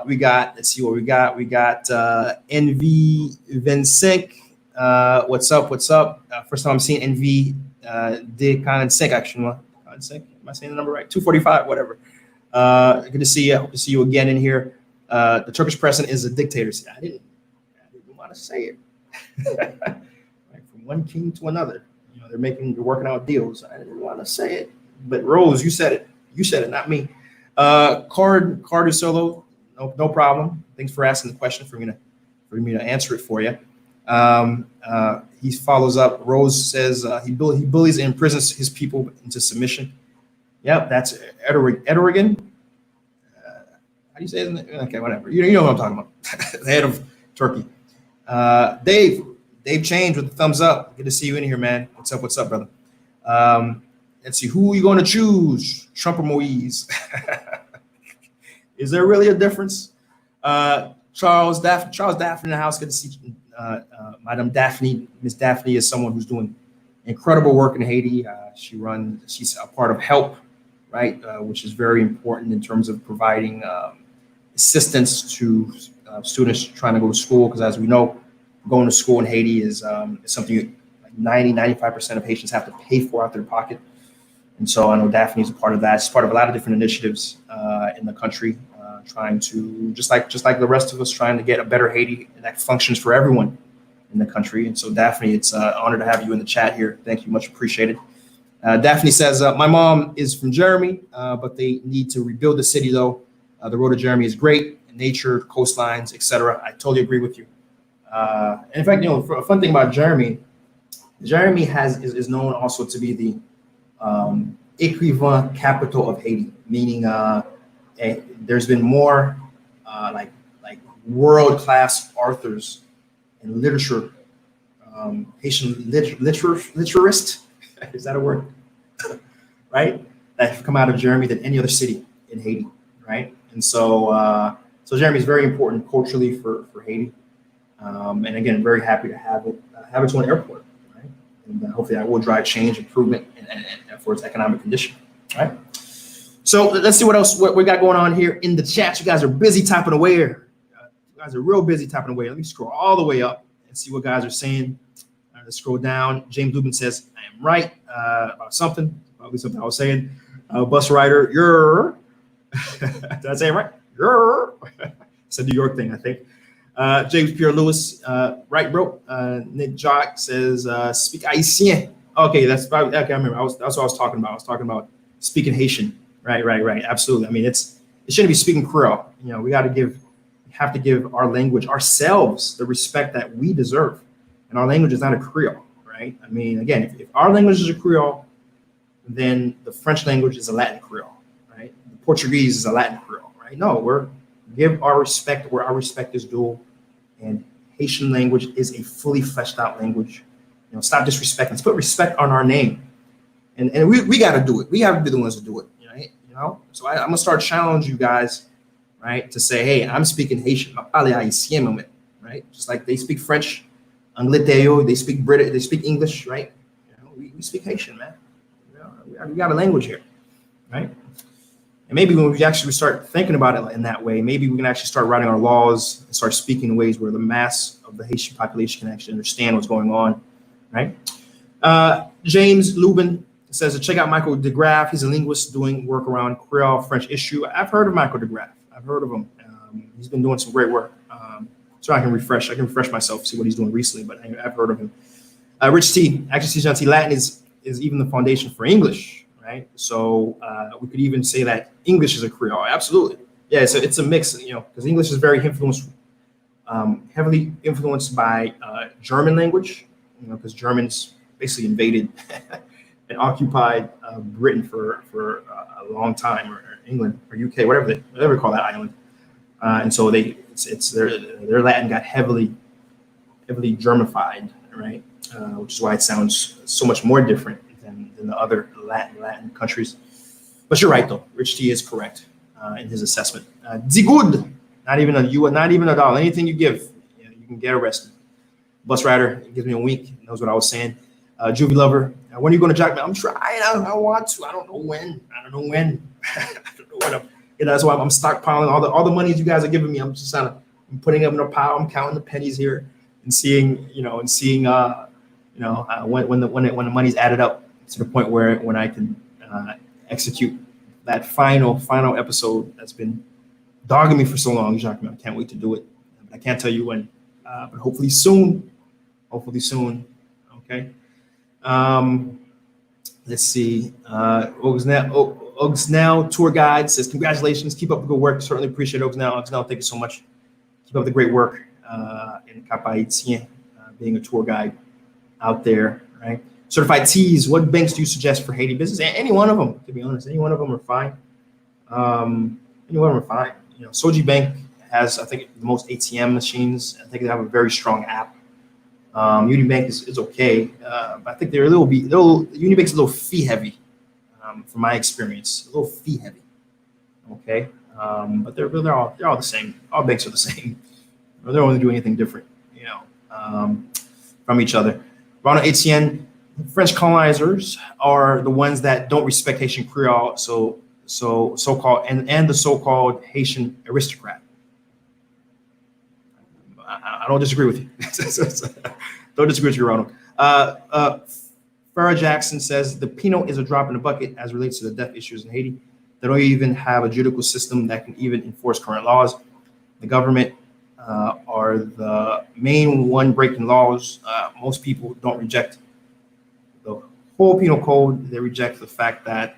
we got. Let's see what we got. We got NV Vincent. What's up? First time I'm seeing NV de Consec actually. Consec, am I saying the number right? 245, whatever. Good to see you. Hope to see you again in here. The Turkish president is a dictator. See, I didn't want to say it. Right, from one king to another. They're working out deals. I didn't want to say it, but Rose, you said it. You said it, not me. Card Solo, no problem. Thanks for asking the question for me to answer it for you. He follows up. Rose says he bullies and imprisons his people into submission. Yep, that's Erdogan. How do you say it? Okay, whatever. You know what I'm talking about. The head of Turkey. Dave changed with the thumbs up. Good to see you in here, man. What's up, brother? Let's see, who are you going to choose? Trump or Moise? Is there really a difference? Charles Daphne in the house. Good to see Madam Daphne. Miss Daphne is someone who's doing incredible work in Haiti. She's a part of HELP, right? Which is very important in terms of providing assistance to students trying to go to school. Because as we know, going to school in Haiti is something like 95% of Haitians have to pay for out of their pocket. And so I know Daphne is a part of that. She's part of a lot of different initiatives in the country, trying to, just like the rest of us, trying to get a better Haiti that functions for everyone in the country. And so Daphne, it's an honor to have you in the chat here. Thank you, much appreciated. Daphne says, my mom is from Jeremy, but they need to rebuild the city though. The road to Jeremy is great, nature, coastlines, etc. I totally agree with you. And in fact, a fun thing about Jeremy is known also to be the écrivain capital of Haiti, meaning there's been more like world-class authors and literature, Haitian literarist, is that a word? Right? That have come out of Jeremy than any other city in Haiti, right? And so Jeremy is very important culturally for Haiti. And again, very happy to have it to an airport, right? And hopefully that will drive change, improvement, and for its economic condition, right? So let's see what we got going on here in the chat. You guys are busy typing away here. You guys are real busy typing away. Let me scroll all the way up and see what guys are saying. Let's scroll down. James Lubin says, I am right about something, probably something I was saying. Bus rider, you're, did I say it right? You're, it's a New York thing, I think. James Pierre Lewis, right, bro. Nick Jock says, speak Haitien. Okay, that's probably, okay, I remember. That's what I was talking about. I was talking about speaking Haitian. Right. Absolutely. I mean, it shouldn't be speaking Creole. We have to give our language, ourselves, the respect that we deserve. And our language is not a Creole, right? I mean, again, if our language is a Creole, then the French language is a Latin Creole, right? The Portuguese is a Latin Creole, right? No, give our respect where our respect is due. And Haitian language is a fully fleshed out language. Stop disrespecting. Let's put respect on our name. And we got to do it. We have to be the ones to do it, right? So I'm gonna start challenging you guys, right, to say, hey, I'm speaking Haitian, right? Just like they speak French, Anglais, they speak British, they speak English, right? We speak Haitian, man. We got a language here, right? And maybe when we actually start thinking about it in that way, maybe we can actually start writing our laws and start speaking in ways where the mass of the Haitian population can actually understand what's going on, right? James Lubin says to check out Michael DeGraff. He's a linguist doing work around Creole French issue. I've heard of Michael DeGraff. I've heard of him. He's been doing some great work. So I can refresh myself, see what he's doing recently, but I've heard of him. Rich T, actually, SeeJeanty, Latin is even the foundation for English, right? So we could even say that English is a Creole. Absolutely. Yeah, it's a mix, because English is very heavily influenced by German language, because Germans basically invaded and occupied Britain for a long time, or England or UK, whatever they call that island. And so their Latin got heavily Germified, right? Which is why it sounds so much more different than the other Latin countries. But you're right, though. Rich T is correct in his assessment. Good, not even a dollar. Anything you give, you can get arrested. Bus rider gives me a wink. Knows what I was saying. Juvie lover, when are you going to jack me? I'm trying. I want to. I don't know when. I don't know when. That's why I'm stockpiling all the monies you guys are giving me. I'm just I'm putting them in a pile. I'm counting the pennies here and seeing when the money's added up to the point when I can execute that final episode that's been dogging me for so long. I can't wait to do it. I can't tell you when, but hopefully soon. Okay. Let's see. Ogsnell tour guide says, congratulations, keep up the good work. Certainly appreciate Ogsnell, thank you so much. Keep up the great work in Cap Haitien, being a tour guide out there, right? Certified T's, what banks do you suggest for Haiti business? Any one of them, to be honest. Any one of them are fine. Soji Bank has, I think, the most ATM machines. I think they have a very strong app. Unibank is okay, but I think Unibank's a little fee heavy, from my experience, a little fee heavy. Okay, but they're all the same. All banks are the same. They don't really do anything different, from each other. Ronald Etienne, French colonizers are the ones that don't respect Haitian Creole, so-called and the so-called Haitian aristocrat. I don't disagree with you. Don't disagree with you, Ronald. Farrah Jackson says the Penal is a drop in the bucket as relates to the death issues in Haiti. They don't even have a judicial system that can even enforce current laws. The government are the main one breaking laws. Most people don't reject the whole penal code. They reject the fact that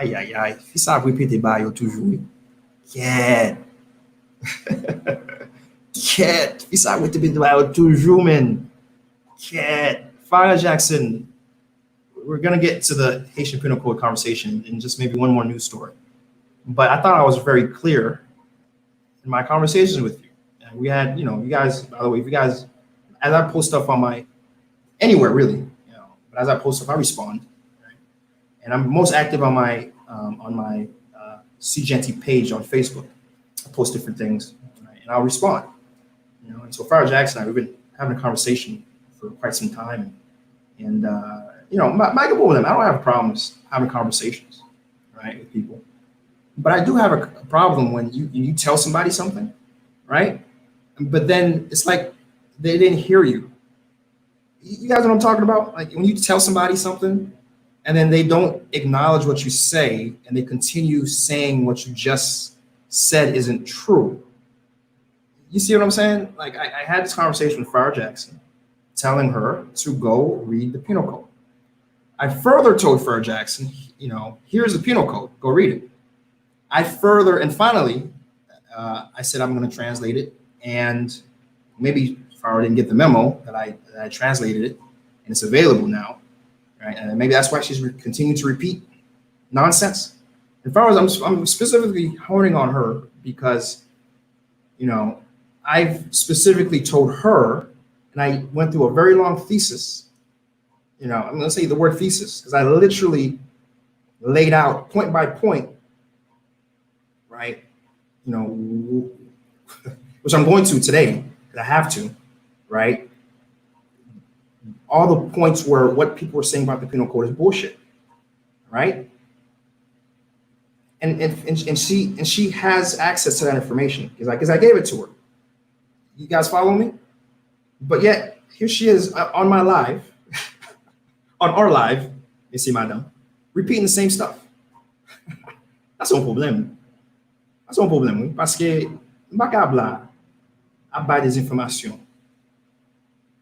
ils savent répéter bail toujours. Ils savent répéter bail toujours, man. Farrah Jackson, we're going to get to the Haitian Penal Code conversation in just maybe one more news story. But I thought I was very clear in my conversations with you. And we had, you guys, by the way, if you guys, as I post stuff on anywhere really, but as I post stuff, I respond. Right? And I'm most active on my SeeJeanty page on Facebook. I post different things, right? And I'll respond. And so Farrah Jackson and I, we've been having a conversation for quite some time. And my goal with them, I don't have problems having conversations, right, with people. But I do have a problem when you tell somebody something, right? But then it's like they didn't hear you. You guys know what I'm talking about? Like when you tell somebody something and then they don't acknowledge what you say and they continue saying what you just said isn't true. You see what I'm saying? Like I had this conversation with Farrah Jackson, telling her to go read the penal code. I further told Farrah Jackson, here's the penal code, go read it. Finally, I said, I'm going to translate it. And maybe Farrah didn't get the memo that I translated it and it's available now, right? And maybe that's why she's continuing to repeat nonsense. And Farrah, I'm specifically honing on her because, I've specifically told her, and I went through a very long thesis. I'm going to say the word thesis because I literally laid out point by point, right? Which I'm going to today, because I have to, right? All the points where what people were saying about the penal code is bullshit, right? And she has access to that information because I gave it to her. You guys follow me? But yet here she is on my live, on our live, you see, madam, repeating the same stuff. That's un problème. That's un problème, oui, parce que m'bakabla I buy this information.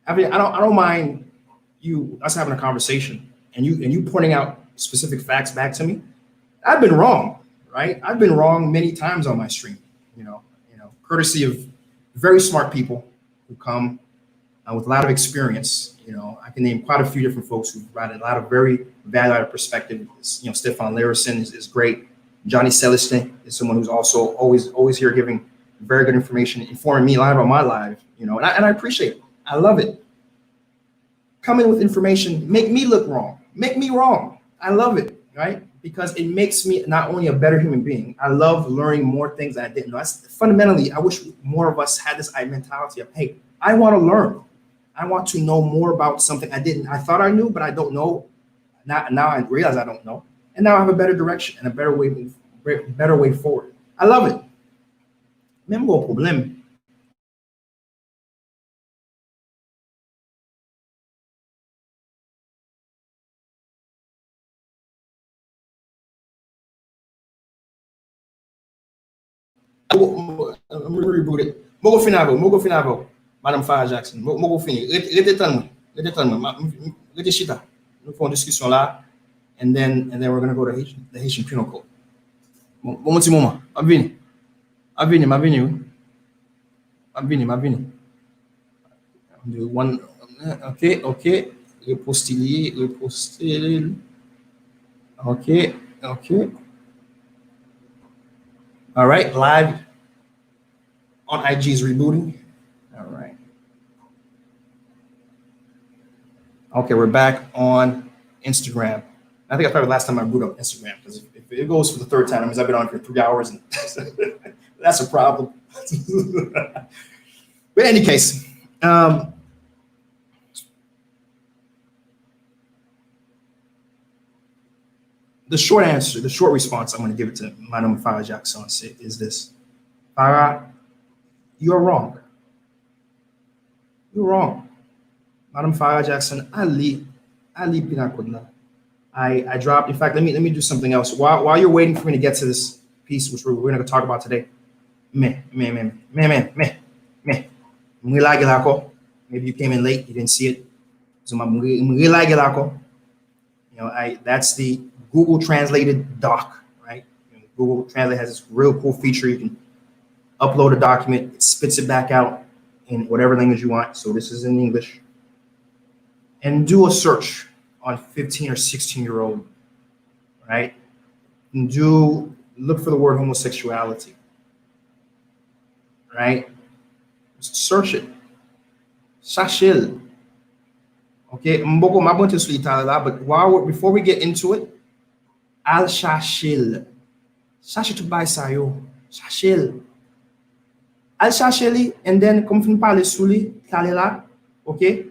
I don't mind us having a conversation and you pointing out specific facts back to me. I've been wrong, right? I've been wrong many times on my stream, courtesy of very smart people who come with a lot of experience. I can name quite a few different folks who provide a lot of very valid perspective. Stefan Larison is great. Johnny Celestin is someone who's also always here giving very good information, informing me live on my live, and I appreciate it. I love it. Come in with information, make me look wrong, make me wrong. I love it, right? Because it makes me not only a better human being, I love learning more things that I didn't know. That's fundamentally, I wish more of us had this mentality of, hey, I want to learn. I want to know more about something I thought I knew, but I don't know. Now I realize I don't know. And now I have a better direction and a better way forward. I love it. Même gros problème. I'm reboot it. Mogo finavo. Madame Farah Jackson. Mogo fini. Rete chita. Nous faisons une discussion là. And then we're going to go to the Haitian Penal Code. Bon petit moment. Mavini. One. Okay. Repostille. Okay. All right, live on IG is rebooting. All right. Okay, we're back on Instagram. I think that's probably the last time I boot up Instagram, because if it goes for the third time, that means I've been on for 3 hours, and that's a problem. But in any case, the short answer, the short response I'm going to give it to Madame Farah Jackson is this. Farah, you're wrong. You're wrong. Madame Farah Jackson, Ali Pinakodna. I dropped, in fact, let me do something else. While you're waiting for me to get to this piece, which we're going to talk about today. Maybe you came in late, you didn't see it. So that's the Google translated doc, right? Google Translate has this real cool feature. You can upload a document, it spits it back out in whatever language you want. So this is in English. And do a search on 15 or 16-year-old, right? And look for the word homosexuality, right? Just search it. Shashil. Okay, but before we get into it, Al Shashil. Shashil to buy sayo. Shashil. Al Shashili, and then come from Pale Suli, Kalila, okay?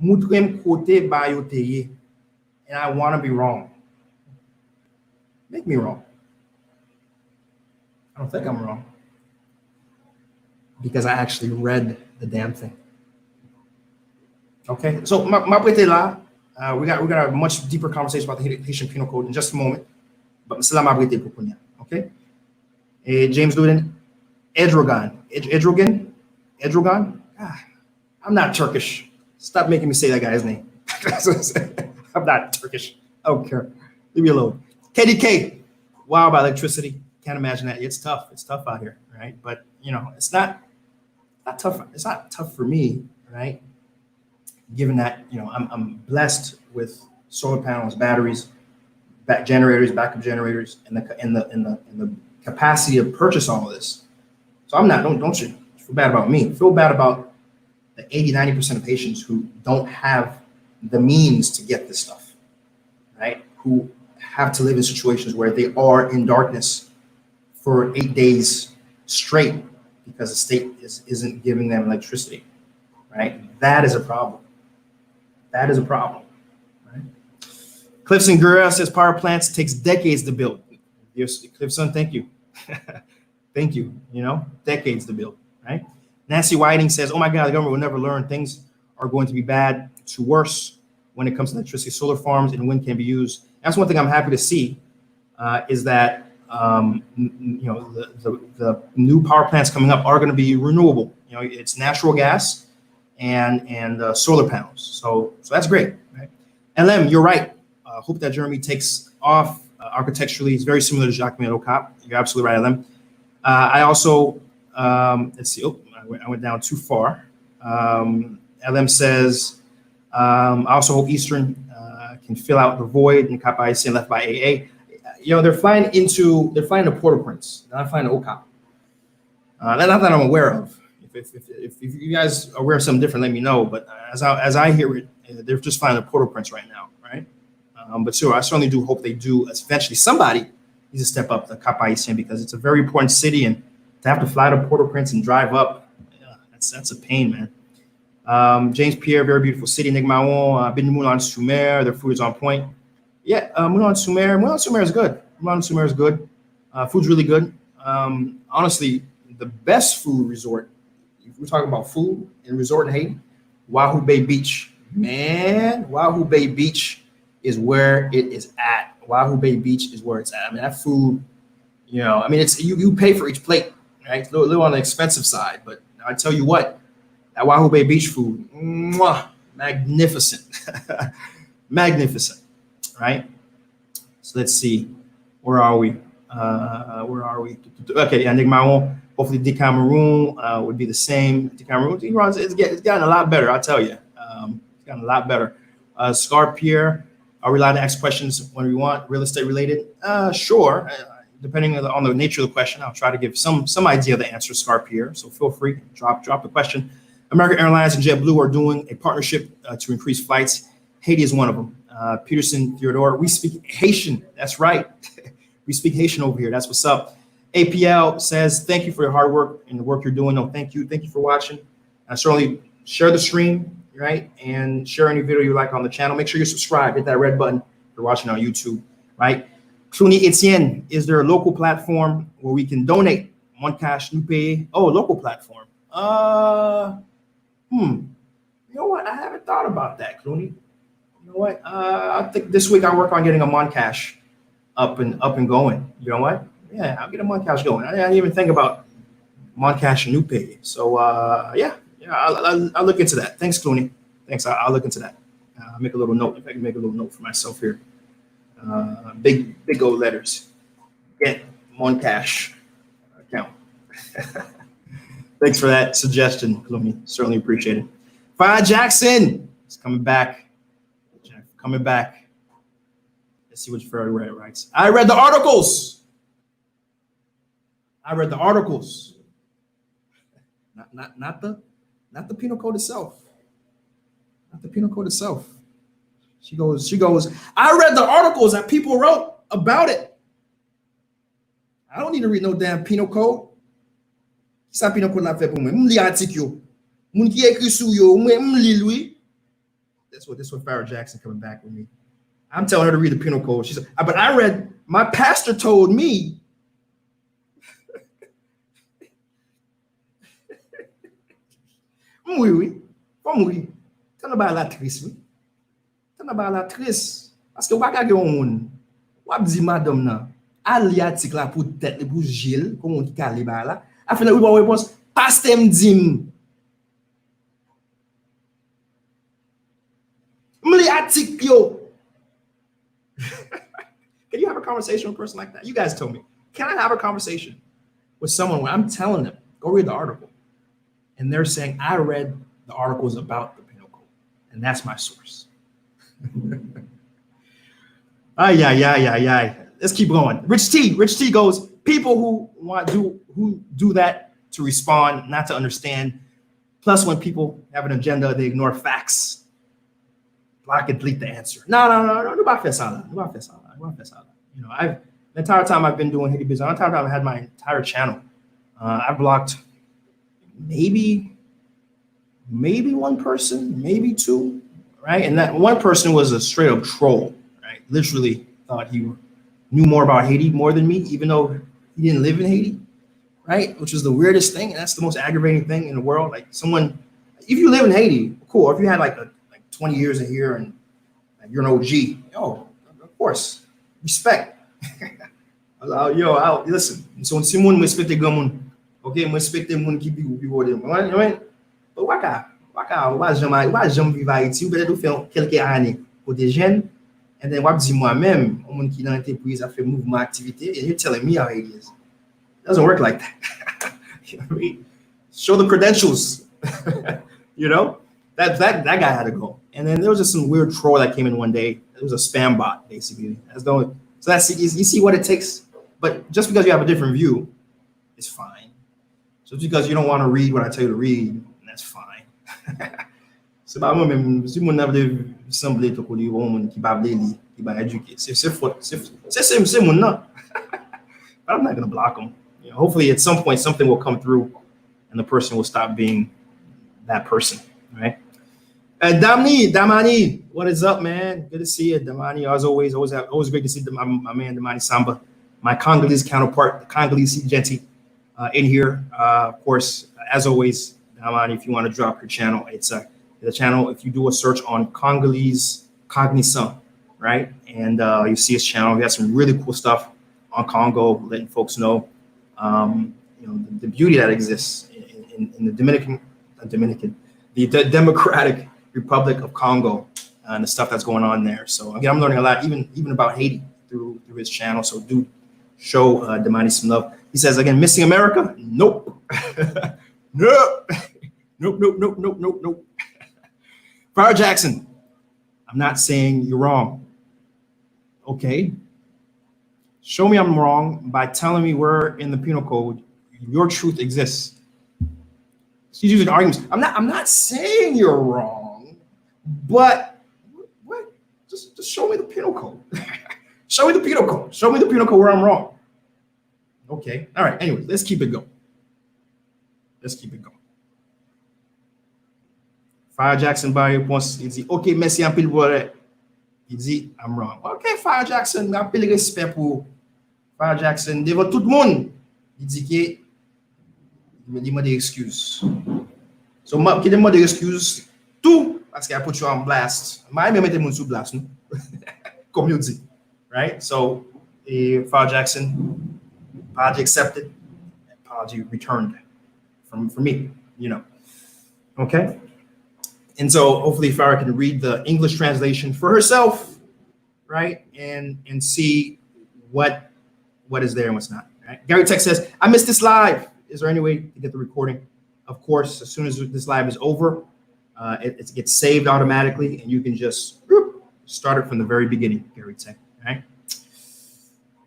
Mutrem kote bayoteye. And I want to be wrong. Make me wrong. I don't think I'm wrong, because I actually read the damn thing. Okay, so we got a much deeper conversation about the Haitian Penal Code in just a moment. But okay. James Luden, Edrogan. I'm not Turkish. Stop making me say that guy's name. I'm not Turkish. I don't care. Leave me alone. KDK. Wow, about electricity. Can't imagine that. It's tough. It's tough out here, right? But it's not tough. It's not tough for me, right? Given that I'm blessed with solar panels, batteries, backup generators, and the capacity to purchase all of this. So I'm not. Don't you feel bad about me? Feel bad about the 80-90% of Haitians who don't have the means to get this stuff, right? Who have to live in situations where they are in darkness for 8 days straight because the state isn't giving them electricity, right? That is a problem. That is a problem, right? Clifson Guerrero says power plants takes decades to build. Yes, Clifson, thank you. Thank you, decades to build, right? Nancy Whiting says, oh my God, the government will never learn. Things are going to be bad to worse when it comes to electricity. Solar farms and wind can be used. That's one thing I'm happy to see, is that the new power plants coming up are going to be renewable. It's natural gas and solar panels. So that's great, right? LM, you're right. Hope that Jeremy takes off architecturally. It's very similar to Jacques Ocap. You're absolutely right, LM. I also, let's see. Oh, I went down too far. LM says, I also hope Eastern can fill out the void in Kappa IC left by AA. they're flying to Port-au-Prince. They're not flying to Okap. Not that I'm aware of. If you guys are aware of something different, let me know. But as I hear it, they're just flying to Port-au-Prince right now, right? But sure, I certainly do hope they do. Eventually, somebody needs to step up the Cap Haitien because it's a very important city, and to have to fly to Port-au-Prince and drive up, yeah, that's a pain, man. James Pierre, very beautiful city. Nigmaon, been to Moulin-sur-Mer. Their food is on point. Yeah, Moulin-sur-Mer is good. Moulin-sur-Mer is good. Food's really good. Honestly, the best food resort, if we're talking about food and resort in Haiti, Wahoo Bay Beach. Man, Wahoo Bay Beach is where it is at. Wahoo Bay Beach is where it's at. I mean, that food, it's you pay for each plate, right? It's a little on the expensive side, but I tell you what, that Wahoo Bay Beach food, magnificent. Magnificent, right? So let's see. Where are we? Okay, yeah, Nigmaon. Hopefully, Cameroon would be the same. Cameroon, it's gotten a lot better, I'll tell you. It's gotten a lot better. Scar Pierre, are we allowed to ask questions when we want, real estate related? Sure. Depending on the nature of the question, I'll try to give some idea of the answer, Scar Pierre. So feel free, drop the question. American Airlines and JetBlue are doing a partnership to increase flights. Haiti is one of them. Peterson Theodore, we speak Haitian. That's right. We speak Haitian over here. That's what's up. APL says, thank you for your hard work and the work you're doing. No, thank you. Thank you for watching. Certainly share the stream, right? And share any video you like on the channel. Make sure you subscribe. Hit that red button if you're watching on YouTube, right? Clooney Etienne, is there a local platform where we can donate? Mon cash, nous pay. Oh, local platform. You know what? I haven't thought about that, Clooney. You know what? I think this week I work on getting a Moncash up and going. You know what? Yeah, I'll get a Moncash going. I didn't even think about Moncash and Nupe. So yeah, I'll look into that. Thanks, Clooney. Thanks. I'll look into that. I'll make a little note. If I can make a little note for myself here. Big old letters. Get Moncash account. Thanks for that suggestion, Clooney. Certainly appreciate it. Fire Jackson is coming back. Coming back. Let's see what Ferry writes. I read the articles. Not the penal code itself. Not the penal code itself. She goes, I read the articles that people wrote about it. I don't need to read no damn penal code. Ça penal code la fait pour moi. M'li article yo. Moun ki écrit sou yo, m'li lui. That's what Farrah Jackson coming back with me. I'm telling her to read the penal code. She said, but I read, my pastor told me. Oui. Tell about l'actrice, oui. Tell about l'actrice. Parce que waka gen moun. Wap di madame nan. Ali article la pour tête pour Gilles, comme on dit calé ba la. A fait oui bon réponse. Pasteur m'dim. M'li article yo. Can you have a conversation with a person like that? You guys told me. Can I have a conversation with someone where I'm telling them, go read the article? And they're saying, I read the articles about the penal code, and that's my source. Ay. Let's keep going. Rich T goes, people who do that to respond, not to understand. Plus, when people have an agenda, they ignore facts. Block and delete the answer. No. You know, the entire time I've been doing Haiti business, the entire time I had my entire channel, I blocked maybe one person, maybe two, right? And that one person was a straight up troll, right? Literally thought he knew more about Haiti more than me, even though he didn't live in Haiti, right? Which is the weirdest thing. And that's the most aggravating thing in the world. Like someone, if you live in Haiti, cool. If you had like 20 years in here and you're an OG, of course, respect. Listen. So si moun respecte gamun, okay, moun respecte moun ki bi ou dem. But waka jam viva Haiti, ou peut-être faire quelques années pour des jeunes, and then wap di moi-même, moun ki dans entreprise a fait mouvement activité, and you're telling me how Haiti is. It doesn't work like that. You know what I mean? Show the credentials. You know? That guy had to go. And then there was just some weird troll that came in one day. It was a spam bot, basically. That's the So that's you see what it takes. But just because you have a different view, it's fine. So just because you don't want to read what I tell you to read, that's fine. C'est pas moi-même, si mon avait semblé to kodi woman qui ba vle qui ba éduquer. C'est mon non. I'm not going to block them. You know, hopefully at some point something will come through and the person will stop being that person, right? Damani, what is up, man? Good to see you, Damani. As always great to see my man Damani Samba, my Congolese counterpart, the Congolese SeeJeanty, in here. Of course, as always, Damani, if you want to drop your channel, it's the channel. If you do a search on Congolese Cognizant, right, and you see his channel, he has some really cool stuff on Congo, letting folks know, you know, the beauty that exists in the the Democratic Republic of Congo, and the stuff that's going on there. So again, I'm learning a lot, even about Haiti through his channel. So do show Damani some love. He says again, missing America? Nope. Nope. Nope. Fire Jackson, I'm not saying you're wrong. Okay. Show me I'm wrong by telling me where in the penal code your truth exists. She's using arguments. I'm not saying you're wrong, but what? Just show me the penal code. Show me the penal code. Show me the penal code where I'm wrong. Okay. All right. Anyway, let's keep it going. Fire Jackson by réponse, il dit OK, merci un pile pour. Il dit I'm wrong. OK, Fire Jackson, un pile respect pour Fire Jackson devant tout le monde. Il dit que il demande des excuses. So qu'il demande des excuses tout parce qu'il a put you on blast. Moi même mettre mon sous blast, non? Comme il dit. Right? So Fire Jackson, apology accepted, apology returned from me, you know. Okay? And so hopefully Farah can read the English translation for herself, right? And see what is there and what's not. Right? Gary Tech says, I missed this live. Is there any way to get the recording? Of course, as soon as this live is over, it gets saved automatically, and you can just start it from the very beginning, Gary Tech. Right?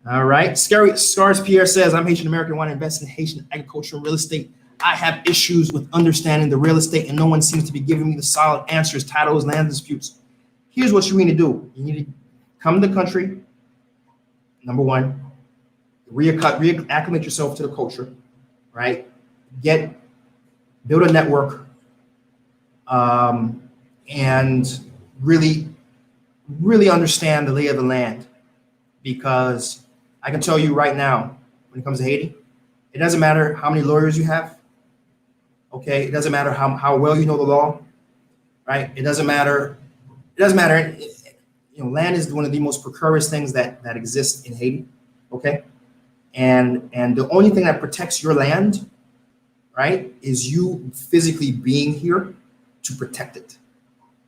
All right. Scars Pierre says, I'm Haitian American, want to invest in Haitian agriculture and real estate. I have issues with understanding the real estate, and no one seems to be giving me the solid answers, titles, land disputes. Here's what you need to do. You need to come to the country, number one, reacclimate yourself to the culture, right? Build a network, and really understand the lay of the land. Because I can tell you right now, when it comes to Haiti, it doesn't matter how many lawyers you have. Okay, it doesn't matter how well you know the law, right? It doesn't matter. You know, land is one of the most precarious things that exists in Haiti. Okay, and the only thing that protects your land, right, is you physically being here to protect it.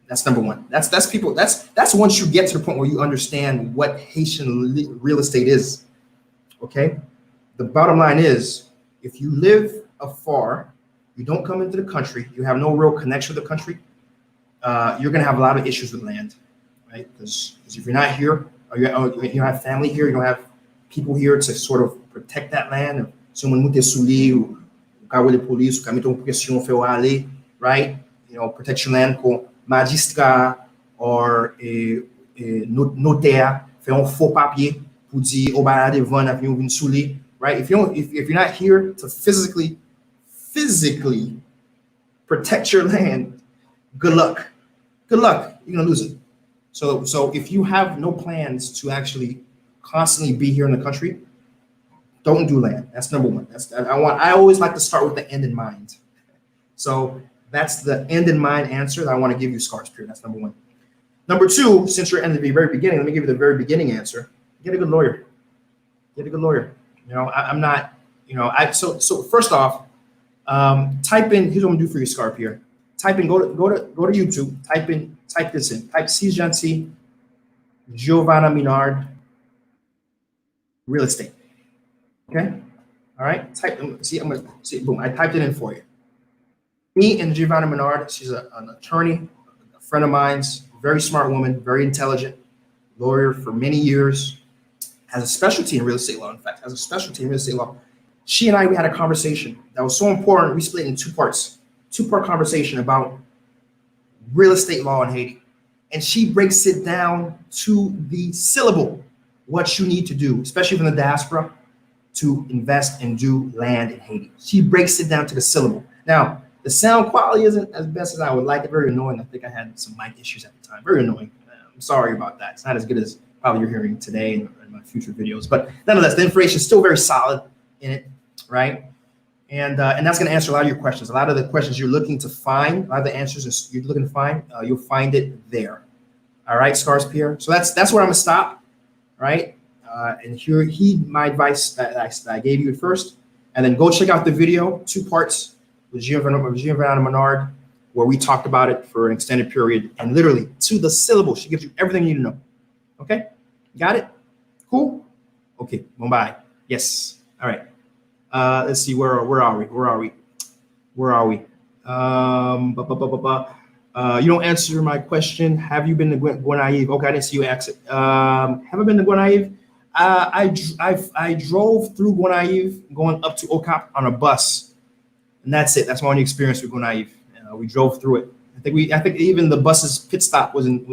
That's number one. That's once you get to the point where you understand what Haitian real estate is. Okay, the bottom line is, if you live afar, you don't come into the country, you have no real connection to the country, you're going to have a lot of issues with land, right? Because if you're not here, or you don't have family here, you don't have people here to sort of protect that land. Right? You know, protect your land. Magistrat or notaire fait un faux papier pour dire au bas de vendre avion vin souli, right? If you're not here to physically protect your land, good luck. You're gonna lose it. So if you have no plans to actually constantly be here in the country, don't do land. That's number one. I always like to start with the end in mind. So that's the end in mind answer that I want to give you, Scars Period. That's number one. Number two, since you're in the very beginning, let me give you the very beginning answer. Get a good lawyer. You know, I'm not, you know, so first off, type in, here's what I'm gonna do for you, Scarp here. Type in, go to YouTube, type this in, type SeeJeanty, Giovanna Minard, real estate. Okay? All right, I'm gonna see, boom, I typed it in for you. Me and Giovanna Minard, she's an attorney, a friend of mine's, very smart woman, very intelligent, lawyer for many years. has a specialty in real estate law. In fact, has a specialty in real estate law. She and I, we had a conversation that was so important. We split it in 2 parts, 2-part conversation about real estate law in Haiti. And she breaks it down to the syllable, what you need to do, especially from the diaspora, to invest and do land in Haiti. She breaks it down to the syllable. Now, the sound quality isn't as best as I would like. It's very annoying. I think I had some mic issues at the time. Very annoying. I'm sorry about that. It's not as good as probably you're hearing today in my future videos. But nonetheless, the information is still very solid in it, right? And that's going to answer a lot of your questions. A lot of the questions you're looking to find, a lot of the answers you're looking to find, you'll find it there. All right, Scars Pierre. So that's where I'm going to stop, right? And here, heed my advice that I gave you at first. And then go check out the video, 2 parts, with Giovanna Menard, where we talked about it for an extended period and literally to the syllable. She gives you everything you need to know. Okay, got it? Cool. Okay, bye. Yes. All right. Let's see. Where are we? You don't answer my question. Have you been to Guanaive? Okay, I didn't see you ask it. Have I been to Guanaive? I drove through Guanaive going up to Okap on a bus. And that's it. That's my only experience with Guanaive. We drove through it. I think even the bus's pit stop was in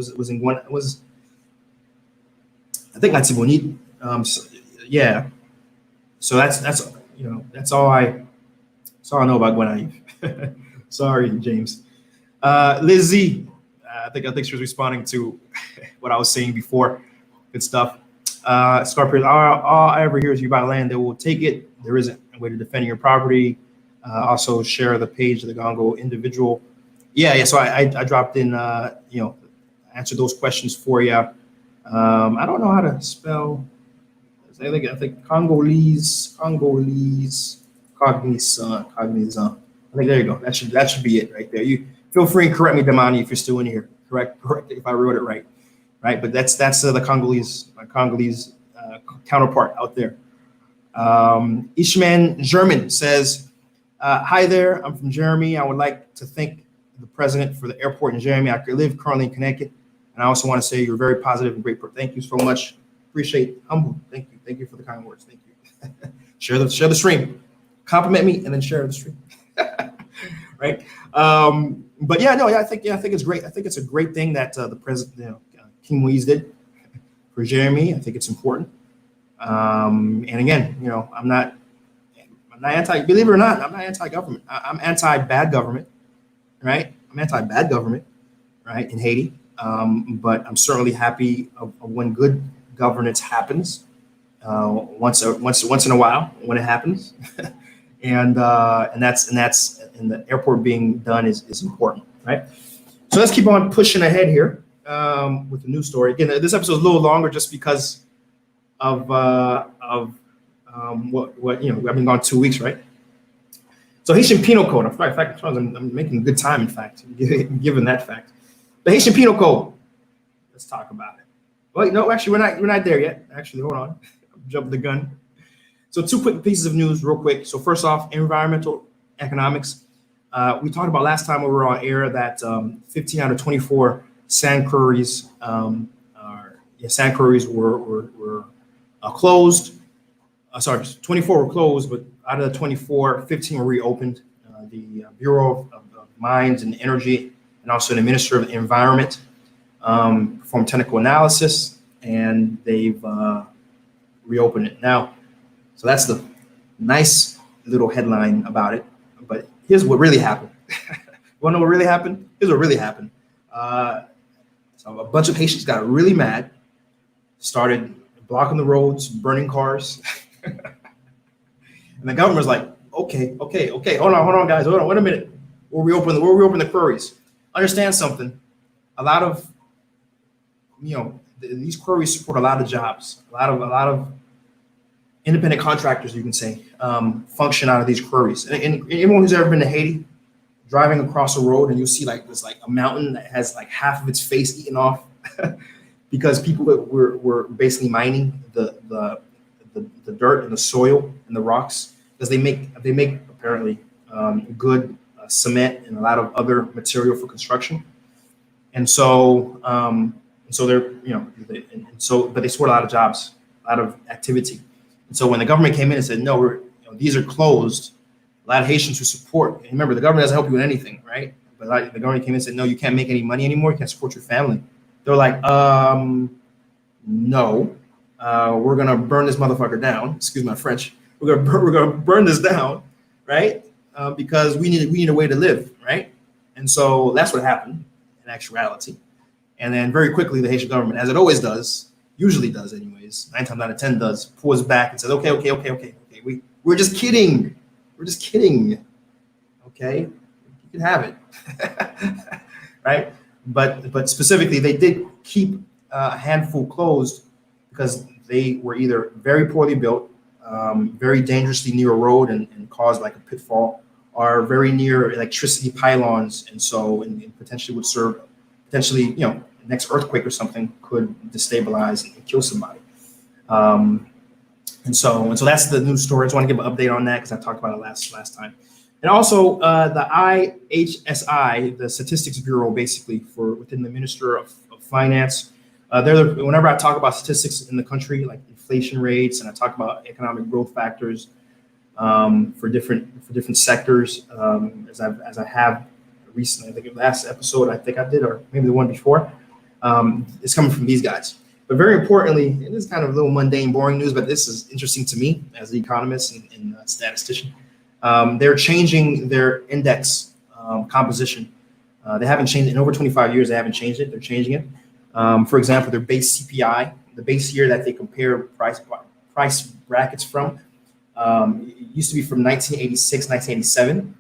I think that's Bonit. Yeah. So that's all I know about Guanaive. Sorry, James. Lizzie, I think she was responding to what I was saying before. Good stuff. Scorpio, all I ever hear is you buy land, they will take it. There isn't a way to defend your property. Also share the page of the Gongo individual. Yeah. So I dropped in, answered those questions for you. I don't know how to spell. I think Congolese, cognizant. I think there you go. That should be it right there. You feel free and correct me, Damani, if you're still in here. Correct if I wrote it right. Right, but that's the Congolese counterpart out there. Ishman German says, "Hi there, I'm from Jeremy. I would like to thank the president for the airport in Jeremy. I live currently in Connecticut, and I also want to say you're very positive and great. Thank you so much. Appreciate, humble. Thank you for the kind words. Thank you. share the stream, compliment me, and then share the stream. Right? But I think it's great. I think it's a great thing that the president, King Moise did for Jeremy. I think it's important. And again, I'm not anti, believe it or not, I'm not anti-government. I'm anti-bad government, right? I'm anti-bad government, right, in Haiti. But I'm certainly happy of when good governance happens, once in a while when it happens. and the airport being done is important, right? So let's keep on pushing ahead here with the news story. Again, this episode is a little longer just because of what I've been gone 2 weeks, right? So Haitian Penal Code. In fact, I'm making good time. In fact, given that fact, the Haitian Penal Code. Let's talk about it. Well, no, actually, we're not there yet. Actually, hold on, jumped the gun. So 2 quick pieces of news, real quick. So first off, environmental economics. We talked about last time we were on air that 15 out of 24 sand quarries, were closed. 24 were closed, but out of the 24, 15 were reopened. The Bureau of Mines and Energy, and also the Minister of the Environment, performed technical analysis, and they've reopened it now. So that's the nice little headline about it. But here's what really happened. You want to know what really happened? Here's what really happened. So a bunch of Haitians got really mad, started blocking the roads, burning cars. And the government was like, okay, hold on, guys, wait a minute. We'll reopen the quarries. Understand something. A lot of, these quarries support a lot of jobs, a lot of independent contractors, you can say, function out of these quarries. And anyone who's ever been to Haiti, driving across a road, and you'll see there's a mountain that has half of its face eaten off because people were basically mining the dirt and the soil and the rocks, because they make apparently good cement and a lot of other material for construction. And so they're, but they support a lot of jobs. activity. And so when the government came in and said, no, these are closed, a lot of Haitians who support, and remember, the government doesn't help you with anything, right? But the government came in and said, no, you can't make any money anymore. You can't support your family. They're like, no, we're going to burn this motherfucker down. Excuse my French. We're gonna burn this down, right? Because we need a way to live, right? And so that's what happened in actuality. And then very quickly, the Haitian government, as it always does, usually does anyways, 9 times out of 10 does, pulls back and says, okay. We're just kidding. We're just kidding. Okay, you can have it, right? But specifically, they did keep a handful closed because they were either very poorly built, very dangerously near a road and caused like a pitfall, or very near electricity pylons, and so and potentially would serve next earthquake or something could destabilize and kill somebody. And so that's the news story. I just want to give an update on that because I talked about it last time. And also the IHSI, the Statistics Bureau, basically for within the Minister of Finance. Whenever I talk about statistics in the country, like inflation rates, and I talk about economic growth factors for different sectors, as I have recently, I think the last episode I think I did, or maybe the one before, it's coming from these guys. But very importantly, it is kind of a little mundane, boring news, but this is interesting to me as an economist and statistician. They're changing their index composition. They haven't changed it in over 25 years. They haven't changed it. They're changing it. For example, their base CPI, the base year that they compare price brackets from, it used to be from 1986, 1987.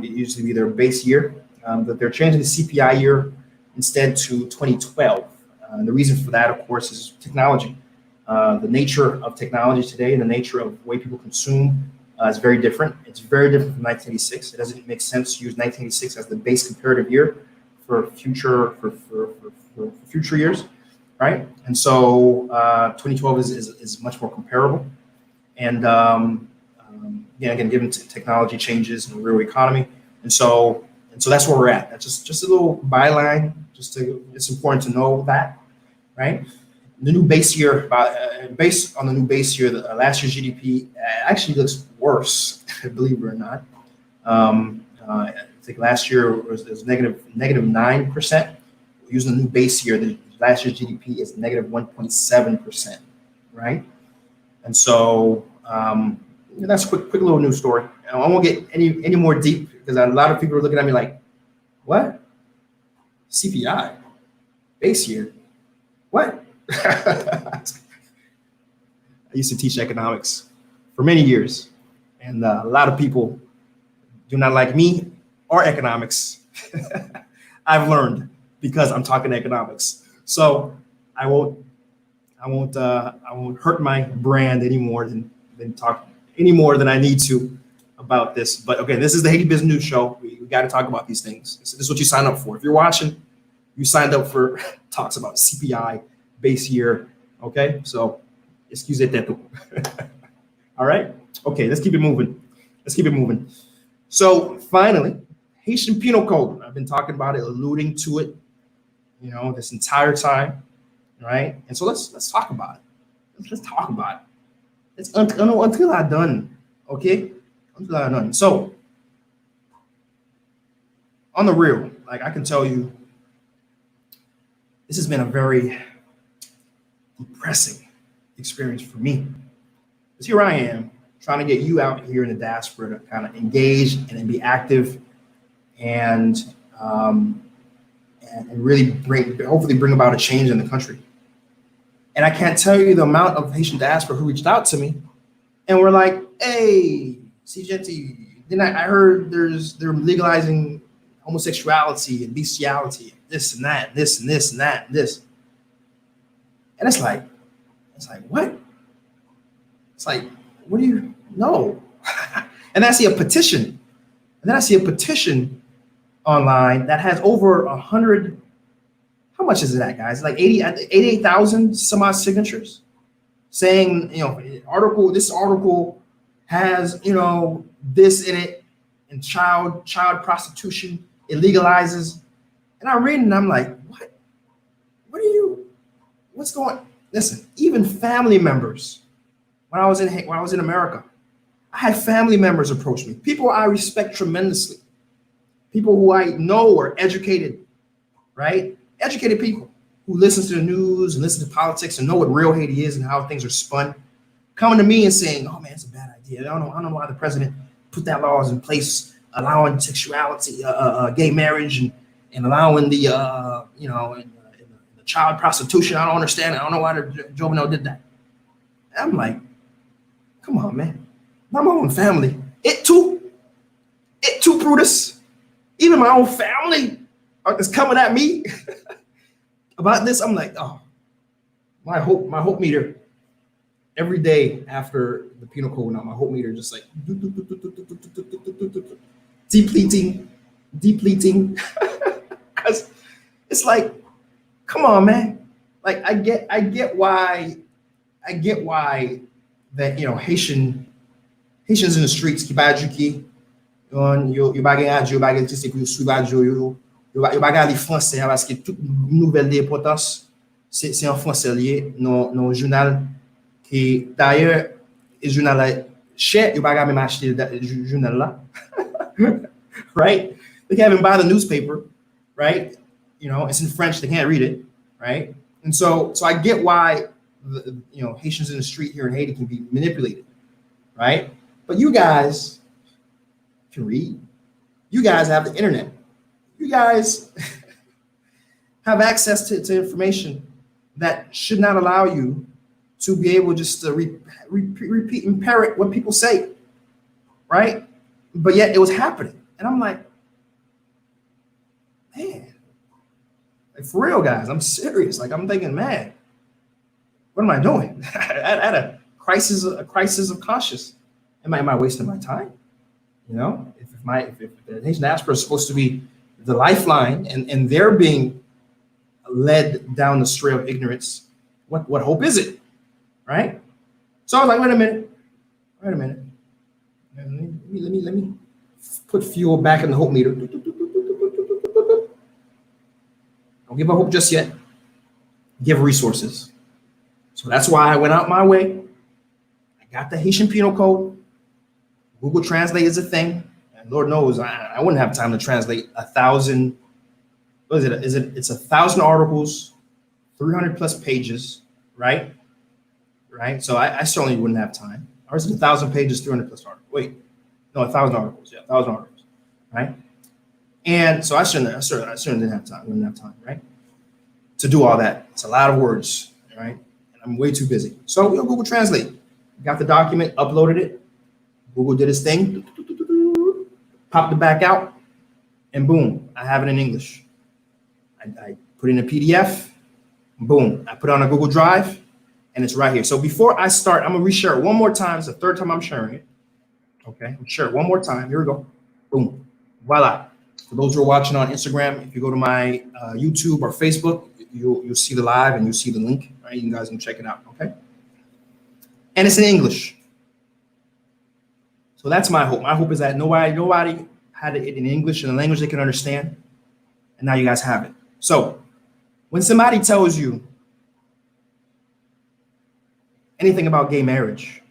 It used to be their base year, but they're changing the CPI year instead to 2012. And the reason for that, of course, is technology. The nature of technology today and the nature of the way people consume is very different. It's very different from 1986. It doesn't make sense to use 1986 as the base comparative year for future years, right? And so 2012 is much more comparable. And again, given technology changes in the real economy, and so that's where we're at. That's just a little byline. It's important to know that, right? The new base year, based on the new base year, last year's GDP actually looks worse, believe it or not. I think last year was negative 9%. Using the new base year, last year's GDP is negative 1.7%, right? And so that's a quick little news story. I won't get any more deep because a lot of people are looking at me like, what? CPI, base year, what? I used to teach economics for many years, and a lot of people do not like me or economics. I've learned because I'm talking economics, so I won't hurt my brand any more than talk any more than I need to about this. But okay, this is the Haiti Business News Show. We got to talk about these things. This is what you signed up for. If you're watching, you signed up for talks about CPI, base year. Okay, so excusez-moi. All right. Okay, let's keep it moving. So finally, Haitian Penal Code. I've been talking about it, alluding to it, this entire time, right? And so let's talk about it. Let's talk about it. It's until I'm done, okay? Until I'm done. So on the real, like I can tell you, this has been a very depressing experience for me. Because here I am trying to get you out here in the diaspora to kind of engage and be active and really hopefully bring about a change in the country. And I can't tell you the amount of Haitian diaspora who reached out to me and were like, hey, SeeJeanty, then I heard they're legalizing homosexuality and bestiality, this and that, this and this and that and this. And it's like, what? It's like, what do you know? And I see a petition. And then I see a petition online that has over 100. How much is that, guys? Like 88,000 some odd signatures saying, this article has, this in it, and child prostitution, it legalizes. And I read it and I'm like, what's going on? Listen, even family members. When I was in America, I had family members approach me. People I respect tremendously. People who I know are educated, right? Educated people who listen to the news and listen to politics and know what real Haiti is and how things are spun, coming to me and saying, "Oh man, it's a bad idea. I don't know why the president put that laws in place allowing sexuality, gay marriage, and allowing the the child prostitution. I don't understand it. I don't know why the Jovenel did that." I'm like, come on, man. My own family, it too, Brutus. Even my own family is coming at me about this. I'm like, oh, my hope meter. Every day after the penal code, now my hope meter just like depleting, because it's like, come on, man. Like I get why that Haitians in the streets qui ba eduqué, yo bagay radio, bagay c'est que suivre radio, yo bagay les français parce que toute nouvelle d'importance c'est en français lié non journal qui d'ailleurs le journal là cher, yo bagay même acheter le journal là. Right? They can't even buy the newspaper, right? It's in French, they can't read it, right? And so I get why Haitians in the street here in Haiti can be manipulated, right? But you guys can read. You guys have the internet. You guys have access to information that should not allow you to be able just to repeat and parrot what people say, right? But yet it was happening. And I'm like, man, like for real, guys, I'm serious. Like I'm thinking, man, what am I doing? At a crisis of conscience. Am I wasting my time? If the Haitian diaspora is supposed to be the lifeline and they're being led down the trail of ignorance, what hope is it? Right? So I was like, wait a minute. Let me put fuel back in the hope meter. Don't give up hope just yet. Give resources. So that's why I went out my way. I got the Haitian Penal Code. Google Translate is a thing. And Lord knows I wouldn't have time to translate 1,000. What is it? It's 1,000 articles, 300 plus pages, right? Right. So I certainly wouldn't have time. Or is it 1,000 pages, 300 plus articles? Wait, no, 1,000 articles. Yeah, 1,000 articles, right? And so I certainly didn't have time. Wouldn't have time, right? To do all that. It's a lot of words, right? And I'm way too busy. So Google Translate. Got the document, uploaded it. Google did its thing, popped it back out, and boom, I have it in English. I put in a PDF, boom, I put it on a Google Drive, and it's right here. So before I start, I'm gonna reshare it one more time. It's the third time I'm sharing it. Okay, I'm share it one more time. Here we go. Boom, voila. For those who are watching on Instagram, if you go to my YouTube or Facebook, you'll see the live and you'll see the link. Right, you guys can check it out. Okay, and it's in English. So that's my hope. My hope is that nobody had it in English in a language they can understand, and now you guys have it. So when somebody tells you anything about gay marriage,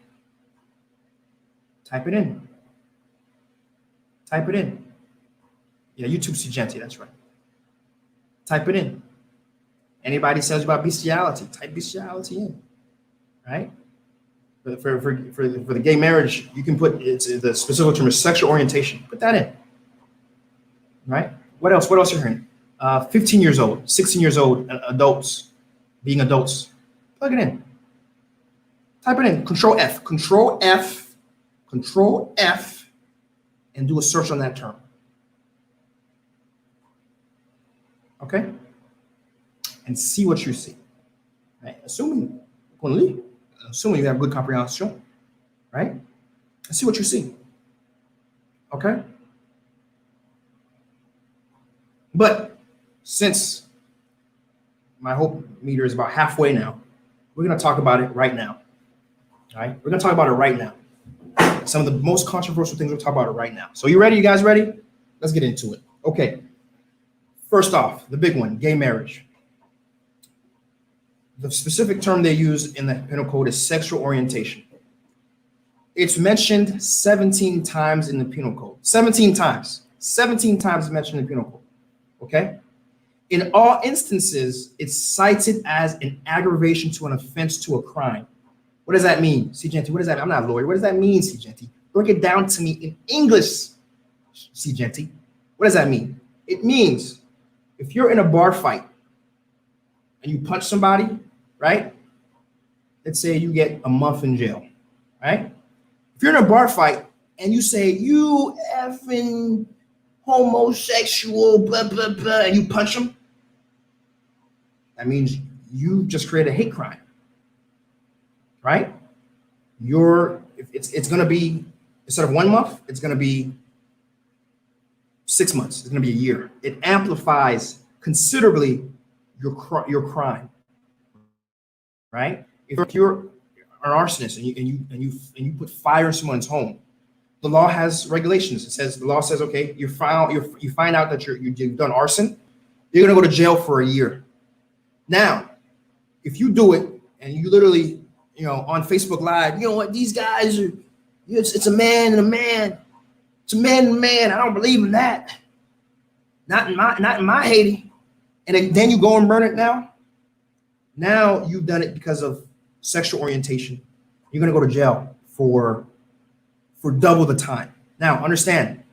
type it in. Type it in. Yeah, YouTube SeeJeanty, that's right. Type it in. Anybody says about bestiality, type bestiality in, right? For the gay marriage, you can put the specific term is sexual orientation. Put that in, right? What else? What else are you hearing? 15 years old, 16 years old, adults, being adults. Plug it in. Type it in. Control F, and do a search on that term. Okay? And see what you see. Right? Assuming you have good comprehension, right? And see what you see. Okay? But since my hope meter is about halfway now, we're going to talk about it right now. All right? We're going to talk about it right now. Some of the most controversial things, we'll talk about it right now. So you ready? You guys ready? Let's get into it. Okay. First off, the big one, gay marriage. The specific term they use in the penal code is sexual orientation. It's mentioned 17 times in the penal code. 17 times. 17 times mentioned in the penal code. Okay? In all instances, it's cited as an aggravation to an offense to a crime. What does that mean? SeeJeanty, what does that mean? I'm not a lawyer. What does that mean, SeeJeanty? Break it down to me in English, SeeJeanty. What does that mean? It means if you're in a bar fight and you punch somebody, right? Let's say you get a month in jail, right? If you're in a bar fight and you say, you effing homosexual, blah, blah, blah, and you punch them, that means you just created a hate crime, right? It's going to be, instead of 1 month, it's going to be 6 months. It's going to be a year. It amplifies considerably your crime, right? If you're an arsonist and you put fire in someone's home, the law has regulations. The law says, okay, you find out that you've done arson, you're going to go to jail for a year. Now, if you do it and you literally, on Facebook Live, you know what, these guys are, it's a man and a man. It's a man and a man. I don't believe in that. Not in my Haiti. And then you go and burn it now. Now you've done it because of sexual orientation. You're going to go to jail for double the time. Now, understand,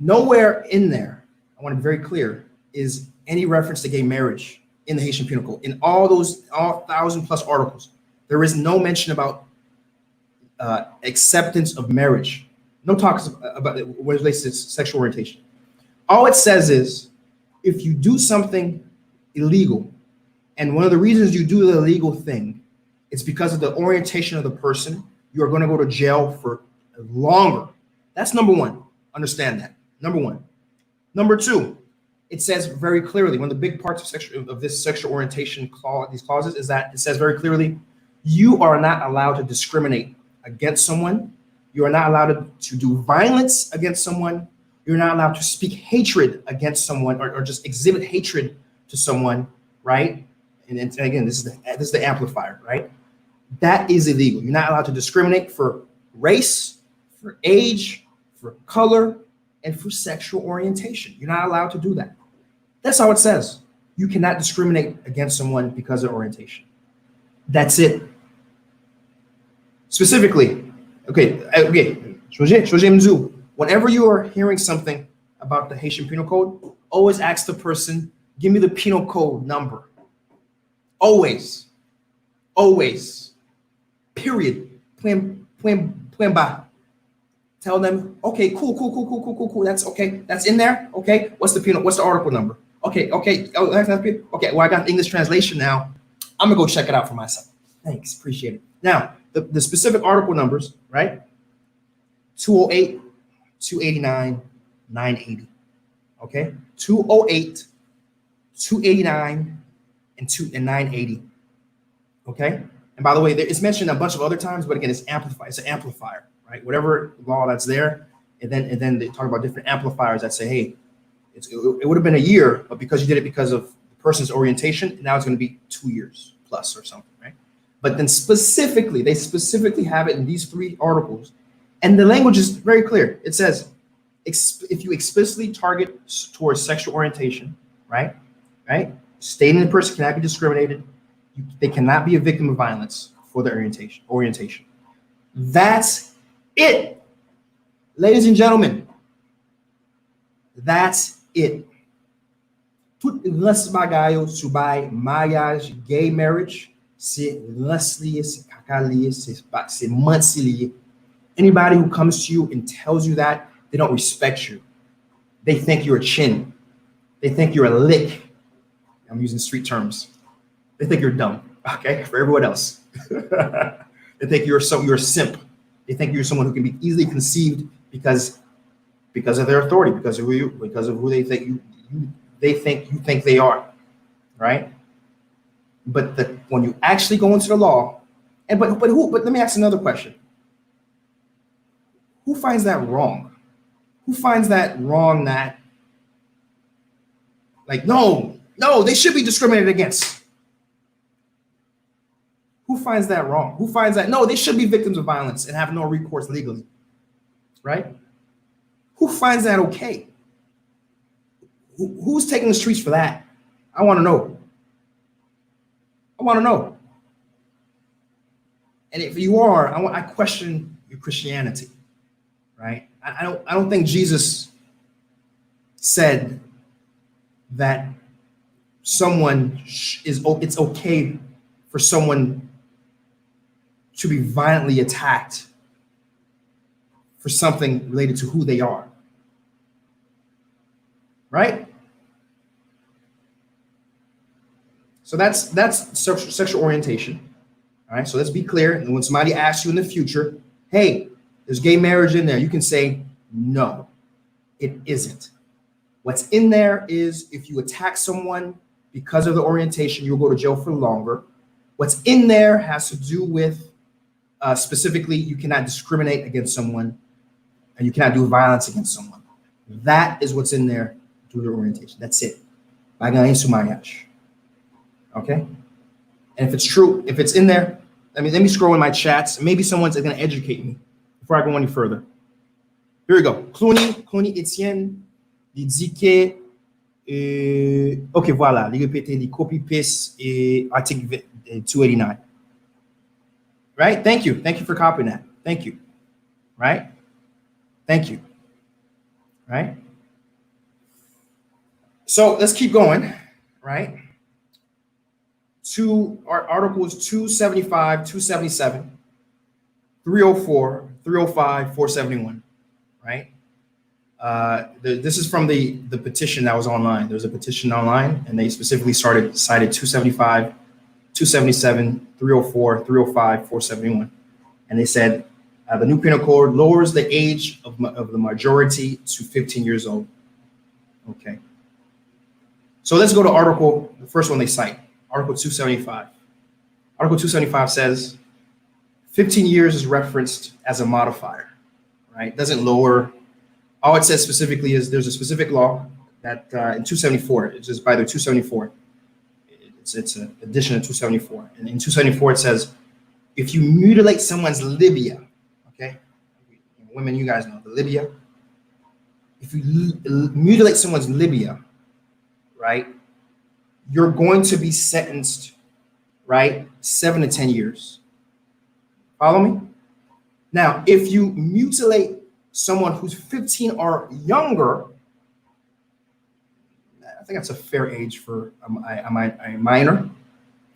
nowhere in there, I want to be very clear, is any reference to gay marriage in the Haitian Penal Code. In all 1,000+ articles, there is no mention about acceptance of marriage. No talks about what relates to sexual orientation. All it says is, if you do something illegal, and one of the reasons you do the illegal thing, it's because of the orientation of the person, you are going to go to jail for longer. That's number one. Understand that. Number one. Number two, it says very clearly, one of the big parts of this sexual orientation clause, these clauses, is that it says very clearly, you are not allowed to discriminate against someone. You are not allowed to do violence against someone. You're not allowed to speak hatred against someone or just exhibit hatred to someone, right? And again, this is the amplifier, right? That is illegal. You're not allowed to discriminate for race, for age, for color, and for sexual orientation. You're not allowed to do that. That's how it says. You cannot discriminate against someone because of orientation. That's it. Specifically, okay. Whenever you are hearing something about the Haitian Penal Code, always ask the person, give me the penal code number. Always. Period. Plan ba. Tell them, okay, cool. That's okay. That's in there. Okay. What's the article number? Okay. Okay. Well, I got the English translation now. I'm gonna go check it out for myself. Thanks. Appreciate it. Now, the specific article numbers, right? 208, 289, 980. Okay. 208, 289, and 980. Okay. And by the way, it's mentioned a bunch of other times, but again, it's amplified. It's an amplifier, right? Whatever law that's there, and then they talk about different amplifiers that say, hey, it would have been a year, but because you did it because of the person's orientation, now it's going to be 2 years plus or something, right? But then they specifically have it in these 3 articles, and the language is very clear. It says, if you explicitly target towards sexual orientation, right, stating the person cannot be discriminated, they cannot be a victim of violence for their orientation. That's it, ladies and gentlemen. That's it. Tout reste bagayo subay mariage, gay marriage, c'est reste lié, c'est caca lié, c'est menti lié. Anybody who comes to you and tells you that, they don't respect you. They think you're a chin. They think you're a lick. I'm using street terms. They think you're dumb, okay, for everyone else. They think you're a simp. They think you're someone who can be easily conceived because of their authority, because of who they think you think they are, right? But when you actually go into the law, but let me ask another question. Who finds that wrong? Who finds that wrong that, like, no, they should be discriminated against? Who finds that wrong? Who finds that, no, they should be victims of violence and have no recourse legally, right? Who finds that okay? Who's taking the streets for that? I want to know. I want to know. And if you are, I question your Christianity, right? I don't think Jesus said that it's okay for someone to be violently attacked for something related to who they are, right? So that's sexual orientation. All right, so let's be clear. And when somebody asks you in the future, hey, there's gay marriage in there, you can say, no, it isn't. What's in there is if you attack someone because of the orientation, you'll go to jail for longer. What's in there has to do with specifically, you cannot discriminate against someone and you cannot do violence against someone. That is what's in there due to orientation. That's it. Okay? And if it's true, if it's in there, let me scroll in my chats. Maybe someone's going to educate me before I go any further. Here we go. Clooney Etienne, il dit que, ok, voilà, il répète, il copy-paste article 289. Right? Thank you. Thank you for copying that. Thank you. Right? Thank you. Right? So let's keep going. Right? Our articles 275, 277, 304, 305, 471, right? This is from the petition that was online. There's a petition online, and they specifically cited 275, 277, 304, 305, 471. And they said the new penal code lowers the age of the majority to 15 years old. Okay. So let's go to the first one they cite. Article 275. Article 275 says 15 years is referenced as a modifier, right? It doesn't lower. All it says specifically is there's a specific law that in 274, it's just by the 274. It's an addition to 274. And in 274, it says if you mutilate someone's labia, okay? Women, you guys know the labia. If you mutilate someone's labia, right? You're going to be sentenced, right? 7 to 10 years. Follow me? Now, if you mutilate someone who's 15 or younger, I think that's a fair age for a minor.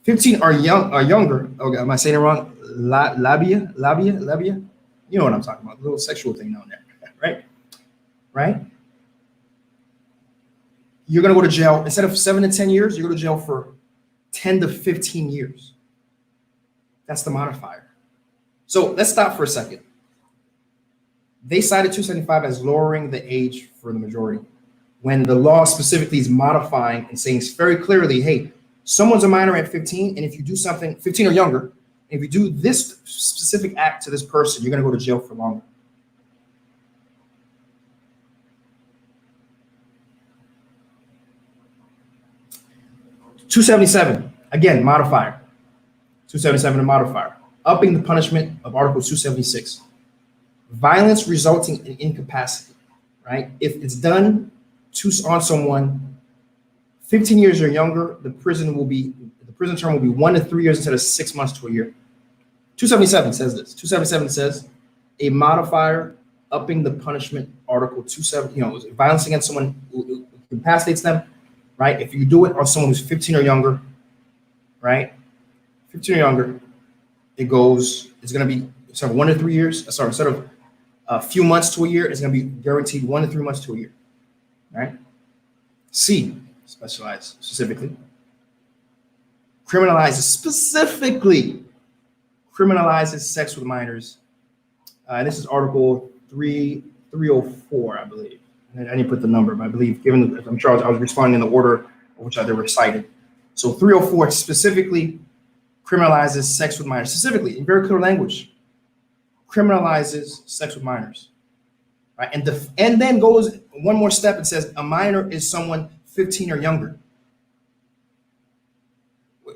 15 or younger. Okay, am I saying it wrong? Labia. You know what I'm talking about? A little sexual thing down there, right? You're going to go to jail. Instead of 7 to 10 years, you go to jail for 10 to 15 years. That's the modifier. So let's stop for a second. They cited 275 as lowering the age for the majority, when the law specifically is modifying and saying very clearly, hey, someone's a minor at 15, and if you do something, 15 or younger, and if you do this specific act to this person, you're going to go to jail for longer. $277, again, modifier. 277, a modifier. Upping the punishment of Article 276. Violence resulting in incapacity, right? If it's done on someone 15 years or younger, the prison term will be 1 to 3 years instead of 6 months to a year. 277 says this. 277 says a modifier upping the punishment, Article 270, violence against someone who incapacitates them, right? If you do it on someone who's 15 or younger, right? 15 or younger, it's going to be instead of 1 to 3 years, instead of a few months to a year, it's going to be guaranteed 1 to 3 months to a year, right? C, specifically, criminalizes sex with minors. This is Article 304, I believe. I didn't put the number, but I believe, I'm sure I was responding in the order of which they were cited. So 304 specifically criminalizes sex with minors, specifically in very clear language, criminalizes sex with minors, right? And then goes one more step and says a minor is someone 15 or younger.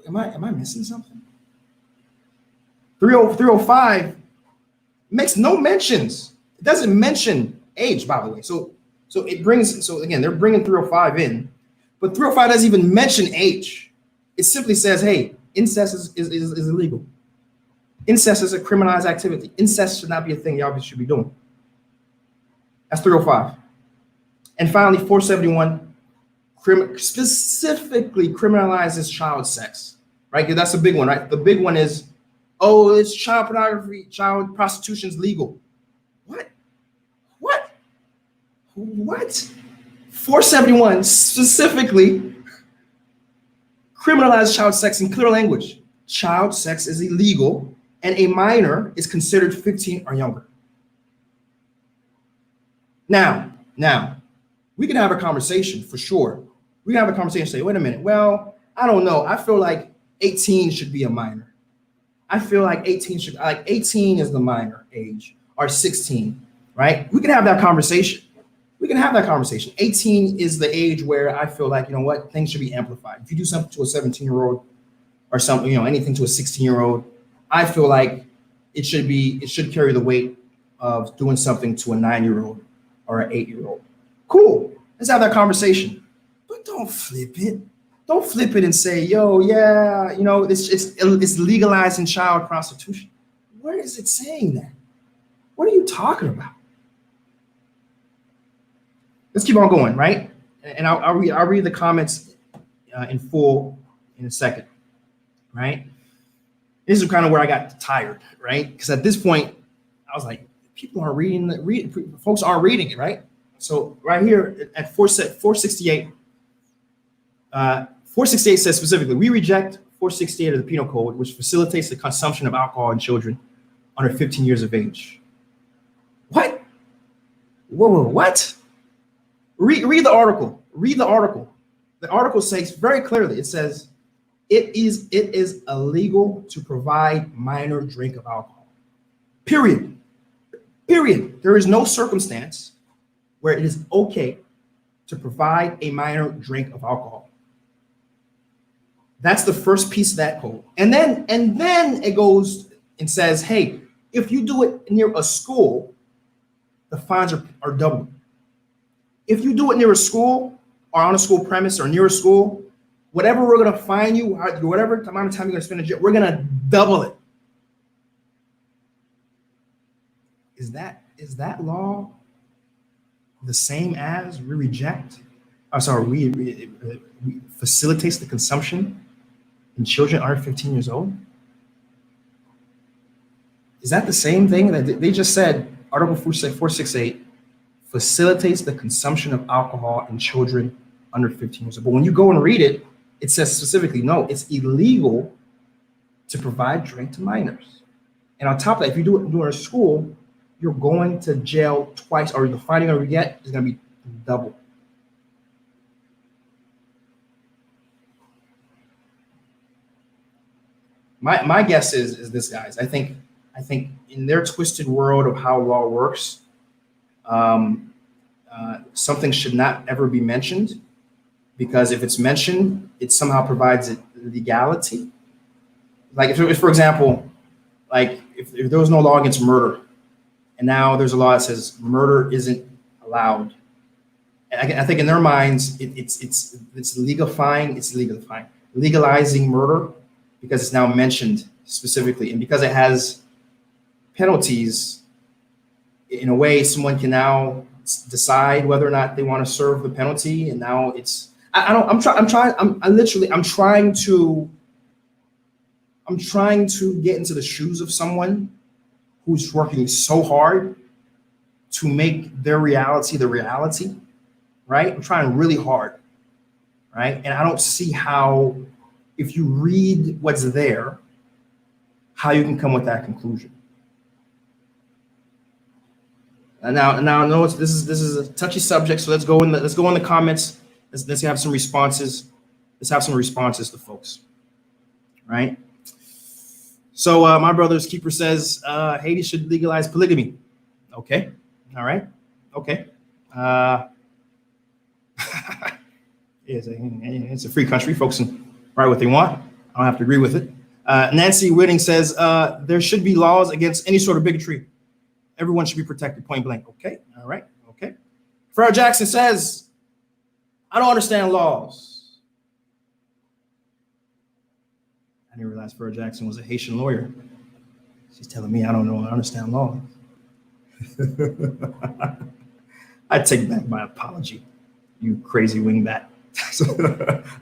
Am I missing something? 305 makes no mentions. It doesn't mention age, by the way. So again, they're bringing 305 in, but 305 doesn't even mention age. It simply says, hey, incest is illegal. Incest is a criminalized activity. Incest should not be a thing y'all should be doing. That's 305. And finally, 471 specifically criminalizes child sex, right? That's a big one, right? The big one is, oh, it's child pornography, child prostitution is legal. What? 471 specifically criminalizes child sex in clear language. Child sex is illegal, and a minor is considered 15 or younger. Now, we can have a conversation for sure. We can have a conversation and say, wait a minute, well, I don't know. I feel like 18 should be a minor. I feel like 18 is the minor age, or 16, right? We can have that conversation. 18 is the age where I feel like, you know what, things should be amplified. If you do something to a 17-year-old or something, you know, anything to a 16-year-old, I feel like it should carry the weight of doing something to a 9-year-old or an 8-year-old. Cool. Let's have that conversation. But don't flip it. Don't flip it and say, yo, yeah, you know, it's legalizing child prostitution. Where is it saying that? What are you talking about? Let's keep on going, right? And I'll read the comments in full in a second, right? This is kind of where I got tired, right? Because at this point, I was like, people aren't reading folks aren't reading it, right? So right here at 468, 468 says specifically, we reject 468 of the Penal Code, which facilitates the consumption of alcohol in children under 15 years of age. What? Whoa, what? Read the article. Read the article. The article says very clearly, it says, it is illegal to provide minor drink of alcohol. Period. There is no circumstance where it is okay to provide a minor drink of alcohol. That's the first piece of that code. And then it goes and says, hey, if you do it near a school, the fines are doubled. If you do it near a school or on a school premise or near a school, whatever we're going to fine you, whatever amount of time you're going to spend in jail, we're going to double it. Is that law the same as we reject? I'm sorry, we facilitates the consumption in children under 15 years old? Is that the same thing that they just said? Article 468 facilitates the consumption of alcohol in children under 15 years old. But when you go and read it, it says specifically, no, it's illegal to provide drink to minors. And on top of that, if you do it during school, you're going to jail twice, or the fine you're going to get is going to be double. My guess is this, guys. I think in their twisted world of how law works, something should not ever be mentioned, because if it's mentioned, it somehow provides it legality. Like if for example, like if there was no law against murder, and now there's a law that says murder isn't allowed, and I think in their minds it's legalizing murder because it's now mentioned specifically, and because it has penalties. In a way, someone can now decide whether or not they want to serve the penalty, and now it's I'm trying to get into the shoes of someone who's working so hard to make their reality the reality, right? I'm trying really hard, right? And I don't see how, if you read what's there, how you can come with that conclusion. Now, I know this is a touchy subject, so let's go in the comments. Let's have some responses. Let's have some responses to folks, right? So my brother's keeper says Haiti should legalize polygamy. Okay, all right, okay. It's a free country. Folks can write what they want. I don't have to agree with it. Nancy Whitting says there should be laws against any sort of bigotry. Everyone should be protected, point blank. Okay, all right, okay. Farrah Jackson says, I don't understand laws. I didn't realize Farrah Jackson was a Haitian lawyer. She's telling me I don't know, I understand laws. I take back my apology, you crazy wingbat.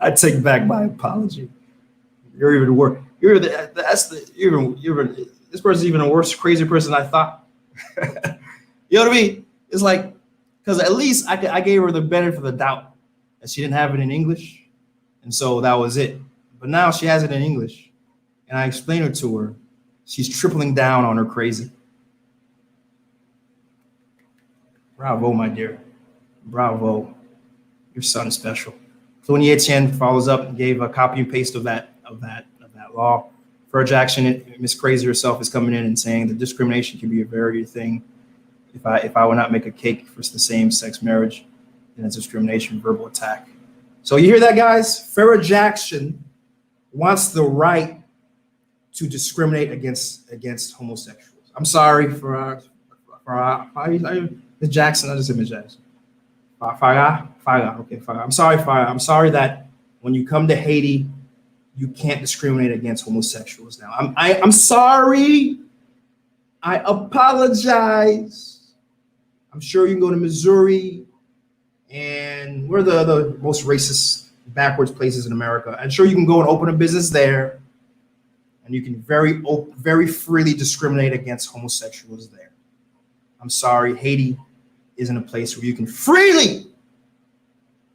I take back my apology. You're even worse. This person's even a worse, crazy person than I thought. You know what I mean? It's like, because at least I gave her the benefit of the doubt that she didn't have it in English, and so that was it. But now she has it in English, and I explained it to her. She's tripling down on her crazy. Bravo, my dear. Bravo. Your son is special. Tony Etienne follows up and gave a copy and paste of that law. Farrah Jackson, Miss Crazy herself, is coming in and saying that discrimination can be a very thing. If I would not make a cake for the same-sex marriage, then it's discrimination, verbal attack. So you hear that, guys? Farrah Jackson wants the right to discriminate against homosexuals. I'm sorry for Ms. Jackson. I just said Ms. Jackson. Farrah. Okay, Farrah. I'm sorry, Farrah. I'm sorry that when you come to Haiti, you can't discriminate against homosexuals. Now, I'm sorry. I apologize. I'm sure you can go to Missouri, and we're the most racist, backwards places in America. I'm sure you can go and open a business there, and you can very freely discriminate against homosexuals there. I'm sorry, Haiti isn't a place where you can freely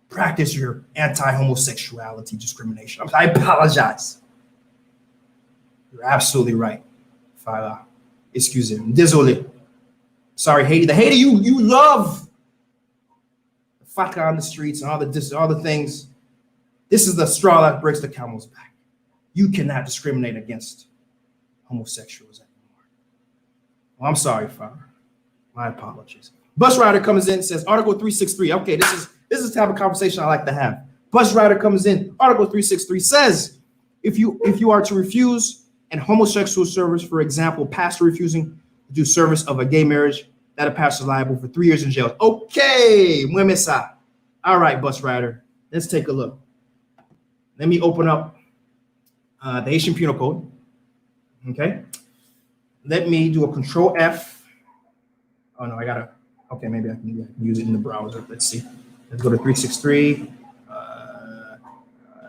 practice your anti-homosexuality discrimination. I apologize. You're absolutely right. Excuse me. Désolé. Sorry, Haiti. The Haiti you love. The faka on the streets and all the things. This is the straw that breaks the camel's back. You cannot discriminate against homosexuals anymore. Well, I'm sorry, Father. My apologies. Bus rider comes in and says, Article 363. Okay, this is the type of conversation I like to have. Bus rider comes in. Article 363 says, if you are to refuse an homosexual service, for example, pastor refusing to do service of a gay marriage, that a pastor is liable for 3 years in jail. Okay, muemesa. All right, bus rider, let's take a look. Let me open up the Haitian Penal Code. Okay. Let me do a Control F. Oh no, okay, maybe I can use it in the browser. Let's see. Let's go to 363.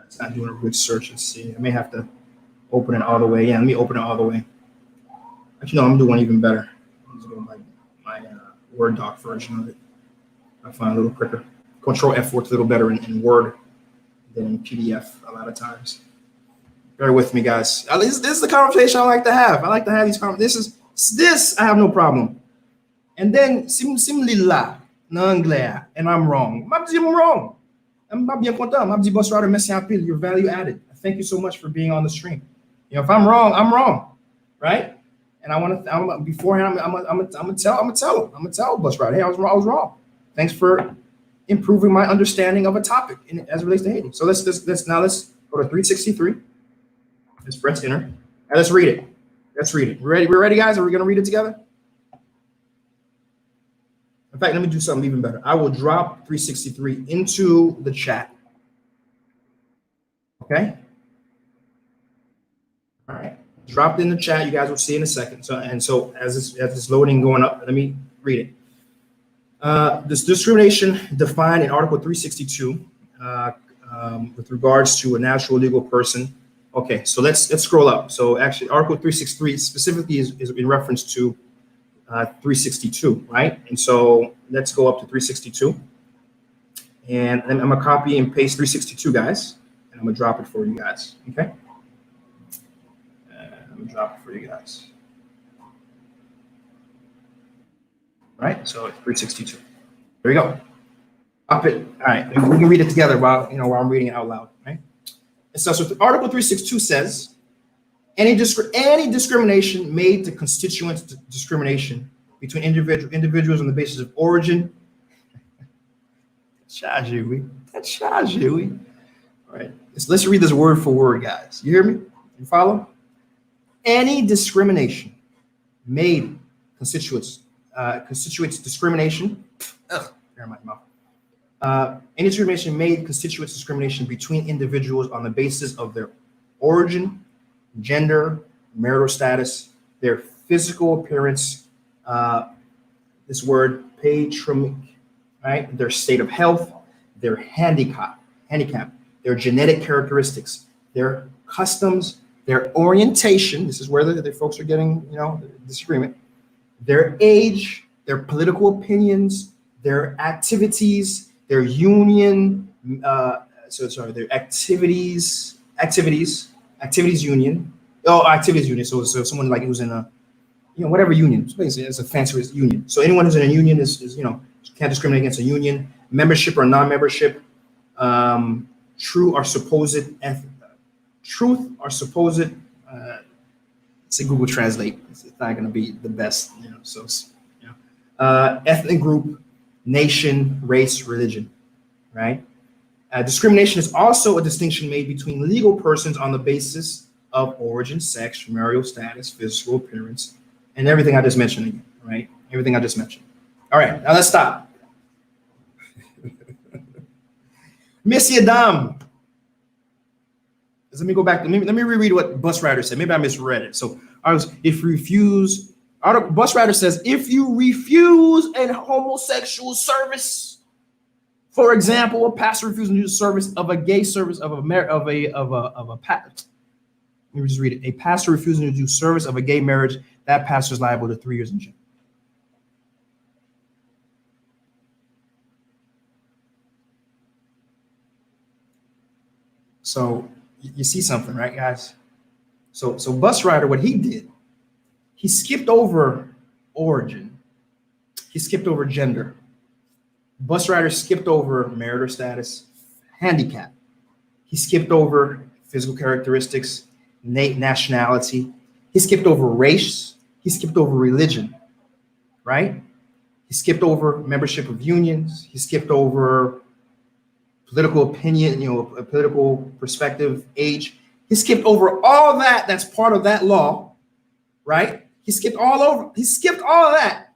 It's not doing a good search. Let's see. I may have to open it all the way. Yeah, let me open it all the way. Actually, no, I'm doing one even better. I'm just going my Word doc version of it. I find a little quicker. Control F works a little better in Word than in PDF a lot of times. Bear with me, guys. This is the conversation I like to have. I like to have these conversations. This I have no problem. And then simlila na anglais, and I'm wrong. I'm wrong. I'm bien content. I'm di boss rider, merci en pile. You're value added. Thank you so much for being on the stream. You know, if I'm wrong, I'm wrong, right? And I'm gonna tell bus rider, hey, I was wrong. Thanks for improving my understanding of a topic as it relates to Haiti. So let's go to 363. Let's press enter and let's read it. We're ready, guys. Are we gonna read it together? In fact, let me do something even better. I will drop 363 into the chat. Okay. All right. Dropped in the chat. You guys will see in a second. So as it's loading going up, let me read it. This discrimination defined in Article 362 with regards to a natural legal person. Okay, so let's scroll up. So actually, Article 363 specifically is in reference to 362, right? And so let's go up to 362. And then I'm gonna copy and paste 362, guys. And I'm gonna drop it for you guys, okay? I'm gonna drop it for you guys. Right, so it's 362. There we go. Up it. All right, we can read it together while I'm reading it out loud, right? And so Article 362 says, any discrimination made to constituent discrimination between individuals on the basis of origin. All right, let's read this word for word, guys. You hear me? You follow? Any discrimination made constitutes discrimination. Never mind, mouth. Any discrimination made constitutes discrimination between individuals on the basis of their origin, gender, marital status, their physical appearance, this word patronymic, right? Their state of health, their handicap, their genetic characteristics, their customs, their orientation. This is where the folks are getting, disagreement. Their age, their political opinions, their activities, their union, their activities union. Oh, activities union. So someone like who's in a, whatever union. Basically, it's a fancy union. So anyone who's in a union is can't discriminate against a union. Membership or non-membership. Truth or supposed. Say Google Translate. It's not going to be the best. Ethnic group, nation, race, religion, right? Discrimination is also a distinction made between legal persons on the basis of origin, sex, marital status, physical appearance, and everything I just mentioned again, right? Everything I just mentioned. All right, now let's stop. Messieurs, dames. Let me go back. Let me reread what Bus Rider said. Maybe I misread it. So Bus Rider says, if you refuse a homosexual service, for example, a pastor refusing to do service of a gay service let me just read it. A pastor refusing to do service of a gay marriage, that pastor is liable to 3 years in jail. So you see something, right, guys? So Bus Rider, what he did, he skipped over origin. He skipped over gender. Bus Rider skipped over marital status, handicap. He skipped over physical characteristics, nationality. He skipped over race. He skipped over religion, right? He skipped over membership of unions. He skipped over political opinion, a political perspective, age. He skipped over all that. That's part of that law, right? He skipped all of that,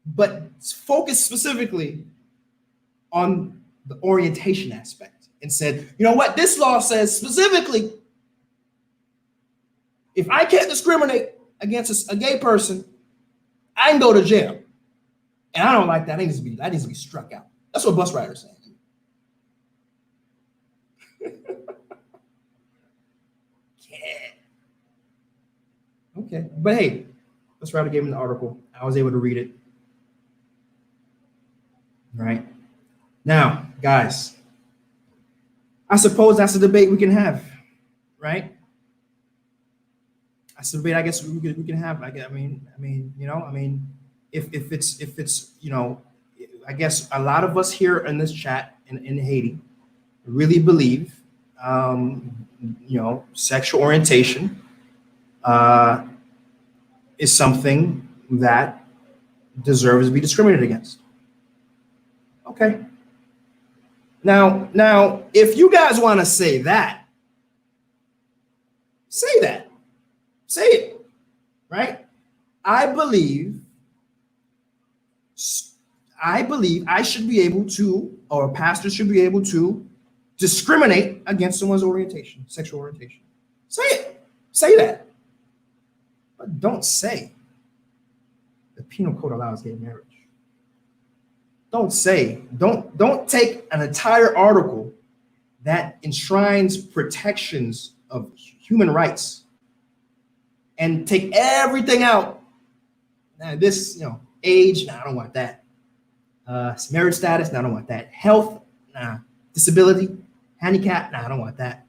but focused specifically on the orientation aspect and said, you know what? This law says specifically, if I can't discriminate against a gay person, I can go to jail. And I don't like that. That needs to be struck out. That's what Bus Rider is saying. Okay, but hey, Bus Rider gave him the article. I was able to read it. Right now, guys, I suppose that's a debate we can have, right? That's a debate I guess we can have. I mean, if it's I guess a lot of us here in this chat in Haiti really believe, sexual orientation is something that deserves to be discriminated against. Okay. Now, if you guys want to say that, say that. Say it, right? I believe I should be able to, or a pastor should be able to discriminate against someone's orientation, sexual orientation. Say it. Say that. But don't say the penal code allows gay marriage. Don't take an entire article that enshrines protections of human rights and take everything out. Now this, age, I don't want that. Marriage status, I don't want that. Health, disability, handicap, I don't want that.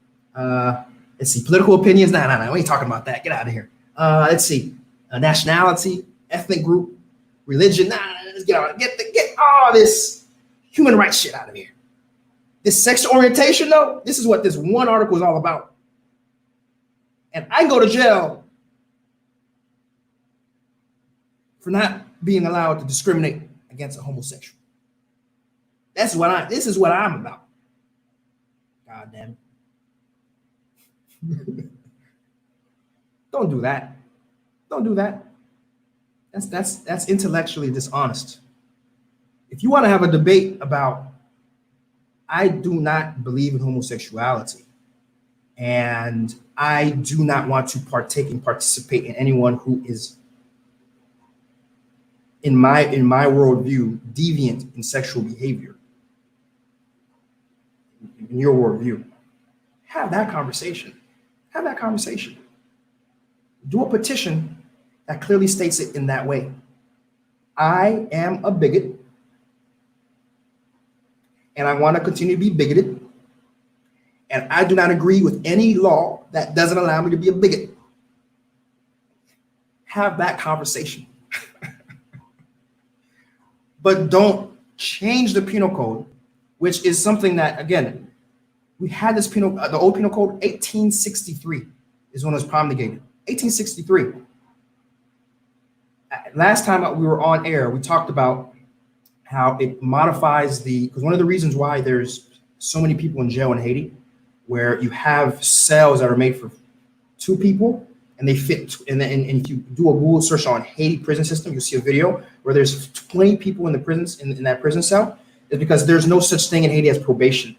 Let's see, political opinions, we ain't talking about that. Get out of here. Let's see, nationality, ethnic group, religion, let's get out. Get all this human rights shit out of here. This sexual orientation, though, this is what this one article is all about. And I go to jail for not being allowed to discriminate against a homosexual. This is what I'm about. God damn it. Don't do that. Don't do that. That's intellectually dishonest. If you want to have a debate about, I do not believe in homosexuality, and I do not want to partake and participate in anyone who is, in my worldview, deviant in sexual behavior. In your worldview, have that conversation. Have that conversation. Do a petition that clearly states it in that way. I am a bigot, and I want to continue to be bigoted, and I do not agree with any law that doesn't allow me to be a bigot. Have that conversation. But don't change the penal code, which is something that, again, we had this penal, the old penal code, 1863 is when it was promulgated. 1863. Last time we were on air, we talked about how it modifies because one of the reasons why there's so many people in jail in Haiti, where you have cells that are made for 2 people, and they fit. And if you do a Google search on Haiti prison system, you'll see a video where there's 20 people in the prisons in that prison cell. Is because there's no such thing in Haiti as probation,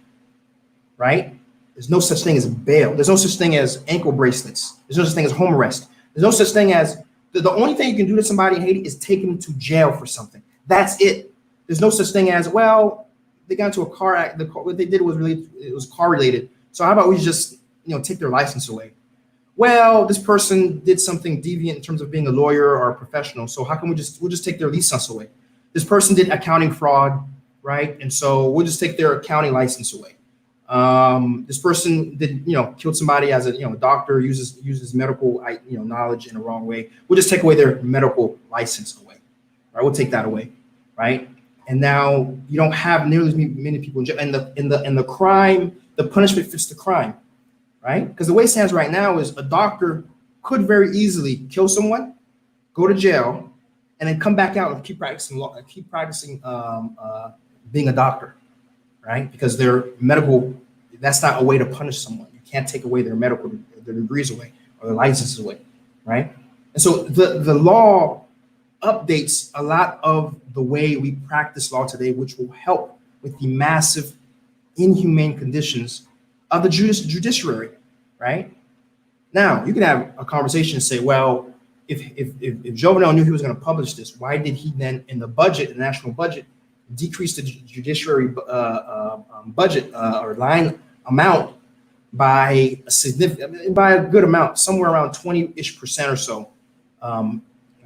right? There's no such thing as bail. There's no such thing as ankle bracelets. There's no such thing as home arrest. There's no such thing as the only thing you can do to somebody in Haiti is take them to jail for something. That's it. There's no such thing as, well, they got into a car accident. What they did was it was car related. So how about we just take their license away? Well, this person did something deviant in terms of being a lawyer or a professional. So how can we'll just take their license away? This person did accounting fraud, right? And so we'll just take their accounting license away. This person did, killed somebody as a doctor, uses medical knowledge in a wrong way. We'll just take away their medical license away, right? We'll take that away, right? And now you don't have nearly as many people in jail. And the crime, the punishment fits the crime, right? Because the way it stands right now is a doctor could very easily kill someone, go to jail, and then come back out and keep practicing law, being a doctor, right? Because their medical, that's not a way to punish someone. You can't take away their degrees away or their licenses away, right? And so the law updates a lot of the way we practice law today, which will help with the massive inhumane conditions of the judiciary, right? Now, you can have a conversation and say, well, if Jovenel knew he was going to publish this, why did he then, in the budget, the national budget, decrease the judiciary budget or line amount by a good amount, somewhere around 20-ish% or so,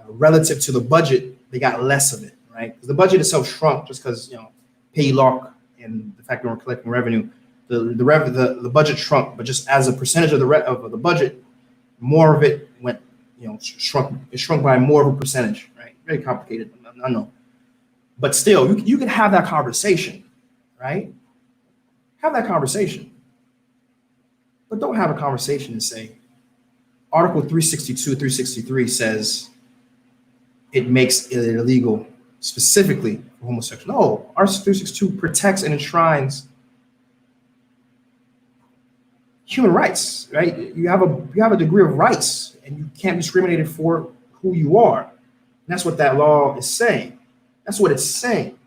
relative to the budget? They got less of it, right? Because the budget itself shrunk just because pay lock and the fact that we're collecting revenue. The budget shrunk, but just as a percentage of the budget, more of it went shrunk. It shrunk by more of a percentage, right? Very complicated, I know. But still, you can have that conversation, right? Have that conversation. But don't have a conversation and say, Article 362, 363 says it makes it illegal specifically for homosexuals. No, Article 362 protects and enshrines human rights, right? You have a degree of rights, and you can't be discriminated for who you are. And that's what that law is saying. That's what it's saying,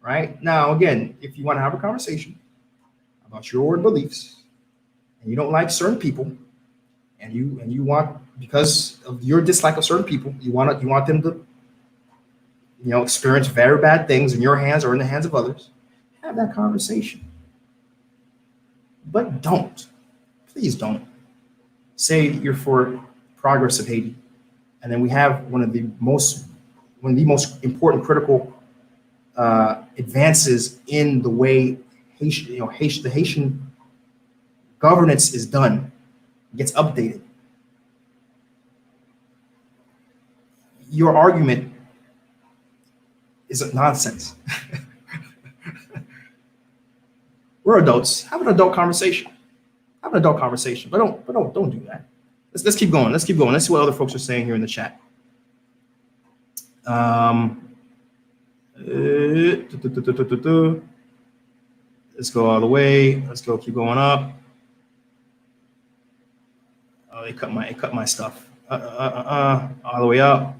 right? Now, again, if you want to have a conversation about your beliefs, and you don't like certain people, and you want, because of your dislike of certain people, you want them to, experience very bad things in your hands or in the hands of others, have that conversation. But please don't say you're for progress of Haiti, and then we have one of the most important critical advances in the way the Haitian governance is done, gets updated. Your argument is nonsense. We're adults. Have an adult conversation. Have an adult conversation, but don't do that. Let's keep going. Let's see what other folks are saying here in the chat. Let's go all the way. Let's go. Keep going up. Oh, it cut my stuff. All the way up.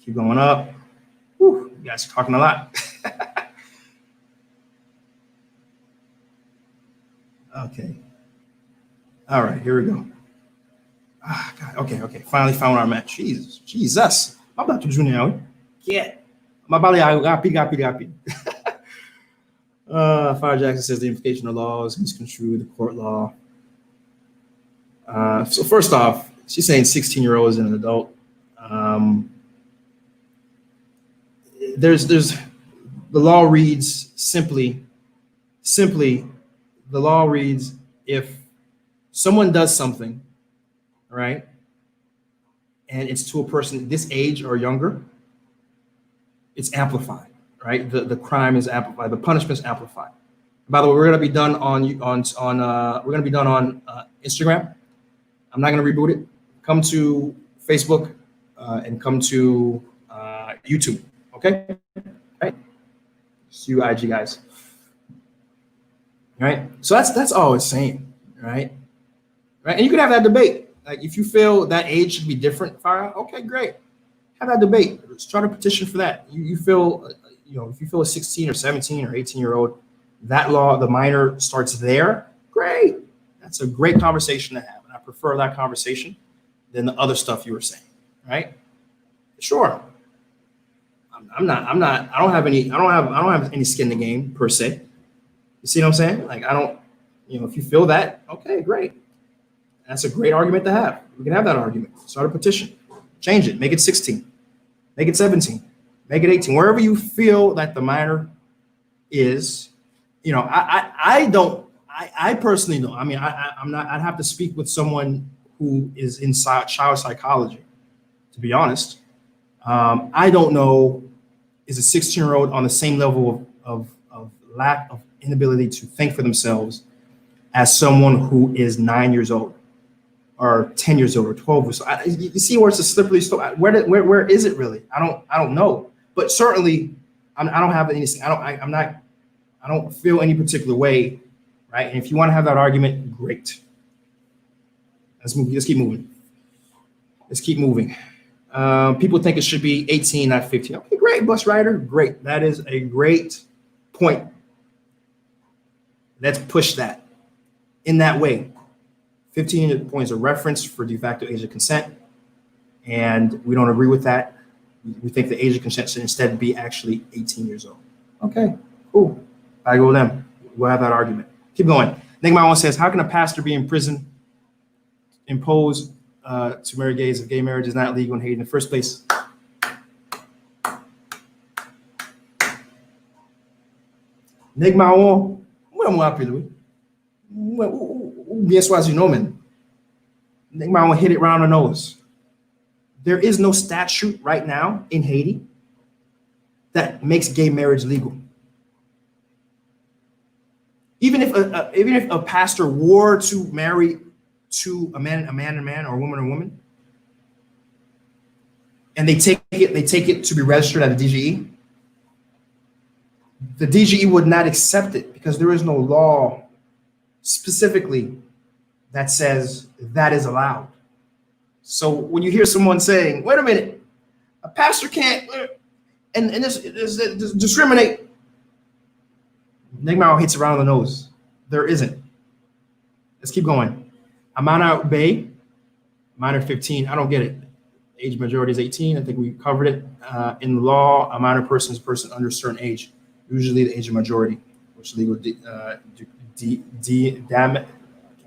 Keep going up. Whew, you guys are talking a lot. Okay. All right, here we go. Ah, God. Okay. Finally found our match. Jesus. I'm about to Junior. Yeah. My body, happy. Fire Jackson says the implication of laws misconstrued the court law. So first off, she's saying 16-year-old is an adult. There's the law reads simply, the law reads if someone does something, right, and it's to a person this age or younger, it's amplified, right? The crime is amplified, the punishment is amplified. By the way, we're gonna be done on Instagram. I'm not gonna reboot it. Come to Facebook and come to YouTube. Okay. Right. See you, IG guys. Right. So that's all it's saying. Right. Right. And you can have that debate. Like if you feel that age should be different, Farah, okay, great. Have that debate. Start a petition for that. You feel, if you feel a 16 or 17 or 18-year-old, that law, the minor starts there. Great. That's a great conversation to have. And I prefer that conversation than the other stuff you were saying. Right. Sure. I don't have any skin in the game per se. You see what I'm saying? Like I don't, if you feel that, okay, great. That's a great argument to have. We can have that argument. Start a petition. Change it. Make it 16. Make it 17. Make it 18. Wherever you feel that the minor is, I personally don't. I mean, I'm not. I'd have to speak with someone who is in child psychology. To be honest, I don't know. Is a 16-year-old on the same level of lack of inability to think for themselves as someone who is 9 years old or 10 years old or 12 years old? You see where it's a slippery slope. Where is it really? I don't know. But certainly, I don't have anything. I don't feel any particular way, right? And if you want to have that argument, great. Let's move. Let's keep moving. People think it should be 18, not 15. Okay, great, bus rider. Great. That is a great point. Let's push that in that way. 15 points of reference for de facto age of consent. And we don't agree with that. We think the age of consent should instead be actually 18 years old. Okay, cool. I go with them. We'll have that argument. Keep going. Nigma one says, how can a pastor be in prison, impose to marry gays if gay marriage is not legal in Haiti in the first place? Nigma one, bien soisi nomen. Nigma one hit it round the nose. There is no statute right now in Haiti that makes gay marriage legal. Even if a pastor were to marry to a man and man, or a woman, and they take it to be registered at the DGE would not accept it because there is no law specifically that says that is allowed. So when you hear someone saying, wait a minute, a pastor can't, and this discriminate, Nigma hits around the nose. There isn't. Let's keep going. Amana Bay, minor 15. I don't get it. Age majority is 18. I think we covered it. In law, a minor person is a person under a certain age, usually the age of majority, which legal I can't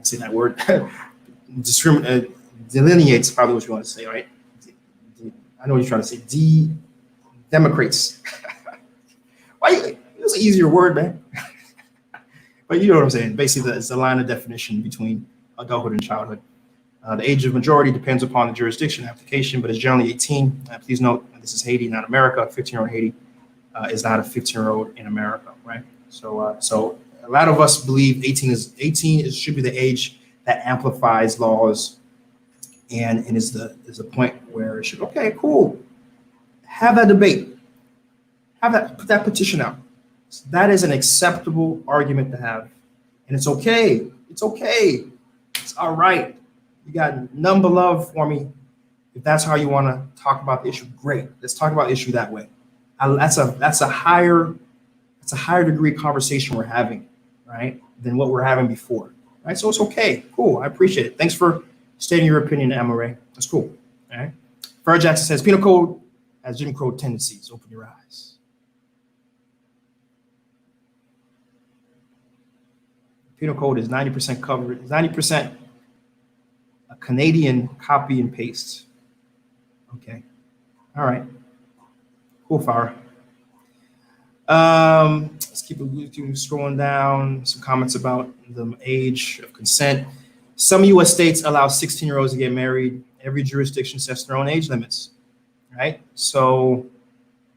say that word. Delineates probably what you want to say, right? I know what you're trying to say. Democrates. Why? It's an easier word, man. But you know what I'm saying. Basically, it's a line of definition between adulthood and childhood. The age of majority depends upon the jurisdiction application, but it's generally 18. Please note, this is Haiti, not America. A 15-year-old Haiti is not a 15-year-old in America, right? So a lot of us believe 18 should be the age that amplifies laws, and is the point where it should. Okay, cool. Have that debate. Put that petition out. That is an acceptable argument to have, and it's okay. It's okay. It's all right. You got none but love for me. If that's how you want to talk about the issue, great. Let's talk about the issue that way. That's a higher degree conversation we're having, right, than what we're having before, right? So it's okay, cool. I appreciate it. Thanks for stating your opinion, Amaray. That's cool. All right. Fur Jackson says penal code has Jim Crow tendencies. Open your eyes. Penal code is 90% covered. 90% a Canadian copy and paste. Okay. All right. Cool, Farah. Let's keep scrolling down. Some comments about the age of consent. Some U.S. states allow 16-year-olds to get married. Every jurisdiction sets their own age limits, right? So,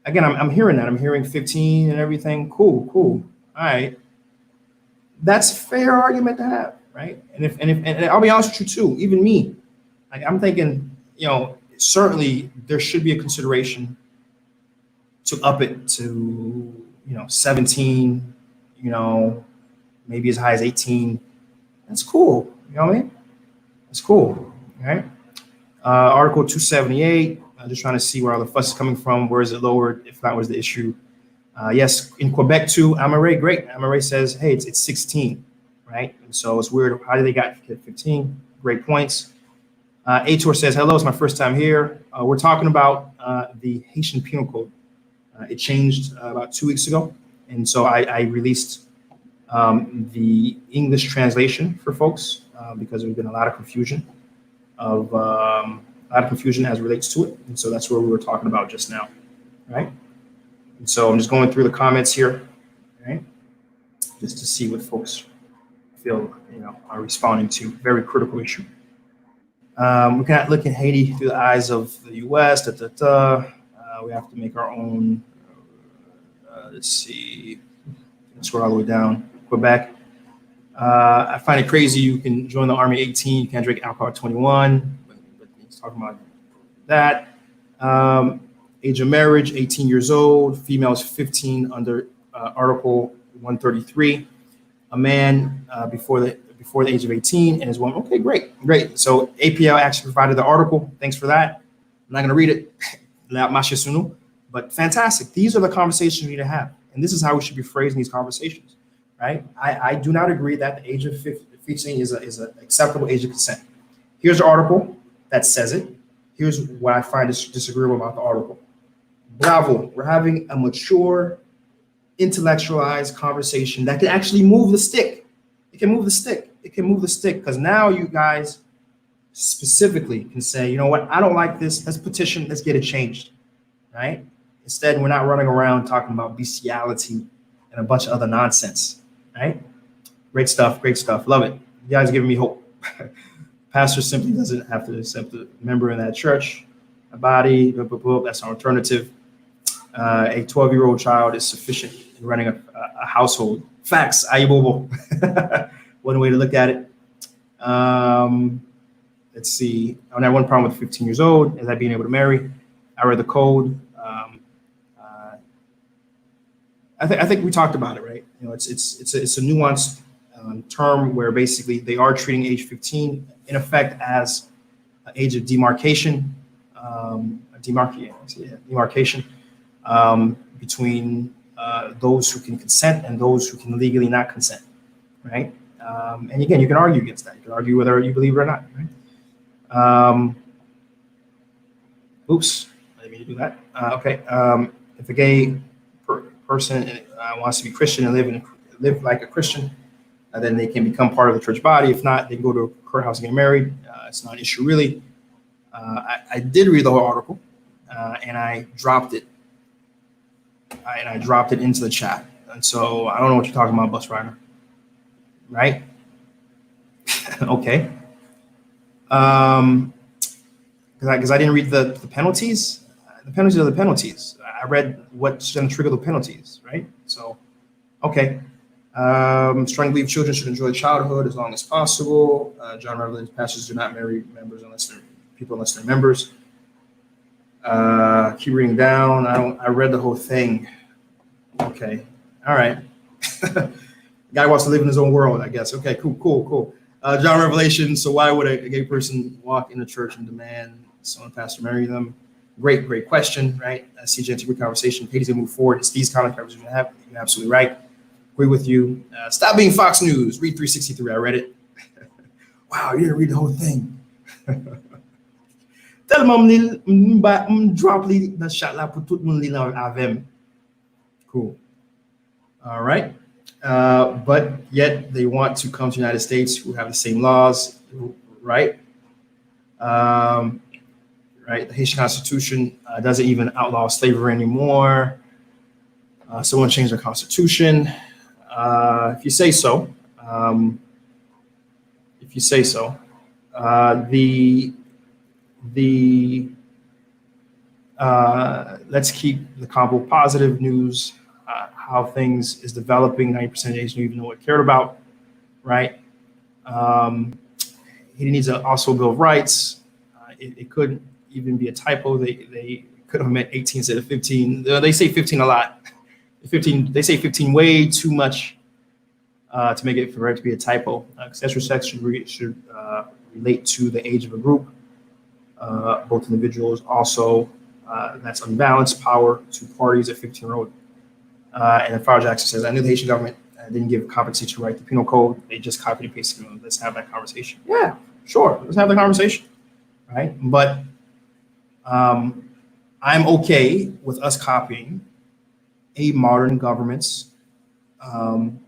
again, I'm hearing that. I'm hearing 15 and everything. Cool. All right. That's a fair argument to have, right? And I'll be honest with you too. Even me, like I'm thinking, certainly there should be a consideration to up it to 17, maybe as high as 18. That's cool. You know what I mean? That's cool. All right. Article 278. I'm just trying to see where all the fuss is coming from. Where is it lowered? If that was the issue. Yes, in Quebec too. Amaray, great. Amaray says, hey, it's 16, right? And so it's weird. How did they got 15? Great points. Ator says, hello, it's my first time here. We're talking about the Haitian Penal Code. It changed about 2 weeks ago. And so I released the English translation for folks because there's been a lot of confusion as it relates to it. And so that's what we were talking about just now, right? And so I'm just going through the comments here, right? Just to see what folks feel, are responding to. Very critical issue. We cannot look at Haiti through the eyes of the U.S. We have to make our own. Let's see. Let's scroll all the way down. Quebec. I find it crazy. You can join the Army 18. You can't drink alcohol at 21. But he's talking about that. Age of marriage, 18 years old. Females 15 under Article 133. A man before the age of 18 and his woman. Okay, great. So APL actually provided the article. Thanks for that. I'm not going to read it, but fantastic. These are the conversations we need to have. And this is how we should be phrasing these conversations, right? I do not agree that the age of 15 is an acceptable age of consent. Here's the article that says it. Here's what I find disagreeable about the article. Bravo. We're having a mature, intellectualized conversation that can actually move the stick. It can move the stick because now you guys specifically can say, you know what, I don't like this. Let's petition. Let's get it changed, right? Instead, we're not running around talking about bestiality and a bunch of other nonsense, right? Great stuff. Love it. You guys are giving me hope. Pastor simply doesn't have to accept a member in that church, a body, that's an alternative. A 12-year-old child is sufficient in running a household. Facts, Ayibobo. One way to look at it. Let's see. I only have one problem with 15 years old, is that being able to marry. I read the code. I think we talked about it, right? It's a nuanced term where basically they are treating age 15 in effect as an age of demarcation, demarcation between those who can consent and those who can legally not consent, right? And again, you can argue against that. You can argue whether you believe it or not, right? Oops, I didn't mean to do that. Okay, if a gay person wants to be Christian and live like a Christian, then they can become part of the church body. If not, they can go to a courthouse and get married. It's not an issue really. I did read the whole article, and I dropped it. I dropped it into the chat. And so I don't know what you're talking about, bus rider. Right? Okay. Because I didn't read the penalties. The penalties are the penalties. I read what's going to trigger the penalties, right? So, okay. Strongly believe children should enjoy childhood as long as possible. John Revelation's pastors do not marry members unless they're members. Keep reading down. I read the whole thing. Okay. All right. Guy wants to live in his own world, I guess. Okay, cool. John Revelation. So why would a gay person walk in a church and demand someone pastor marry them? Great question, right? SeeJeanty, good conversation. Haiti's gonna move forward. It's these kind of conversations we have. You're absolutely right. Agree with you. Stop being Fox News. Read 363. I read it. Wow, you didn't read the whole thing. Tell me, drop the shot la pour tout le monde lire avec. Cool. All right. But yet they want to come to the United States who have the same laws, right? Right. The Haitian Constitution doesn't even outlaw slavery anymore. Someone changed their constitution. If you say so. If you say so. Let's keep the combo positive news. How things is developing. 90% of Asians don't even know what cared about, right? He needs also a Bill of Rights. It could even be a typo. They could have meant 18 instead of 15. They say 15 a lot. 15. They say 15 way too much to make it for it to be a typo. Sexual sex should relate to the age of a group, both individuals. Also, that's unbalanced power to parties at 15-year-old. And then Farah Jackson says, I knew the Haitian government didn't give competency to write the penal code. They just copied and pasted it. Let's have that conversation. Yeah, sure. Let's have the conversation. Right. But I'm okay with us copying a modern government's penal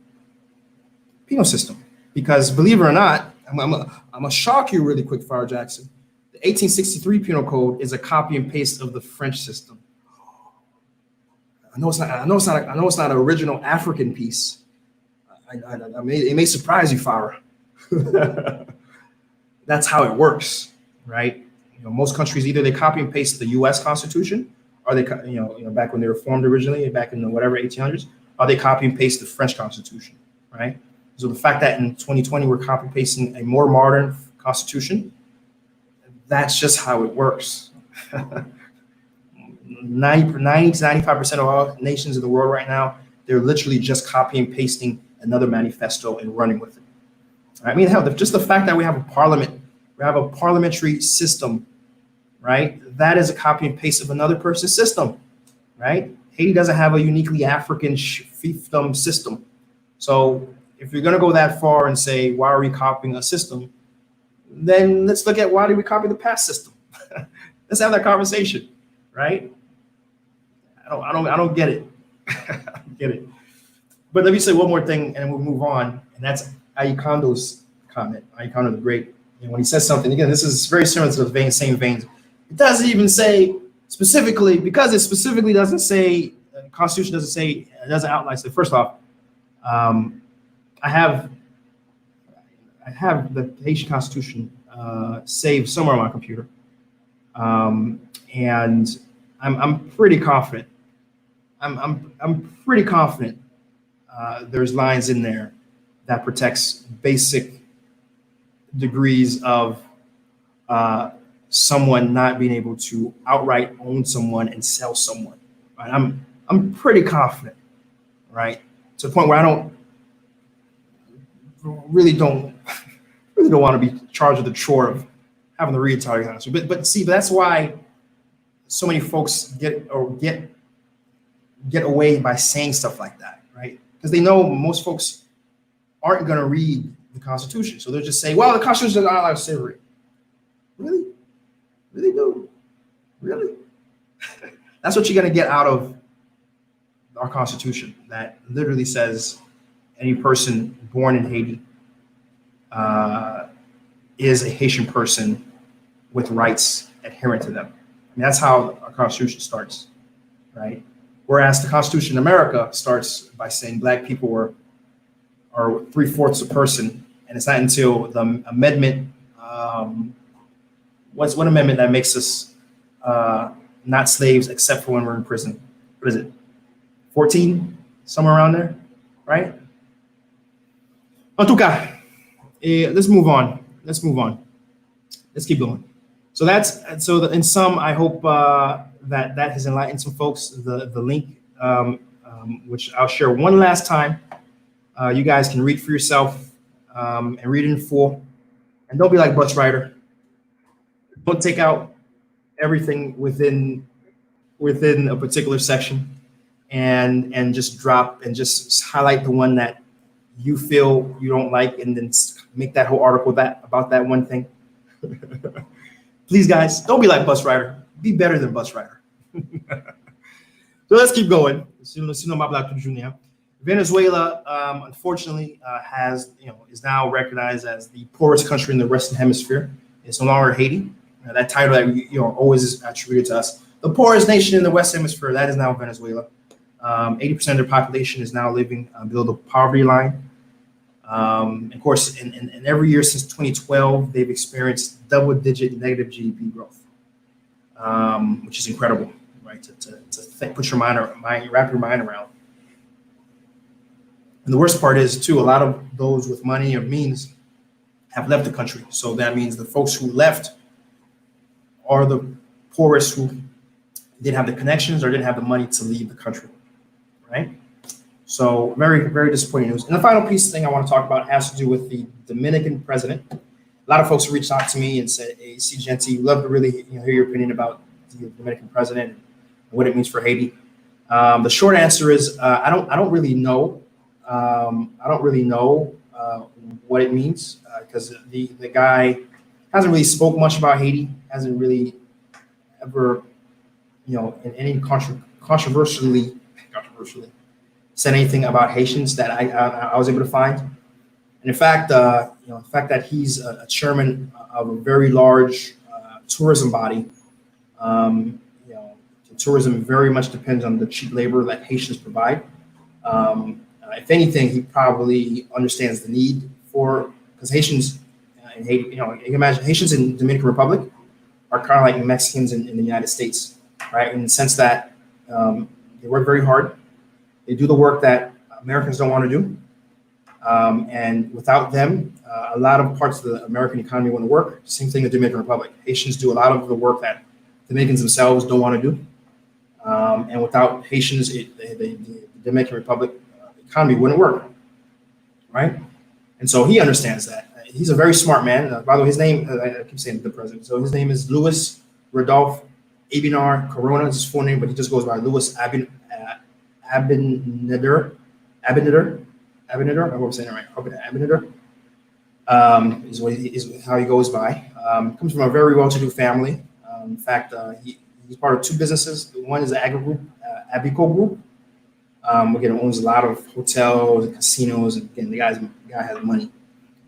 system. Because believe it or not, I'm going to shock you really quick, Farah Jackson. The 1863 penal code is a copy and paste of the French system. I know it's not an original African piece. It may surprise you, Farah. That's how it works, right? Most countries either they copy and paste the U.S. Constitution, or they, back when they were formed originally, back in the whatever 1800s, or they copy and paste the French Constitution, right? So the fact that in 2020 we're copy pasting a more modern Constitution, that's just how it works. 90 to 95% of all nations in the world right now, they're literally just copying and pasting another manifesto and running with it. I mean, hell, just the fact that we have a parliament, we have a parliamentary system, right? That is a copy and paste of another person's system, right? Haiti doesn't have a uniquely African fiefdom system. So if you're going to go that far and say, why are we copying a system? Then let's look at why did we copy the past system? Let's have that conversation, right? I don't get it. I don't get it. But let me say one more thing and we'll move on. And that's Aikondo's comment. Aikondo the Great. And when he says something, again, this is very similar to the same veins. It doesn't even say specifically, because it specifically doesn't say, the Constitution doesn't say, it doesn't outline. So first off, I have the Haitian Constitution saved somewhere on my computer. And I'm pretty confident. I'm pretty confident there's lines in there that protects basic degrees of someone not being able to outright own someone and sell someone. Right? I'm pretty confident, right? To the point where I really don't want to be charged with the chore of having to read entire Constitution. But see, that's why so many folks get away by saying stuff like that, right? Because they know most folks aren't going to read the Constitution. So they'll just say, well, the Constitution does not allow slavery. Really? Really do? Really? That's what you're going to get out of our Constitution, that literally says any person born in Haiti is a Haitian person with rights adherent to them. I mean, that's how our Constitution starts, right? Whereas the Constitution in America starts by saying Black people are 3/4 a person, and it's not until the amendment, what's one amendment that makes us not slaves except for when we're in prison? What is it? 14, somewhere around there, right? En tout cas, let's move on. Let's keep going. So in sum, I hope that has enlightened some folks. The link, which I'll share one last time. You guys can read for yourself. and read it in full. And don't be like Bus Rider. Don't take out everything within a particular section and just drop and just highlight the one that you feel you don't like, and then make that whole article about that one thing. Please, guys, don't be like Bus Rider. Be better than Bus Rider. So let's keep going. Venezuela, unfortunately, is now recognized as the poorest country in the Western Hemisphere. It's no longer Haiti. That title that always is attributed to us. The poorest nation in the Western Hemisphere, that is now Venezuela. 80% of their population is now living below the poverty line. Of course, in every year since 2012, they've experienced double-digit negative GDP growth, which is incredible, right? To put your wrap your mind around. And the worst part is, too, a lot of those with money or means have left the country. So that means the folks who left are the poorest who didn't have the connections or didn't have the money to leave the country, right? So very, very disappointing news. And the final thing I want to talk about has to do with the Dominican president. A lot of folks reached out to me and said, "Hey, SeeJeanty, we'd love to really hear your opinion about the Dominican president and what it means for Haiti." The short answer is I don't really know. I don't really know what it means because the guy hasn't really spoke much about Haiti. Hasn't really ever, in any controversially said anything about Haitians that I was able to find. And in fact, the fact that he's a chairman of a very large tourism body, tourism very much depends on the cheap labor that Haitians provide. If anything, he probably understands the need because Haitians in Haiti, you can imagine Haitians in the Dominican Republic are kind of like Mexicans in the United States, right? In the sense that they work very hard. They do the work that Americans don't want to do. And without them, a lot of parts of the American economy wouldn't work. Same thing in the Dominican Republic. Haitians do a lot of the work that Dominicans themselves don't want to do. And without Haitians, the Dominican Republic economy wouldn't work, right? And so he understands that. He's a very smart man. By the way, his name, I keep saying the president. So his name is Luis Rodolphe Abinar Corona is his full name, but he just goes by Luis Abinader. I hope I'm saying it right. Abinader is how he goes by. Comes from a very well-to-do family. In fact, he's part of two businesses. One is the Agri Group, Abico Group. Again, owns a lot of hotels and casinos. And again, the guy has money.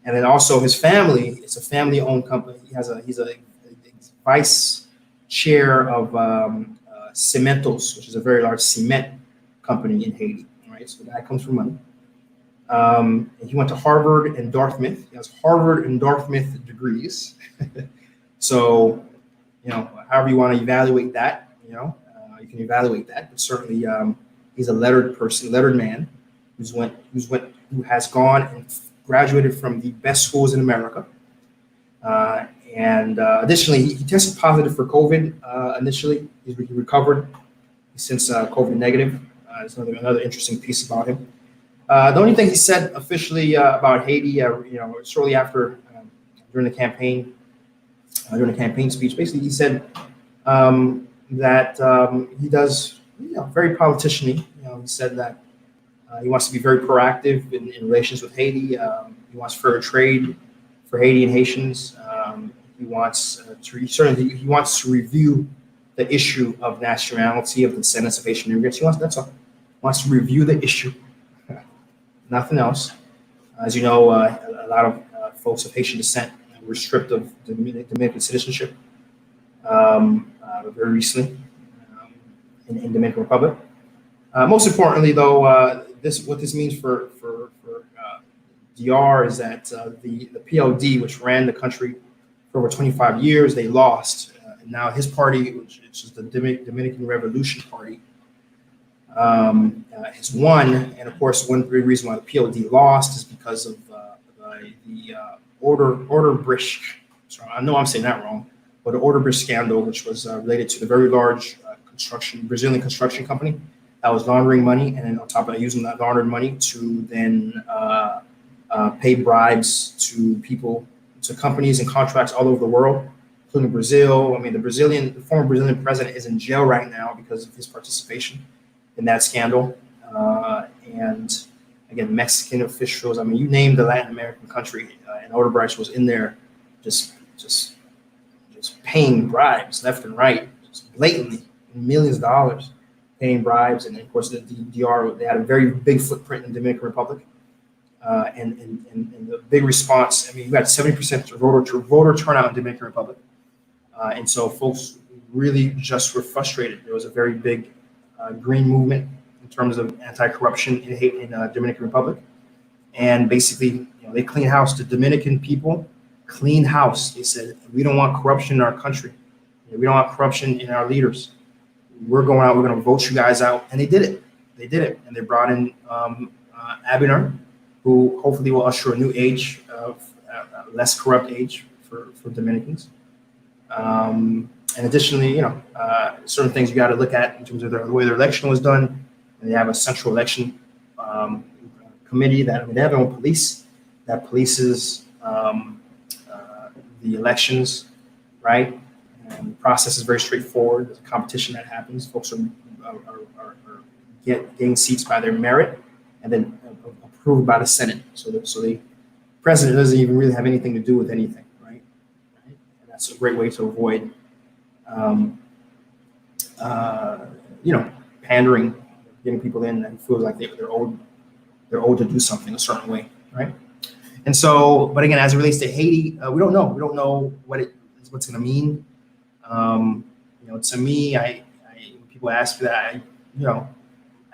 And then also his family, it's a family-owned company. He's a vice chair of Cementos, which is a very large cement company in Haiti. Right, so the guy comes from money. And he went to Harvard and Dartmouth. He has Harvard and Dartmouth degrees. So, however you want to evaluate that, you can evaluate that. But certainly, he's a lettered person, lettered man, who has gone and graduated from the best schools in America. And additionally, he tested positive for COVID initially. He recovered since COVID negative. There's another interesting piece about him. The only thing he said officially about Haiti, shortly after during the campaign speech, basically he said that he does, very politician-y. He said that he wants to be very proactive in relations with Haiti. He wants fair trade for Haiti and Haitians. He wants to review the issue of nationality of the descendants of Haitian immigrants. That's all. He wants to review the issue. Nothing else. As you know, a lot of folks of Haitian descent were stripped of Dominican citizenship very recently in Dominican Republic. Most importantly, though, what this means for DR is that the PLD, which ran the country for over 25 years, they lost. And now his party, which is the Dominican Revolution Party, has won. And of course, one big reason why the PLD lost is because of the Odebrecht. Sorry, I know I'm saying that wrong, but the Odebrecht scandal, which was related to the very large Brazilian construction company that was laundering money, and then on top of that, using that laundered money to then pay bribes to people, to companies and contracts all over the world, including Brazil. I mean, the former Brazilian president is in jail right now because of his participation in that scandal. And again, Mexican officials. I mean, you name the Latin American country, and Odebrecht was in there, just paying bribes left and right, just blatantly, millions of dollars, paying bribes. And of course, the DR, they had a very big footprint in the Dominican Republic. And the big response, I mean, you got 70% voter turnout in the Dominican Republic. And so folks really just were frustrated. There was a very big green movement in terms of anti-corruption in Dominican Republic. And basically, they clean house. The Dominican people clean house. They said, we don't want corruption in our country. We don't want corruption in our leaders. We're going out, we're going to vote you guys out. And they did it. They did it. And they brought in Abinur, who hopefully will usher a new age of less corrupt age for Dominicans. And additionally, certain things you got to look at in terms of the way their election was done. And they have a central election committee they have their own police that polices the elections, right? And the process is very straightforward. There's a competition that happens. Folks are getting seats by their merit, and then approved by the Senate. So the president doesn't even really have anything to do with anything, right? And that's a great way to avoid, pandering, getting people in that feels like they're owed to do something a certain way, right? And so, but again, as it relates to Haiti, we don't know. We don't know what's going to mean. To me, when people ask for that,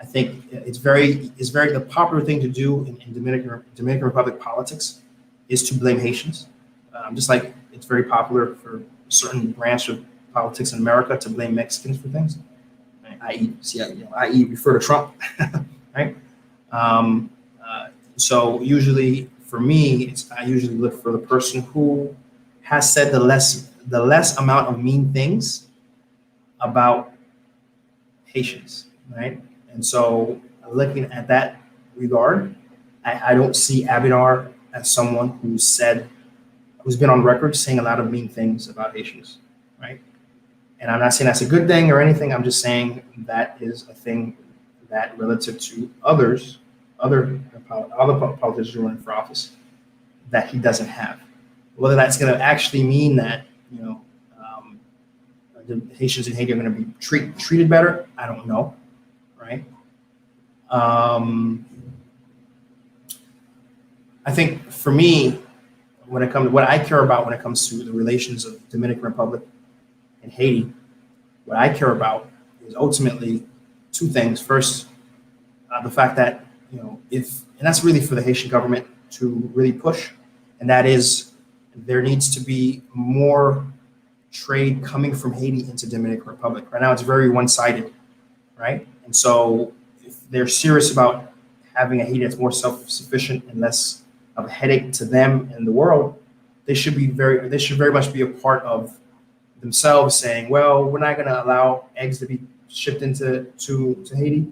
I think it's very the popular thing to do in Dominican Republic politics is to blame Haitians. Just like it's very popular for a certain branch of politics in America to blame Mexicans for things, right? i.e. refer to Trump, right? So usually for me, I usually look for the person who has said the less amount of mean things about Haitians, right? And so looking at that regard, I don't see Abinur as someone who's been on record saying a lot of mean things about Haitians, right? And I'm not saying that's a good thing or anything. I'm just saying that is a thing that relative to other politicians running for office that he doesn't have. Whether that's going to actually mean that, the Haitians in Haiti are going to be treated better, I don't know, right? I think for me, what I care about when it comes to the relations of Dominican Republic and Haiti, what I care about is ultimately two things. First, the fact that, and that's really for the Haitian government to really push, and that is there needs to be more trade coming from Haiti into Dominican Republic. Right now, it's very one-sided, right? And so if they're serious about having a Haiti that's more self-sufficient and less of a headache to them and the world, they should very much be a part of themselves saying, well, we're not going to allow eggs to be shipped into Haiti.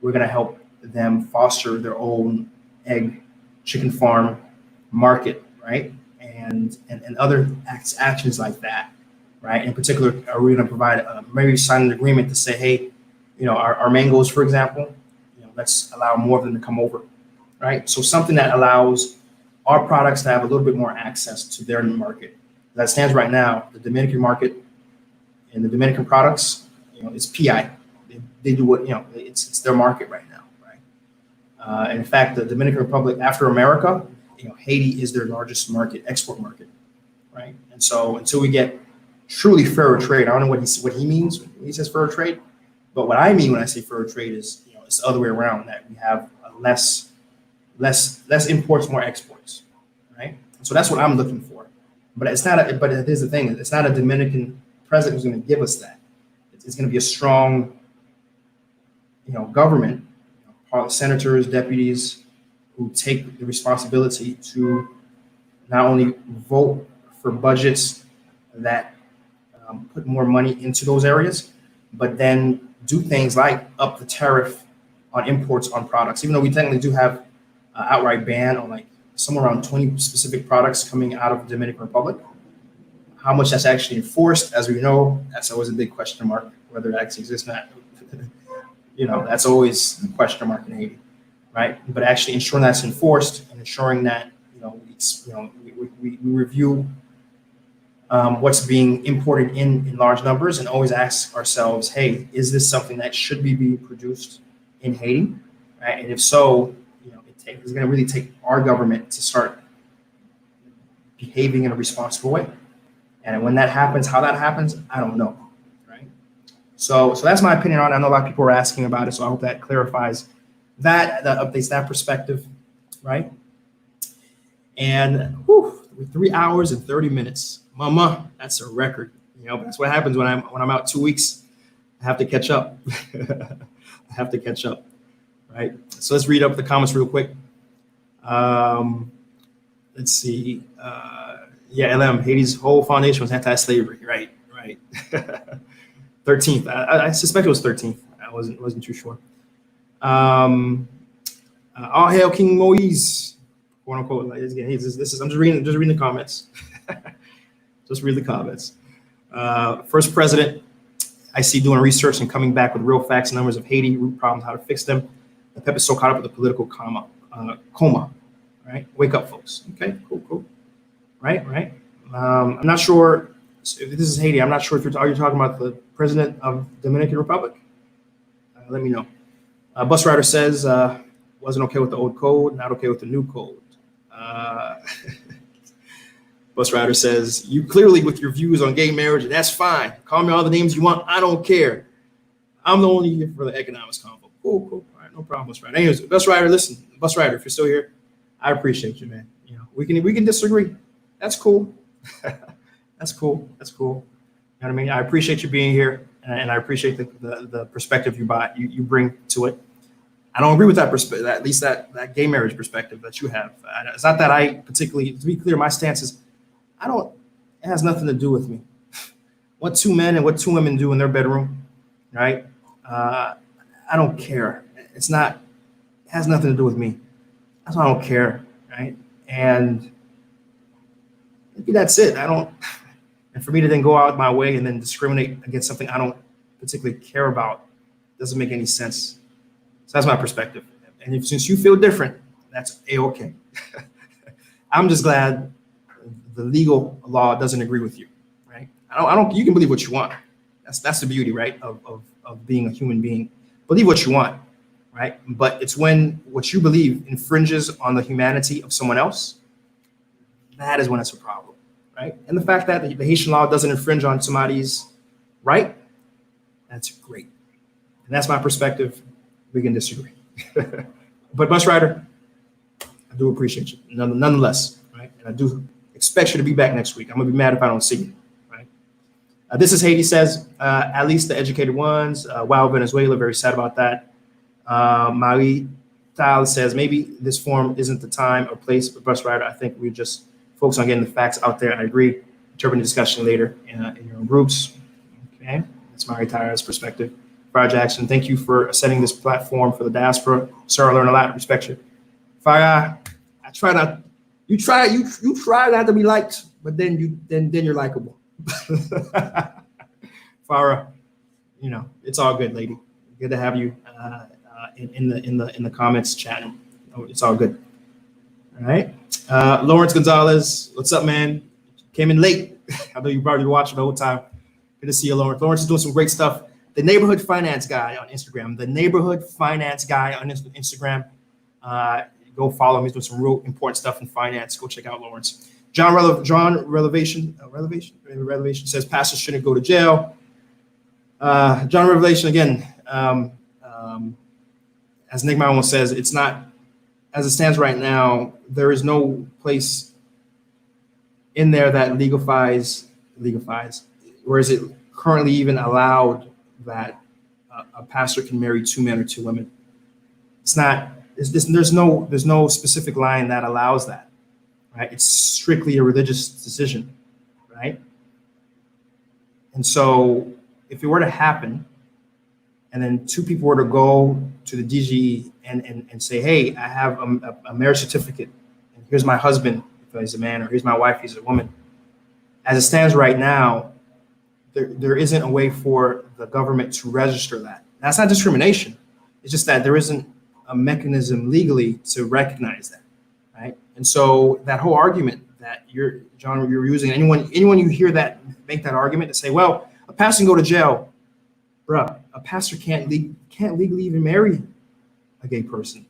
We're going to help them foster their own egg chicken farm market, right? And other actions like that, right? In particular, are we going to provide maybe sign an agreement to say, hey, our mangoes, for example, let's allow more of them to come over, right? So something that allows our products to have a little bit more access to their market. That stands right now, the Dominican market and the Dominican products, it's PI. They do what, it's their market right now, right? In fact, the Dominican Republic, after America, Haiti is their largest export market, right? And so until we get truly fair trade, I don't know what he means when he says fair trade, but what I mean when I say fair trade is, it's the other way around, that we have less imports, more exports, right? So that's what I'm looking for. But but here's the thing: it's not a Dominican president who's going to give us that. It's going to be a strong, government, senators, deputies, who take the responsibility to not only vote for budgets that put more money into those areas, but then do things like up the tariff on imports on products. Even though we technically do have an outright ban on like somewhere around 20 specific products coming out of the Dominican Republic. How much that's actually enforced, as we know, that's always a big question mark, whether it actually exists or not. That's always a question mark in Haiti, right? But actually ensuring that's enforced and ensuring that, we review what's being imported in large numbers and always ask ourselves, hey, is this something that should be produced in Haiti, right? And if so, it's going to really take our government to start behaving in a responsible way. And when that happens, how that happens, I don't know, right? So that's my opinion on it. I know a lot of people are asking about it, so I hope that clarifies that updates that perspective, right? And 3 hours and 30 minutes. Mama, that's a record. That's what happens when I'm out 2 weeks. I have to catch up. Right? So let's read up the comments real quick. Let's see. LM, Haiti's whole foundation was anti-slavery. Right. 13th. I suspect it was 13th. I wasn't too sure. All hail King Moise, quote unquote. Like, again, this is. I'm just reading the comments. Just read the comments. First president I see doing research and coming back with real facts and numbers of Haiti, root problems, how to fix them. The Pep is so caught up with the political coma. Right? Wake up, folks. Okay, cool. Right. I'm not sure if this is Haiti. I'm not sure if you're talking about the president of Dominican Republic. Let me know. Bus rider says wasn't okay with the old code, not okay with the new code. Bus rider says, you clearly with your views on gay marriage, and that's fine. Call me all the names you want. I don't care. I'm the only here for the economics convo. Cool. All right, no problem, bus rider. Anyways, bus rider, listen, bus rider, if you're still here, I appreciate you, man. We can disagree. That's cool. That's cool. You know what I mean? I appreciate you being here, and I appreciate the perspective you bring to it. I don't agree with that perspective, at least that gay marriage perspective that you have. It's not that I particularly, to be clear, my stance is, it has nothing to do with me. What two men and what two women do in their bedroom, right? I don't care. It has nothing to do with me. That's why I don't care, right? And maybe that's it. And for me to then go out my way and then discriminate against something I don't particularly care about doesn't make any sense. So that's my perspective. And since you feel different, that's A-okay. I'm just glad the legal law doesn't agree with you, right? I don't. You can believe what you want. That's the beauty, right, of being a human being. Believe what you want, right? But it's when what you believe infringes on the humanity of someone else, that is when it's a problem, right? And the fact that the Haitian law doesn't infringe on somebody's right, that's great. And that's my perspective. We can disagree. But bus rider, I do appreciate you nonetheless, right? And I do expect you to be back next week. I'm gonna be mad if I don't see you, right? This is Haiti says, at least the educated ones. Wow, Venezuela, very sad about that. Marie Tal says, maybe this forum isn't the time or place for bus rider. I think we just focus on getting the facts out there. I agree. Interpret the discussion later in your own groups. Okay, that's Marie Tal's perspective. Fire Jackson, thank you for setting this platform for the diaspora. Sir, I learned a lot. Respect you. Fire, I try not. You try not to be liked, but then you're likable. Farah, it's all good, lady. Good to have you in the comments chatting. It's all good. All right. Lawrence Gonzalez, what's up, man? Came in late. I know you probably watched the whole time. Good to see you, Lawrence. Lawrence is doing some great stuff. The Neighborhood Finance Guy on Instagram. Go follow him. He's doing some real important stuff in finance. Go check out Lawrence. John Revelation says pastors shouldn't go to jail. John Revelation, again, as Nick Malone says, it's not, as it stands right now, there is no place in there that legalifies, or is it currently even allowed that a pastor can marry two men or two women? It's not. There's no specific line that allows that, right? It's strictly a religious decision, right? And so if it were to happen, and then two people were to go to the DGE and say, hey, I have a marriage certificate, and here's my husband, if he's a man, or here's my wife, he's a woman. As it stands right now, there isn't a way for the government to register that. That's not discrimination. It's just that there isn't a mechanism legally to recognize that, right? And so that whole argument that you're using, anyone you hear that make that argument to say, well, a pastor can go to jail, bruh, a pastor can't legally even marry a gay person.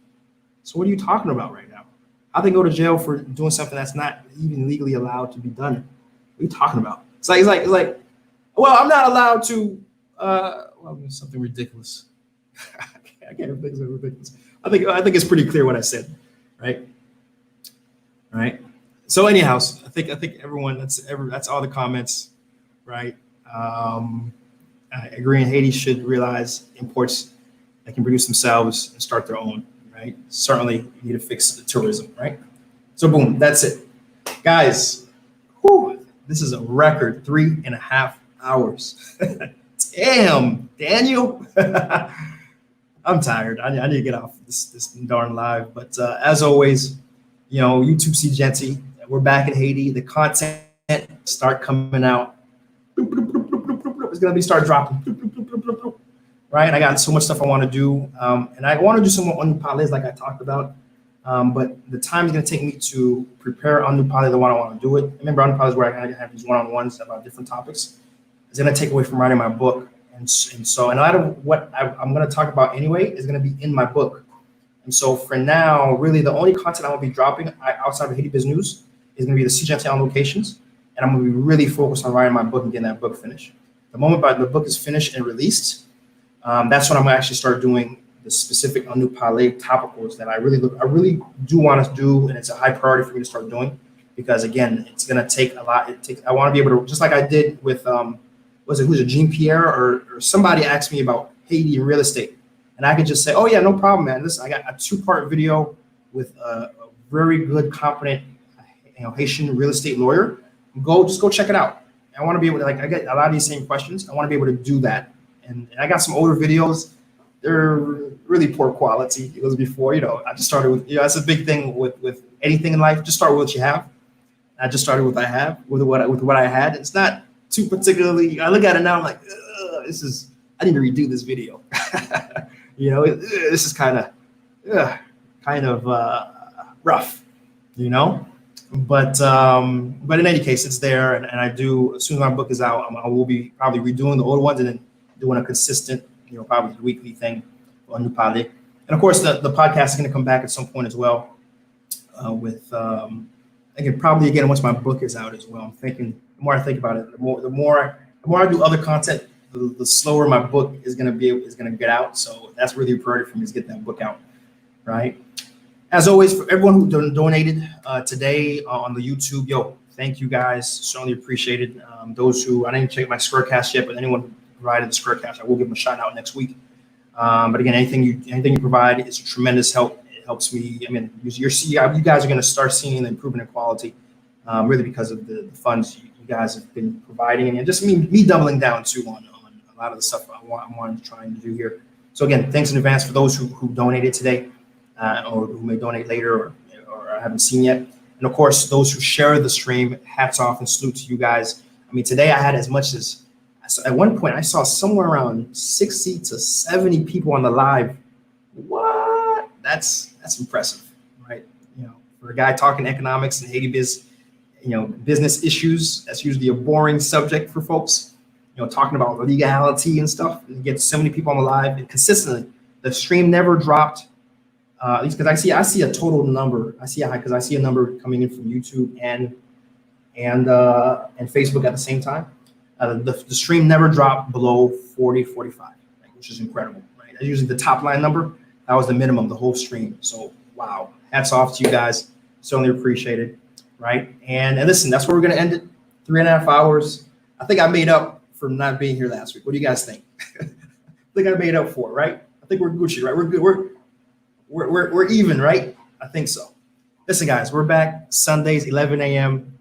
So what are you talking about right now? How they go to jail for doing something that's not even legally allowed to be done? What are you talking about? It's like, well, I'm not allowed to. Well, something ridiculous. I can't think of ridiculous. I think it's pretty clear what I said, right? Right. So anyhow, I think everyone, that's all the comments, right? I agree. And Haiti should realize imports that can produce themselves and start their own, right? Certainly, you need to fix the tourism, right? So boom, that's it, guys. Whew, this is a record 3.5 hours. Damn, Daniel. I'm tired. I need to get off this darn live. But as always, YouTube SeeJeanty. We're back in Haiti. The content start coming out. It's gonna start dropping. Right? I got so much stuff I want to do, and I want to do some more on parlays like I talked about. But the time is gonna take me to prepare on new parlay the one I want to do it. Remember, on parlays where I have these one-on-ones about different topics. It's gonna take away from writing my book, and so a lot of what I'm gonna talk about anyway is gonna be in my book. And so for now, really the only content I will be dropping outside of Haiti Business News is gonna be the SeeJeanty on locations, and I'm gonna be really focused on writing my book and getting that book finished. The moment the book is finished and released, that's when I'm gonna actually start doing the specific on new parlay topicals that I really do want to do, and it's a high priority for me to start doing because again, it's gonna take a lot. I want to be able to, just like I did with who's it, Jean Pierre or somebody asked me about Haiti and real estate, and I could just say, oh yeah, no problem, man. Listen, I got a 2-part video with a very good, competent, Haitian real estate lawyer. Just go check it out. I want to be able to, I get a lot of these same questions. I want to be able to do that. And I got some older videos. They're really poor quality. It was before, I just started with, that's a big thing with anything in life. Just start with what you have. I just started with what I had. It's not too particularly, I look at it now, I'm like, I need to redo this video. This is kind of rough, But in any case, it's there, and I do. As soon as my book is out, I will be probably redoing the old ones and then doing a consistent, probably weekly thing on new parlay. And of course, the podcast is going to come back at some point as well. Probably again once my book is out as well. I'm thinking the more I think about it, the more I do other content, the slower my book is going to get out. So that's really a priority for me, is get that book out, right? As always, for everyone who donated today on the YouTube, thank you guys. Certainly appreciated. Those who, I didn't check my Squarecast yet, but anyone who provided the Squarecast, I will give them a shout out next week. But again, anything you provide is a tremendous help. It helps me. I mean, you guys are going to start seeing the improvement in quality, really because of the funds you guys have been providing, and just me doubling down too on a lot of the stuff I'm trying to do here. So again, thanks in advance for those who donated today. Or who may donate later or I haven't seen yet. And of course, those who share the stream, hats off and salute to you guys. I mean, today I had as much as, at one point I saw somewhere around 60 to 70 people on the live. What? That's impressive, right? For a guy talking economics and Haiti business issues, that's usually a boring subject for folks. Talking about legality and stuff, and get so many people on the live and consistently. The stream never dropped. At least because I see a total number. I see a number coming in from YouTube and Facebook at the same time. The stream never dropped below 40, 45, right, which is incredible. Right? That's usually the top line number. That was the minimum, the whole stream. So wow, hats off to you guys. Certainly appreciate it. Right? And listen, that's where we're gonna end it. 3.5 hours. I think I made up for not being here last week. What do you guys think? I think I made up for it, right? I think we're Gucci, right? We're good. We're even, right? I think so. Listen, guys, we're back Sundays, 11 a.m.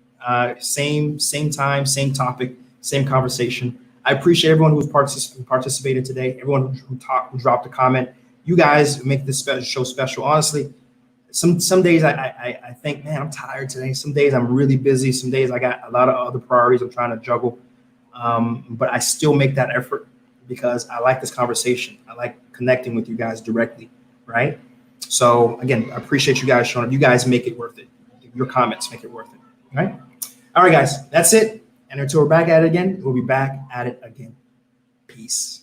Same time, same topic, same conversation. I appreciate everyone who participated today. Everyone who dropped a comment. You guys make this show special. Honestly, some days I think, man, I'm tired today. Some days I'm really busy. Some days I got a lot of other priorities I'm trying to juggle. But I still make that effort because I like this conversation. I like connecting with you guys directly, right? So again, I appreciate you guys showing up. You guys make it worth it. Your comments make it worth it, right? All right, guys, that's it. And until we're back at it again, we'll be back at it again. Peace.